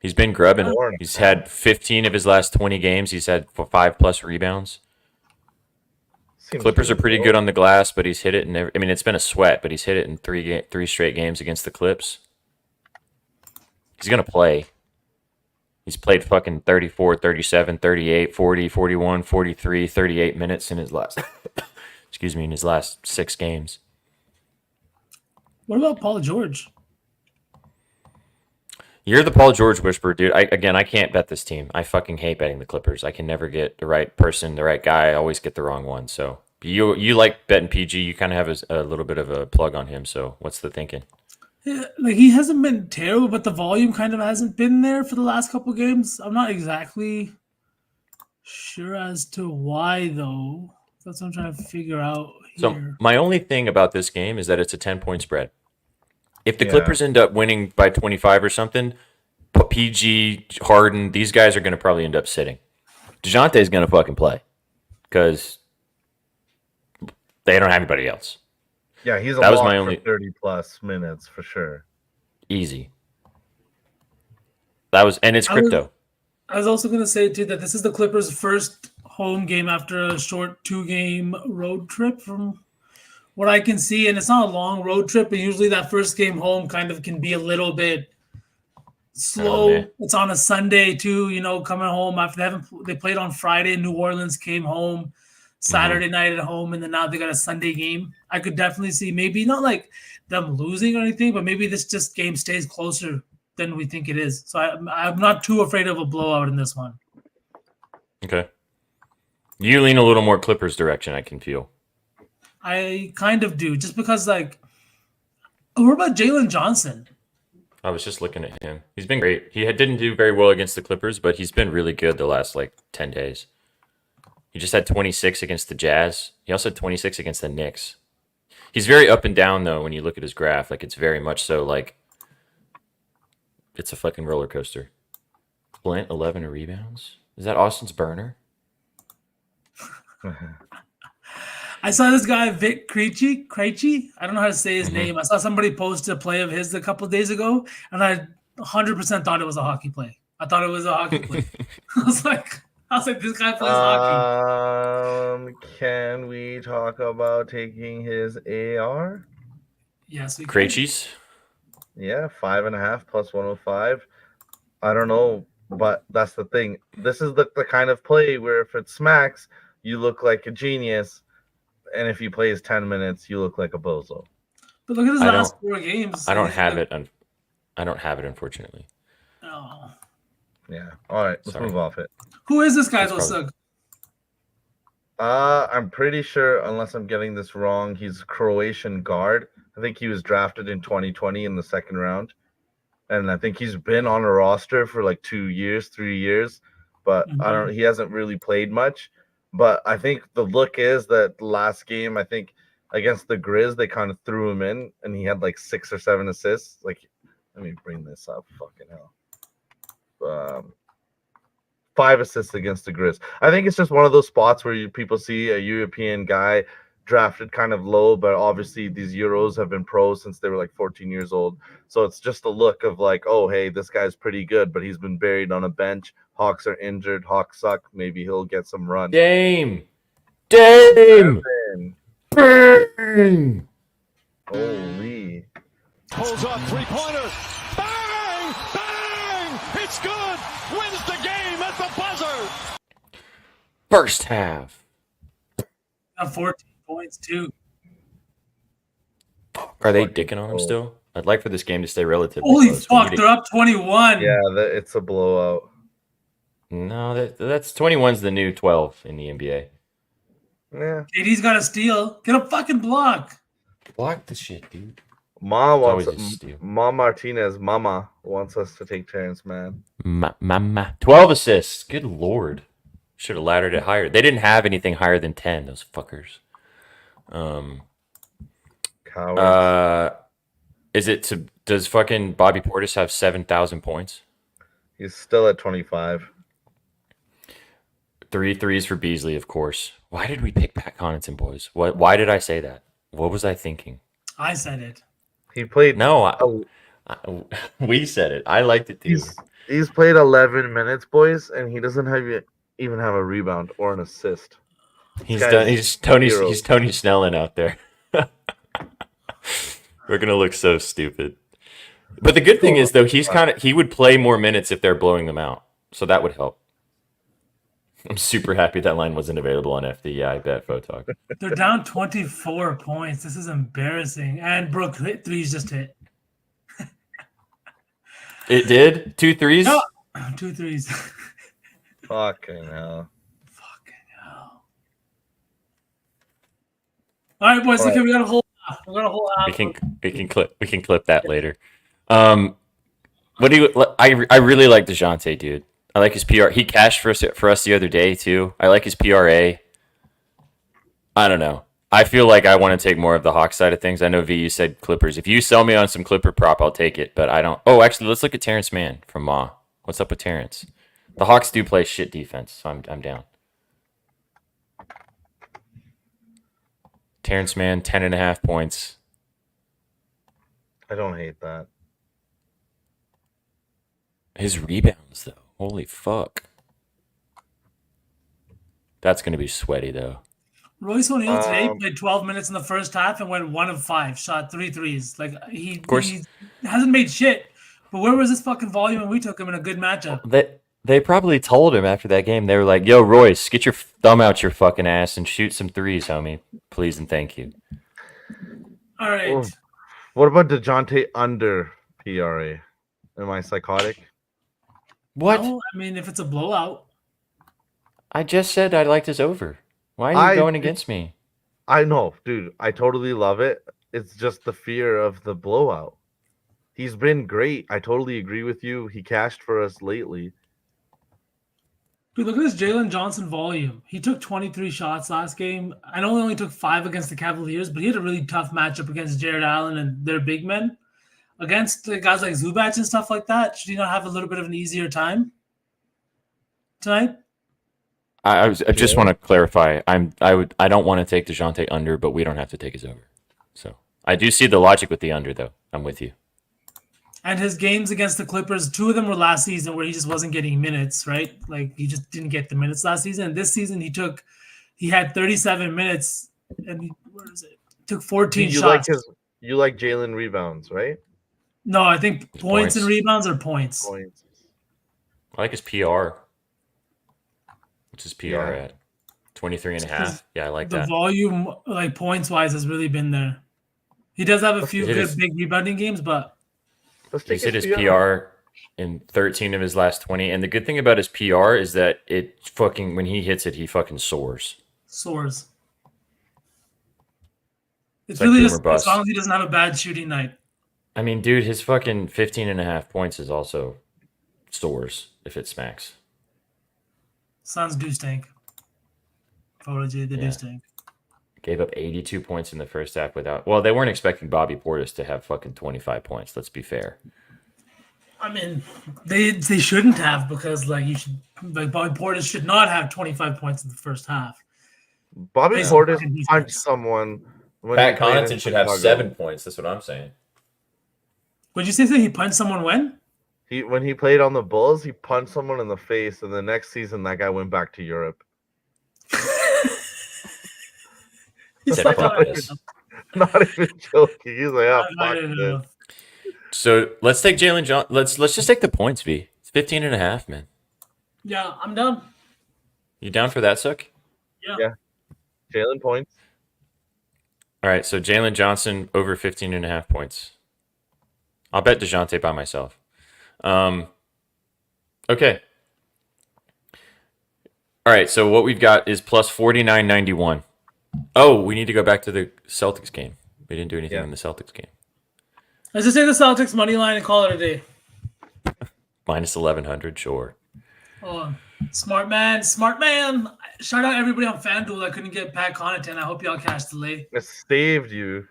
He's been grubbing. He's had 15 of his last 20 games. He's had 5+ rebounds. Clippers are pretty good on the glass, but he's hit it in every, it's been a sweat, but he's hit it in 3 straight games against the Clips. He's going to play. He's played fucking 34, 37, 38, 40, 41, 43, 38 minutes in his last in his last 6 games. What about Paul George? You're the Paul George whisperer, dude. I can't bet this team. I fucking hate betting the Clippers. I can never get the right person, the right guy. I always get the wrong one. So you like betting PG. You kind of have a little bit of a plug on him. So what's the thinking? Yeah, like he hasn't been terrible, but the volume kind of hasn't been there for the last couple games. I'm not exactly sure as to why, though. That's what I'm trying to figure out here. So my only thing about this game is that it's a 10-point spread. If the Clippers end up winning by 25 or something, PG, Harden, these guys are going to probably end up sitting. DeJounte is going to fucking play because they don't have anybody else. Yeah, he's that was lock my for only 30+ minutes for sure. Easy. And it's crypto. I was also going to say too that this is the Clippers' first home game after a short 2-game road trip, from what I can see, and it's not a long road trip. But usually that first game home kind of can be a little bit slow. It's on a Sunday too, coming home after they played on Friday in New Orleans, came home Saturday night at home, and then now they got a Sunday game. I could definitely see maybe not like them losing or anything, but maybe this just game stays closer than we think it is. So I'm not too afraid of a blowout in this one. Okay. You lean a little more Clippers direction, I can feel. I kind of do, just because what about Jalen Johnson? I was just looking at him. He's been great. He didn't do very well against the Clippers, but he's been really good the last 10 days. He just had 26 against the Jazz. He also had 26 against the Knicks. He's very up and down, though, when you look at his graph. It's very much so, it's a fucking roller coaster. Flint, 11 rebounds. Is that Austin's burner? I saw this guy, Vic Krejci. I don't know how to say his name. I saw somebody post a play of his a couple of days ago, and I 100% thought it was a hockey play. I thought it was a hockey play. I was like, this guy plays hockey. Can we talk about taking his AR? Yes, we can. Krejci's? Yeah, 5.5 plus 105. I don't know, but that's the thing. This is the kind of play where if it smacks, you look like a genius, and if he plays 10 minutes, you look like a bozo. But look at his last 4 games. I don't have it. I don't have it, unfortunately. Oh. Yeah. All right, let's move off it. Who is this guy, Sug? I'm pretty sure, unless I'm getting this wrong, he's a Croatian guard. I think he was drafted in 2020 in the 2nd round. And I think he's been on a roster for 2 years, 3 years. But he hasn't really played much. But I think the look is that last game, I think against the Grizz, they kind of threw him in, and he had 6 or 7 assists. Let me bring this up. Fucking hell. 5 assists against the Grizz. I think it's just one of those spots where people see a European guy drafted kind of low, but obviously these Euros have been pros since they were like 14 years old. So it's just a look of like, oh, hey, this guy's pretty good, but he's been buried on a bench. Hawks are injured. Hawks suck. Maybe he'll get some run. Dame. And Bang. holy. Pulls up 3-pointer. Bang! Bang! It's good. Wins the game at the buzzer. First half. Got 14 points too. Are they dicking on him still? I'd like for this game to stay relatively Holy close. fuck, they're up 21. Yeah, it's a blowout. No, that's 21's the new 12 in the NBA. Yeah. KD's got a steal. Get a fucking block. Block the shit, dude. Mama Martinez wants us to take Terrence Mann. 12 assists. Good lord. Should have laddered it higher. They didn't have anything higher than 10, those fuckers. Cowards. Does fucking Bobby Portis have 7,000 points? He's still at 25. 3 threes for Beasley, of course. Why did we pick Pat Connaughton, boys? Why did I say that? What was I thinking? I said it. He played. No, we said it. I liked it too. He's played 11 minutes, boys, and he doesn't even have a rebound or an assist. He's Tony Snelling out there. We're gonna look so stupid. But the good thing is though, he would play more minutes if they're blowing them out. So that would help. I'm super happy that line wasn't available on FD. Yeah, I bet Photog. They're down 24 points. This is embarrassing. And Brooke hit threes just hit. It did? 2 threes? No, 2 threes. Fucking hell. Fucking hell. All right, boys. Okay, we got a whole half. We can clip that later. I really like DeJounte, dude. I like his PR. He cashed for us the other day too. I like his PRA. I don't know. I feel like I want to take more of the Hawks side of things. I know V, you said Clippers. If you sell me on some Clipper prop, I'll take it. But I don't. Oh, actually, let's look at Terrence Mann from Ma. What's up with Terrence? The Hawks do play shit defense, so I'm down. Terrence Mann, 10.5 points. I don't hate that. His rebounds, though. Holy fuck. That's going to be sweaty, though. Royce O'Neal today played 12 minutes in the first half and went 1 of 5, shot 3 threes. Like he hasn't made shit. But where was his fucking volume when we took him in a good matchup? They probably told him after that game. They were like, "Yo, Royce, get your thumb out your fucking ass and shoot some threes, homie. Please and thank you." All right. Oh, what about DeJounte under PRA? Am I psychotic? What? No, I mean, if it's a blowout. I just said I liked his over. Why are you going against me? I know, dude. I totally love it. It's just the fear of the blowout. He's been great. I totally agree with you. He cashed for us lately. Dude, look at this Jalen Johnson volume. He took 23 shots last game. I know he only took 5 against the Cavaliers, but he had a really tough matchup against Jared Allen and their big men. Against the guys like Zubac and stuff like that, should he not have a little bit of an easier time tonight? I just want to clarify. I don't want to take DeJounte under, but we don't have to take his over. So I do see the logic with the under, though. I'm with you. And his games against the Clippers, 2 of them were last season where he just wasn't getting minutes, right? Like he just didn't get the minutes last season. And this season he had 37 minutes and took 14 shots. You like Jalen rebounds, right? No, I think points and rebounds are points. I like his PR. What's his PR at? 23.5. Yeah, I like that. The volume, like points wise, has really been there. He does have a few good big rebounding games, but he's hit his PR in 13 of his last 20. And the good thing about his PR is that when he hits it, he fucking soars. It's really just as long as he doesn't have a bad shooting night. I mean, dude, his fucking 15.5 points is also soars if it smacks. Suns do stink. They do stink. Gave up 82 points in the first half without. Well, they weren't expecting Bobby Portis to have fucking 25 points. Let's be fair. I mean, they shouldn't have because Bobby Portis should not have 25 points in the first half. Bobby Basic Portis fucking defense. punched someone. When Pat he played in Connaughton should have Chicago. 7 points. That's what I'm saying. Would you say that he punched someone when? When he played on the Bulls, he punched someone in the face, and the next season that guy went back to Europe. He's Said like, fuck "Oh, this." Not even joking. He's like, oh, I fuck don't this. know. So let's take Jalen John. Let's just take the points, V. It's 15.5, man. Yeah, I'm done. You down for that, Sook? Yeah. Jalen points. All right, so Jalen Johnson over 15.5 points. I'll bet DeJounte by myself. Okay. All right, so what we've got is plus 49.91. Oh, we need to go back to the Celtics game. We didn't do anything in the Celtics game. Let's just say the Celtics money line and call it a day. Minus 1,100, sure. Oh, smart man. Shout out everybody on FanDuel that couldn't get Pat Connaughton. I hope y'all cashed the late. It saved you.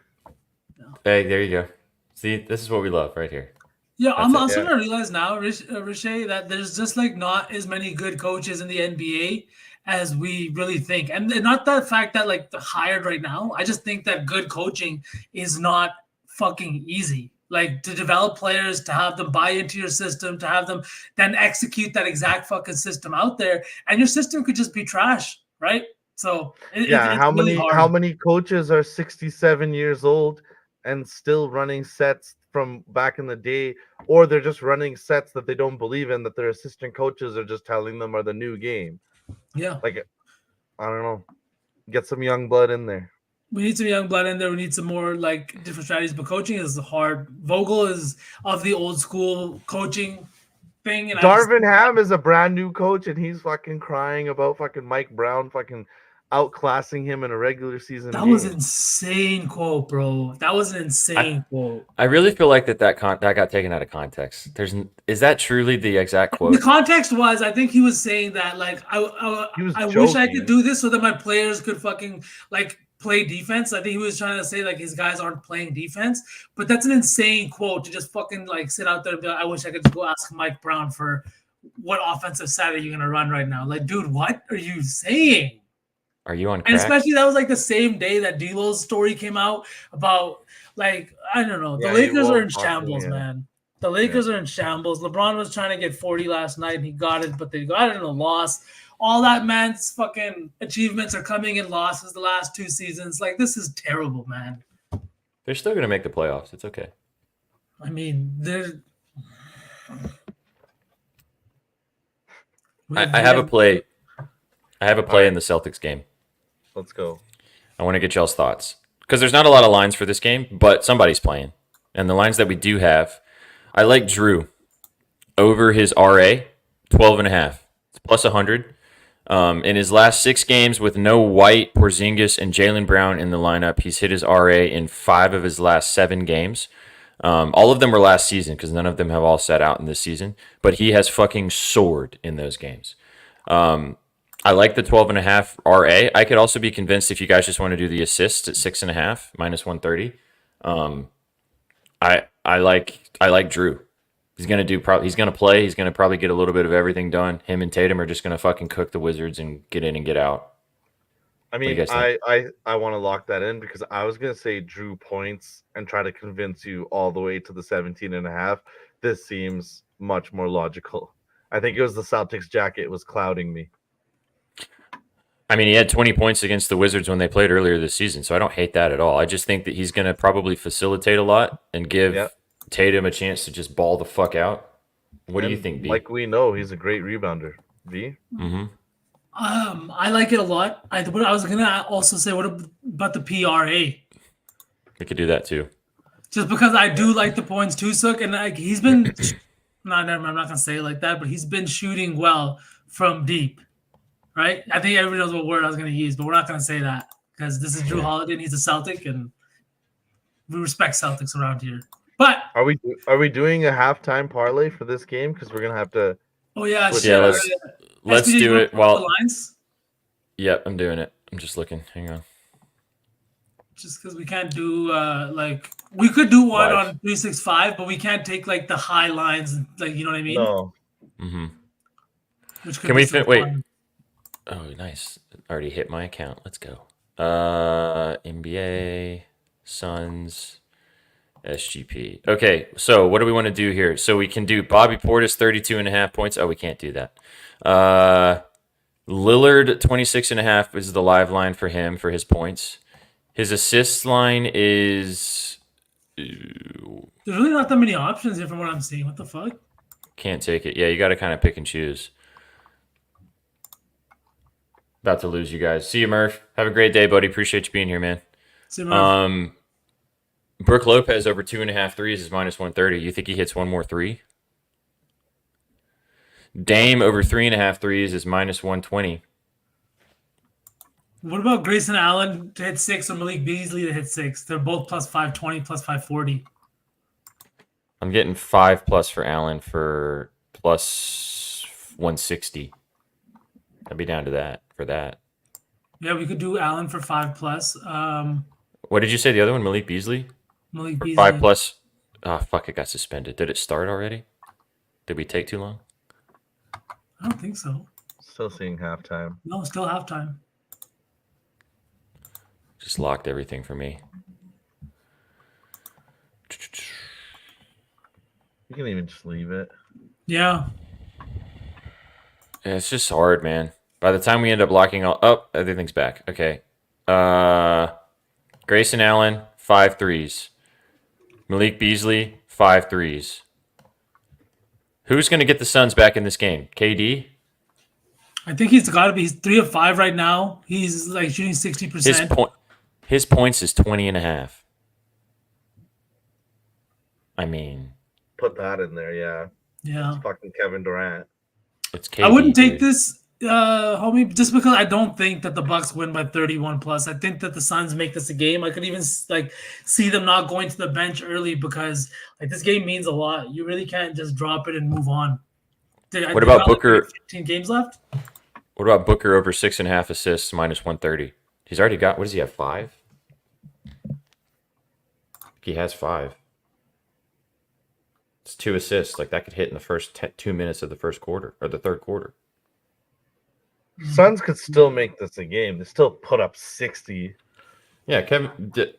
Hey, there you go. See, this is what we love right here. Yeah, I'm That's it, also gonna realize now, Riche, that there's just like not as many good coaches in the NBA as we really think, and not the fact that like the hired right now. I just think that good coaching is not fucking easy. Like to develop players, to have them buy into your system, to have them then execute that exact fucking system out there, and your system could just be trash, right? So it's really hard. how many coaches are 67 years old and still running sets from back in the day, or they're just running sets that they don't believe in, that their assistant coaches are just telling them are the new game? Yeah, Like, I don't know. Get some young blood in there. we need some young blood in there. We need some more like different strategies, but coaching is hard. Vogel is of the old school coaching thing, and Darvin Ham is a brand new coach, and he's fucking crying about fucking Mike Brown fucking outclassing him in a regular season that game. was an insane quote, bro. That was an insane quote. I really feel like that got taken out of context. Is that truly the exact quote? The context was, I think he was saying that like He was I wish I joking. could do this so that my players could fucking like play defense. I think he was trying to say like his guys aren't playing defense, but that's an insane quote to just fucking like sit out there and be like, I wish I could just go ask Mike Brown for what offensive side are you gonna run right now? Like, dude, what are you saying? Are you on And crack? especially that was like the same day that D'Lo's story came out about like I don't know. The Yeah, Lakers he are in was shambles, talking, yeah. man. The Lakers are in shambles. LeBron was trying to get 40 last night and he got it, but they got it in a loss. All that man's fucking achievements are coming in losses the last 2 seasons. Like this is terrible, man. They're still going to make the playoffs. It's okay. I mean, I have a play. I have a play in the Celtics game. Let's go. I want to get y'all's thoughts because there's not a lot of lines for this game, but somebody's playing, and the lines that we do have, I like Drew over his RA 12.5. It's plus 100. In his last 6 games with no White, Porzingis, and Jaylen Brown in the lineup, he's hit his RA in 5 of his last 7 games. All of them were last season because none of them have all set out in this season, but he has fucking soared in those games. I like the 12.5 RA. I could also be convinced if you guys just want to do the assists at 6.5 minus 130. I like Drew. He's gonna He's gonna play. He's gonna probably get a little bit of everything done. Him and Tatum are just gonna fucking cook the Wizards and get in and get out. I do you mean, guys think? I want to lock that in because I was gonna say Drew points and try to convince you all the way to the 17.5. This seems much more logical. I think it was the Celtics jacket was clouding me. I mean, he had 20 points against the Wizards when they played earlier this season, so I don't hate that at all. I just think that he's going to probably facilitate a lot and give Tatum a chance to just ball the fuck out. What do you think, B? Like we know, he's a great rebounder. V? Mm-hmm. I like it a lot. I was gonna also say, what about the PRA? We could do that too. Just because I do like the points too, Sook, and like he's been no, never mind, I'm not gonna say it like that, but he's been shooting well from deep. Right? I think everybody knows what word I was gonna use, but we're not gonna say that because this is Drew Holiday and he's a Celtic and we respect Celtics around here. But Are we doing a halftime parlay for this game? Because we're gonna have to. oh yeah, Yeah, shit. let's SPG, do you it wanna while. put the lines? Yep, I'm doing it. I'm just looking. Hang on. Just because we can't do like we could do one Live. on 365, but we can't take like the high lines, like you know what I mean? No. Mm-hmm. Which could Can be we some wait? fun. Oh, nice. Already hit my account. Let's go. NBA, Suns, SGP. Okay, so what do we want to do here? So we can do Bobby Portis 32.5 points. Oh, we can't do that. Lillard 26.5 is the live line for him for his points. His assist line is There's really not that many options here from what I'm seeing. What the fuck? can't take it. Yeah, you got to kind of pick and choose. About to lose you guys. See you, Murph. Have a great day, buddy. Appreciate you being here, man. See, Murph. Brooke Lopez over 2.5 threes is minus 130. You think he hits one more three? Dame over 3.5 threes is minus 120. What about Grayson Allen to hit 6 or Malik Beasley to hit 6? They're both plus 520, plus 540. I'm getting 5+ for Allen for plus 160. I'd be down to that for that. Yeah, we could do Allen for 5+. What did you say? The other one, Malik Beasley? Malik Beasley. 5+. Oh, fuck, it got suspended. Did it start already? Did we take too long? I don't think so. Still seeing halftime. No, still halftime. Just locked everything for me. You can even just leave it. Yeah. Yeah, it's just hard, man. By the time we end up locking all... Oh, everything's back. Okay. Grayson Allen, 5 threes. Malik Beasley, 5 threes. Who's going to get the Suns back in this game? KD? I think he's got to be. He's 3 of 5 right now. He's like shooting 60%. His points is 20.5. I mean... Put that in there, yeah. Yeah. It's fucking Kevin Durant. It's KD, I wouldn't take dude. this, homie, just because I don't think that the Bucks win by 31+. I think that the Suns make this a game. I could even like see them not going to the bench early because like this game means a lot. You really can't just drop it and move on. What about Booker? 15 games left. What about Booker over 6.5 assists minus 130? He's already got. What does he have? 5. He has 5. It's 2 assists. Like that could hit in the first 2 minutes of the first quarter or the third quarter. Suns could still make this a game. They still put up 60. Yeah,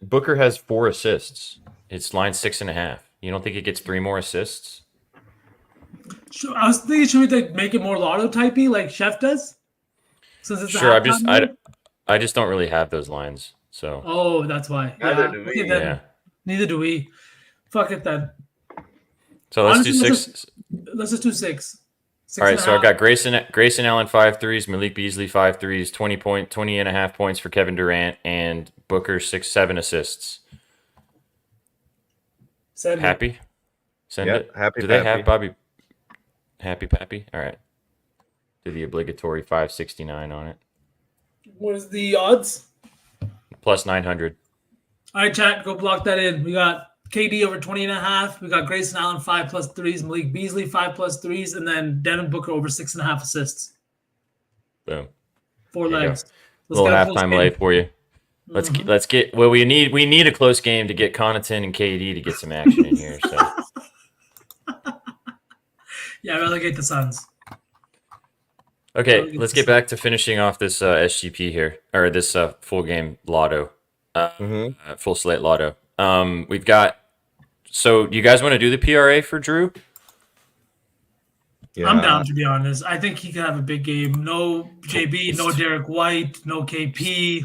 Booker has 4 assists. It's line 6.5. You don't think he gets 3 more assists? I was thinking, should we like make it more lotto typey like Chef does? Since it's a Sure. halftime mode? I just don't really have those lines. So. Oh, that's why. Neither Yeah. do we. Okay, then. Yeah. Neither do we. Fuck it then. So let's Honestly, do 6. Let's just do 6. All right, so I've got Grayson Allen 5 threes, Malik Beasley 5 threes, 20.5 points for Kevin Durant, and Booker 7 assists. Send it. Happy? Send Yep, it. happy Do they Pappy. have Bobby? Happy Pappy? All right. Do the obligatory 569 on it. What is the odds? Plus 900. All right, chat, go block that in. We got KD over 20.5. We got Grayson Allen 5+ threes, Malik Beasley 5+ threes, and then Devin Booker over 6.5 assists. Boom. 4 There you legs. A little get a close halftime game. lay for you. Let's get well. We need a close game to get Connaughton and KD to get some action in here. So Yeah, relegate the Suns. okay, let's get back to finishing off this SGP here, or this full game lotto, full slate lotto. We've got. So you guys want to do the PRA for Drew? Yeah. I'm down, to be honest. I think he could have a big game. No JB, no Derek White, no KP.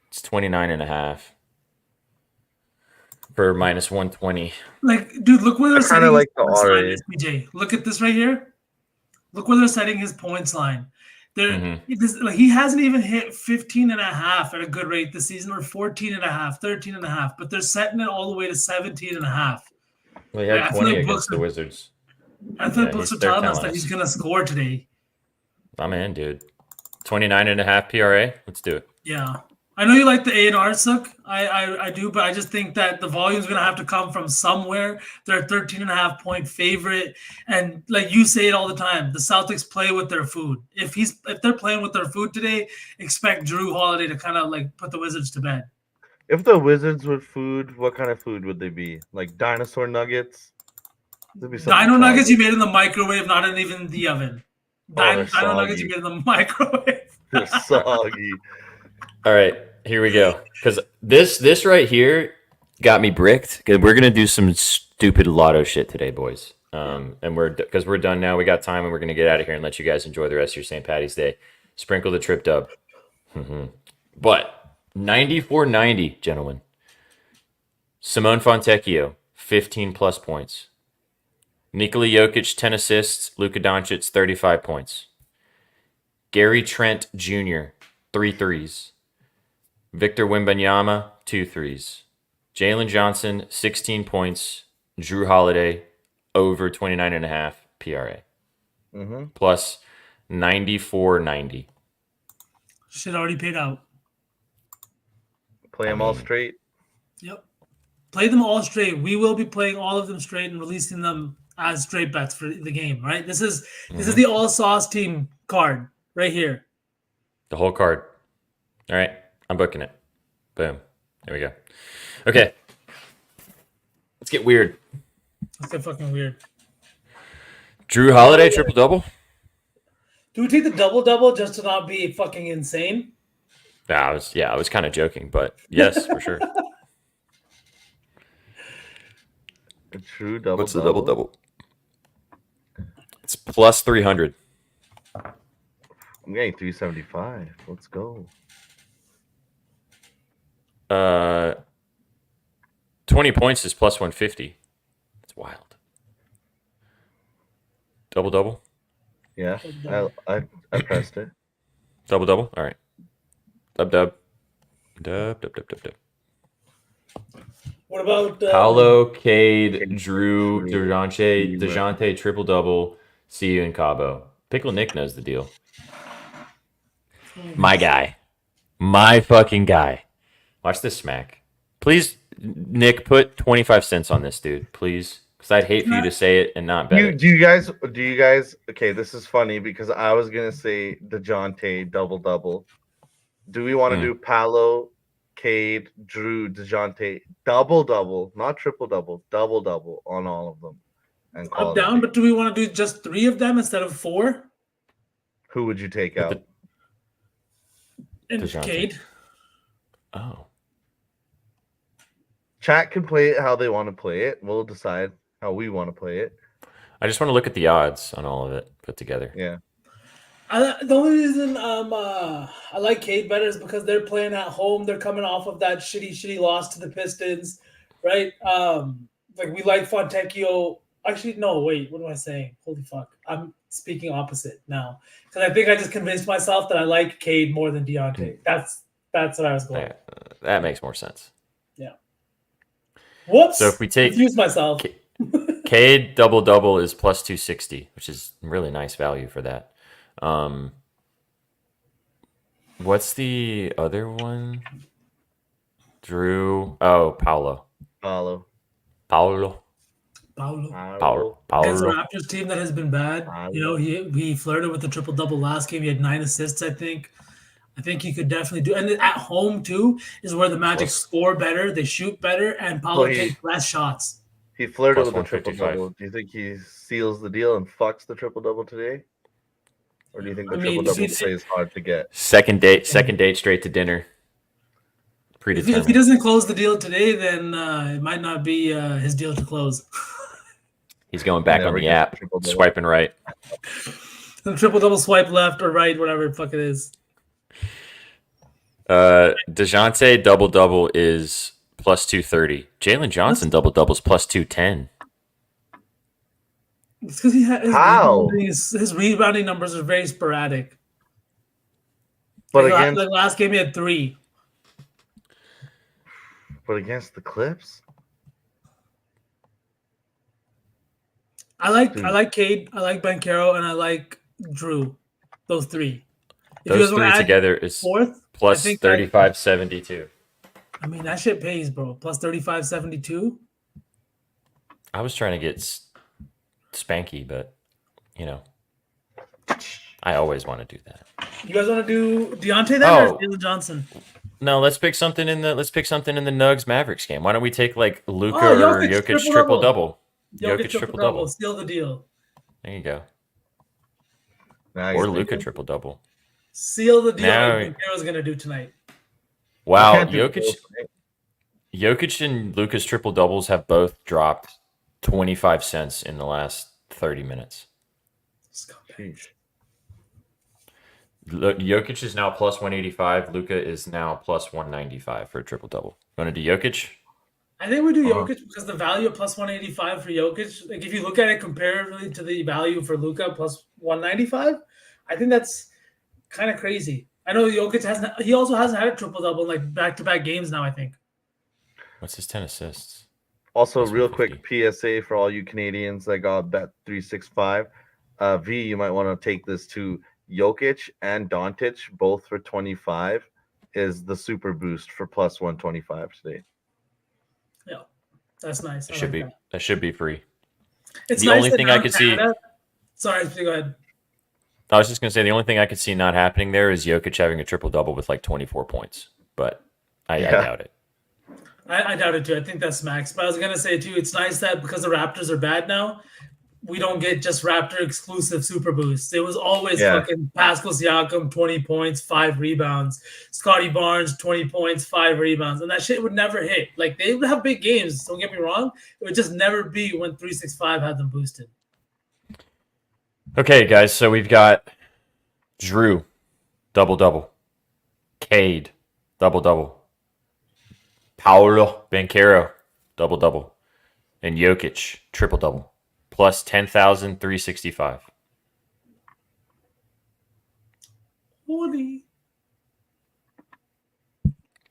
It's 29.5 for minus 120. Like, dude, look where they're kinda setting like his the points line, RA. SPJ. Look at this right here. Look where they're setting his points line. Mhm. He hasn't even hit 15.5 at a good rate this season, or 14.5, 13.5, but they're setting it all the way to 17.5. Well, he Yeah, had I feel 20 like against Brooks- the Wizards. I thought Yeah, Brooks he's are telling us third that he's last. going to score today. I'm in, dude. 29.5 PRA. Let's do it. Yeah. I know you like the A&R suck. I do, but I just think that the volume's going to have to come from somewhere. They're a 13.5 point favorite. And like you say it all the time, the Celtics play with their food. If they're playing with their food today, expect Drew Holiday to kind of like put the Wizards to bed. If the Wizards were food, what kind of food would they be? Like dinosaur nuggets? There'd be something Dino nuggets childish. you made in the microwave, not even the oven. they're Dino nuggets you soggy. get in the microwave. They're soggy. All right, here we go. Because this right here got me bricked. Because we're gonna do some stupid lotto shit today, boys. And because we're done now, we got time, and we're gonna get out of here and let you guys enjoy the rest of your St. Patty's Day. Sprinkle the trip dub. But 94-90, gentlemen. Simone Fontecchio, 15 plus points. Nikola Jokic, 10 assists. Luka Doncic, 35 points. Gary Trent Jr., 3 threes. Victor Wembanyama, 2 threes. Jalen Johnson, 16 points. Drew Holiday, over 29.5 PRA. Plus 94-90. Shit already paid out. Play them all straight. Yep. Play them all straight. We will be playing all of them straight and releasing them as straight bets for the game, right? This is the all sauce team card right here. The whole card. All right, I'm booking it. Boom. There we go. Okay. Let's get weird. Let's get fucking weird. Drew Holiday, triple-double? Do we take the double just to not be fucking insane? I was kind of joking, but yes, for sure. A true double. What's the double-double? It's plus 300. I'm getting 375. Let's go. 20 points is plus 150. That's wild. Double-double? Yeah, I pressed it. Double-double? All right. Dub. What about Paolo, Cade, Drew, DeJounte, triple-double. See you in Cabo. Pickle Nick knows the deal. My guy. My fucking guy. Watch this smack. Please, Nick, put 25 cents on this, dude. Please. Because I'd hate for you to say it and not bet it. Do you guys? Okay, this is funny because I was gonna say DeJounte double. Do we want to do Paolo, Cade, Drew, DeJounte double, not triple-double, double on all of them, and call up it down? But do we want to do just 3 of them instead of 4? Who would you take out? And DeJounte. Cade. Oh. Chat can play it how they want to play it. We'll decide how we want to play it. I just want to look at the odds on all of it put together. Yeah. The only reason I like Cade better is because they're playing at home. They're coming off of that shitty loss to the Pistons, right? Like we like Fontecchio. Actually, no, wait. What am I saying? Holy fuck! I'm speaking opposite now because I think I just convinced myself that I like Cade more than Deontay. That's what I was going. That makes more sense. Yeah. Whoops. So if we take confused myself. Cade double is plus 260, which is really nice value for that. What's the other one? Drew. Oh, Paolo. Paolo. Against the Raptors team that has been bad. You know, he flirted with the triple-double last game. He had 9 assists, I think. I think he could definitely do. And at home too is where the Magic score better, they shoot better, and Paolo takes less shots. He flirted Plus with the triple-double. Do you think he seals the deal and fucks the triple-double today? Or do you think the triple-double stays hard to get? Second date straight to dinner. If he doesn't close the deal today, then it might not be his deal to close. He's going back on the app, swiping right. The triple-double swipe left or right, whatever the fuck it is. DeJounte double is plus 230. Jalen Johnson double is plus 210. It's because his rebounding numbers are very sporadic. But like last game he had 3. But against the Clips, I like Cade, I like Banchero, and I like Drew. Those 3. Those 3 together is 4th, plus 35.72. I mean, that shit pays, bro. Plus 35.72. I was trying to get spanky, but you know, I always want to do that. You guys want to do Deontay then or Jalen Johnson? No, let's pick something in the Nugs Mavericks game. Why don't we take like Luka or Jokic triple-double? Jokic triple-double. Seal the deal. There you go. Nice. Or Luka triple double. Seal the deal. Now- I think Hero's gonna do tonight. Wow, You can't do Jokic, both, right? Jokic and Luka's triple doubles have both dropped 25 cents in the last 30 minutes. Sheesh. Jokic is now plus 185. Luka is now plus 195 for a triple double. Want to do Jokic? I think we do Uh-huh. Jokic because the value of plus 185 for Jokic, like if you look at it comparatively to the value for Luka plus 195, I think that's kind of crazy. I know Jokic he also hasn't had a triple double in like back-to-back games now, I think. What's his 10 assists? Also, Plus real 150. quick PSA for all you Canadians that got bet 365. V, you might want to take this to Jokic and Doncic, both for 25, is the super boost for plus 125 today. Yeah, that's nice. I Should like be that. that should be free. It's the nice only that thing now I could see- Canada- Sorry, go ahead. I was just gonna say the only thing I could see not happening there is Jokic having a triple double with like 24 points, but I Yeah. doubt it. I doubt it too. I think that's max. But I was gonna say too, it's nice that because the Raptors are bad now, we don't get just Raptor exclusive super boosts. It was always Yeah. fucking Pascal Siakam, 20 points, 5 rebounds. Scotty Barnes, 20 points, 5 rebounds. And that shit would never hit. Like they would have big games, don't get me wrong. It would just never be when 365 had them boosted. Okay, guys, so we've got Drew, double double. Cade, double double. Paolo Banchero, double double. And Jokic, triple double. Plus 10,365. Holy.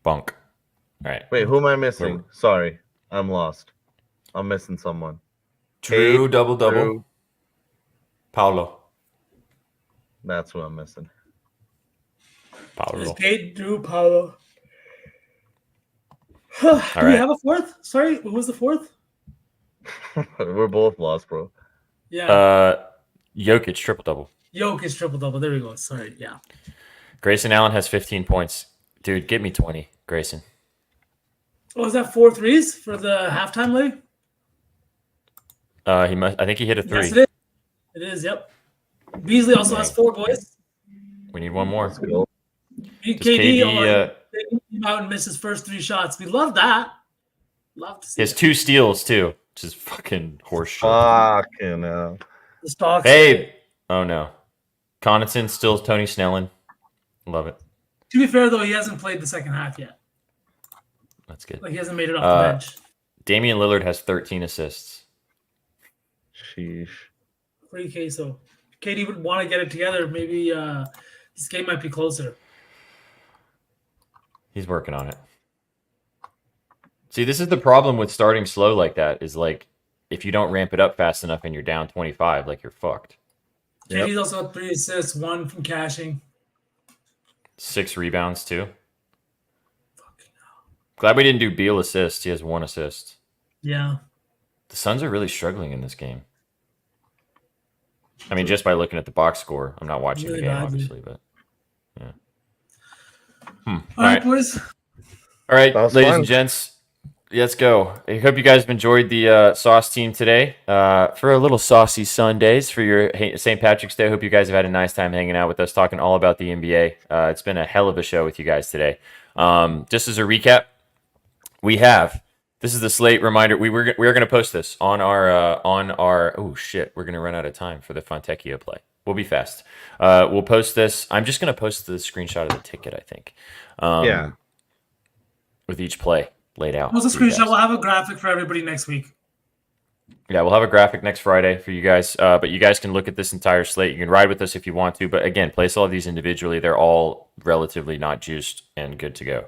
Bunk. All right. Wait, who am I missing? Where- Sorry, I'm lost. I'm missing someone. Drew, Cade, double double. Drew. Paolo. That's who I'm missing. Paolo. Kate, Drew, Paulo. Do we right. have a fourth? Sorry, who was the fourth? We're both lost, bro. Yeah. Jokic, triple double. Jokic triple double. There we go. Sorry. Yeah. Grayson Allen has 15 points. Dude, give me 20, Grayson. Oh, is that 4 threes for the halftime league? He must. I think he hit a three. Yes, it is. It is, yep. Beasley also has 4 boys. We need one more. Let's go. Does KD KD, came out and missed his first 3 shots. We love that. Love to see he has it. 2 steals too, which is fucking horseshit. Fucking hell. The stocks. Hey, oh no, Connaughton still Tony Snelling. Love it. To be fair, though, he hasn't played the second half yet. That's good. Like, he hasn't made it off the bench. Damian Lillard has 13 assists. Sheesh. Free queso. KD would want to get it together. Maybe this game might be closer. He's working on it. See, this is the problem with starting slow like that. Is like if you don't ramp it up fast enough and you're down 25, like you're fucked. Yep. KD's also had 3 assists, 1 from cashing. 6 rebounds too. Fucking hell. Glad we didn't do Beal assist. He has 1 assist. Yeah. The Suns are really struggling in this game. I mean, just by looking at the box score, I'm not watching Really the game, bad, obviously, but yeah. All right, boys. All right, That was ladies fun. and gents, let's go. I hope you guys have enjoyed the Sauce team today for a little saucy Sundays for your St. Patrick's Day. I hope you guys have had a nice time hanging out with us, talking all about the NBA. It's been a hell of a show with you guys today. Just as a recap, this is the slate reminder. We are going to post this on our oh shit, we're going to run out of time for the Fontecchio play. We'll be fast. We'll post this. I'm just going to post the screenshot of the ticket, I think. Yeah. With each play laid out. Post a for you screenshot. guys. We'll have a graphic for everybody next week. Yeah, we'll have a graphic next Friday for you guys. But you guys can look at this entire slate. You can ride with us if you want to. But again, place all of these individually. They're all relatively not juiced and good to go.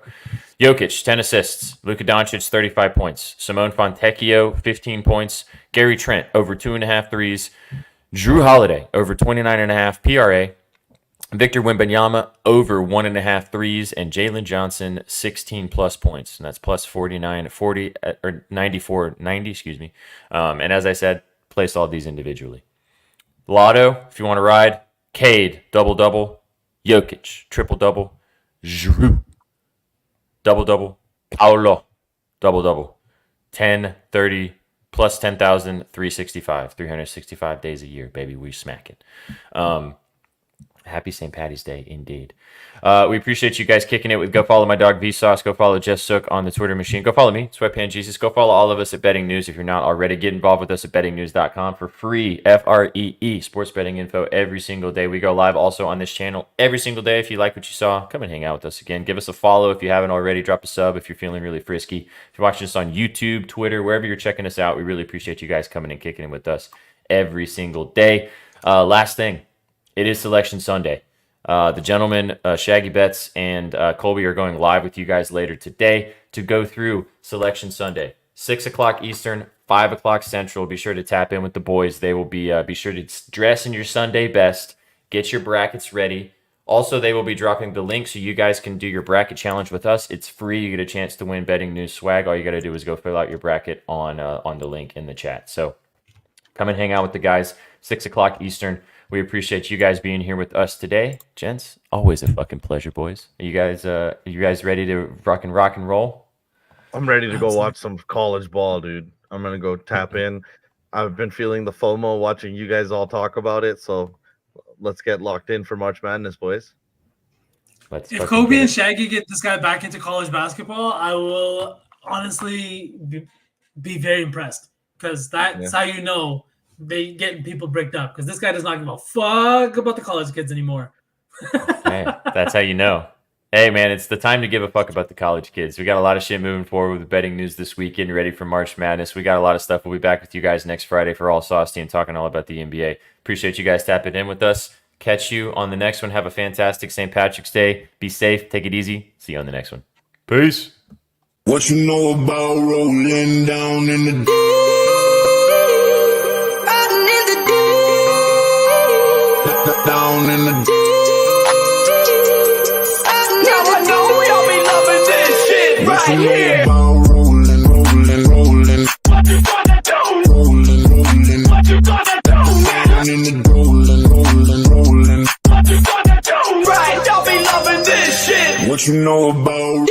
Jokic, 10 assists. Luka Doncic, 35 points. Simone Fontecchio, 15 points. Gary Trent, over 2.5 threes. Drew Holiday, over 29.5 PRA. Victor Wembanyama, over 1.5 threes. And Jalen Johnson, 16 plus points. And that's plus 49, 40, or 94, 90, excuse me. And as I said, place all of these individually. Lotto, if you want to ride. Cade, double-double. Jokic, triple-double. Drew, double-double. Paolo, double-double. 10, 30, plus 10,000, 365. 365 days a year, baby. We smack it. Happy St. Patty's Day, indeed. We appreciate you guys kicking it with. Go follow my dog Vsauce. Go follow Jess Sook on the Twitter machine. Go follow me, Sweatpan Jesus. Go follow all of us at Betting News if you're not already. Get involved with us at bettingnews.com for free FREE sports betting info every single day. We go live also on this channel every single day. If you like what you saw, come and hang out with us again. Give us a follow if you haven't already. Drop a sub if you're feeling really frisky. If you're watching us on YouTube, Twitter, wherever you're checking us out, we really appreciate you guys coming and kicking it with us every single day. Last thing, it is Selection Sunday. The gentlemen, Shaggy Betts and Colby, are going live with you guys later today to go through Selection Sunday. 6 o'clock Eastern, 5 o'clock Central. Be sure to tap in with the boys. They will be sure to dress in your Sunday best. Get your brackets ready. Also, they will be dropping the link so you guys can do your bracket challenge with us. It's free. You get a chance to win Betting News swag. All you got to do is go fill out your bracket on the link in the chat. So come and hang out with the guys. 6 o'clock Eastern. We appreciate you guys being here with us today. Gents, always a fucking pleasure, boys. Are you guys ready to rock and roll? I'm ready to go watch some college ball, dude. I'm going to go tap in. I've been feeling the FOMO watching you guys all talk about it, so let's get locked in for March Madness, boys. If Kobe and Shaggy get this guy back into college basketball, I will honestly be very impressed, because that's how you know they getting people bricked up, because this guy does not give a fuck about the college kids anymore. Hey, that's how you know. Hey, man, it's the time to give a fuck about the college kids. We got a lot of shit moving forward with Betting News this week, getting ready for March Madness. We got a lot of stuff. We'll be back with you guys next Friday for all saucy and talking all about the NBA. Appreciate you guys tapping in with us. Catch you on the next one. Have a fantastic St. Patrick's Day. Be safe. Take it easy. See you on the next one. Peace. What you know about rolling down in the down in the Now I know y'all be loving this shit right here. rolling. What you gonna do? Rolling. What you gonna do? Down in the rolling. What you gonna do? Right, y'all be loving this shit. What you know about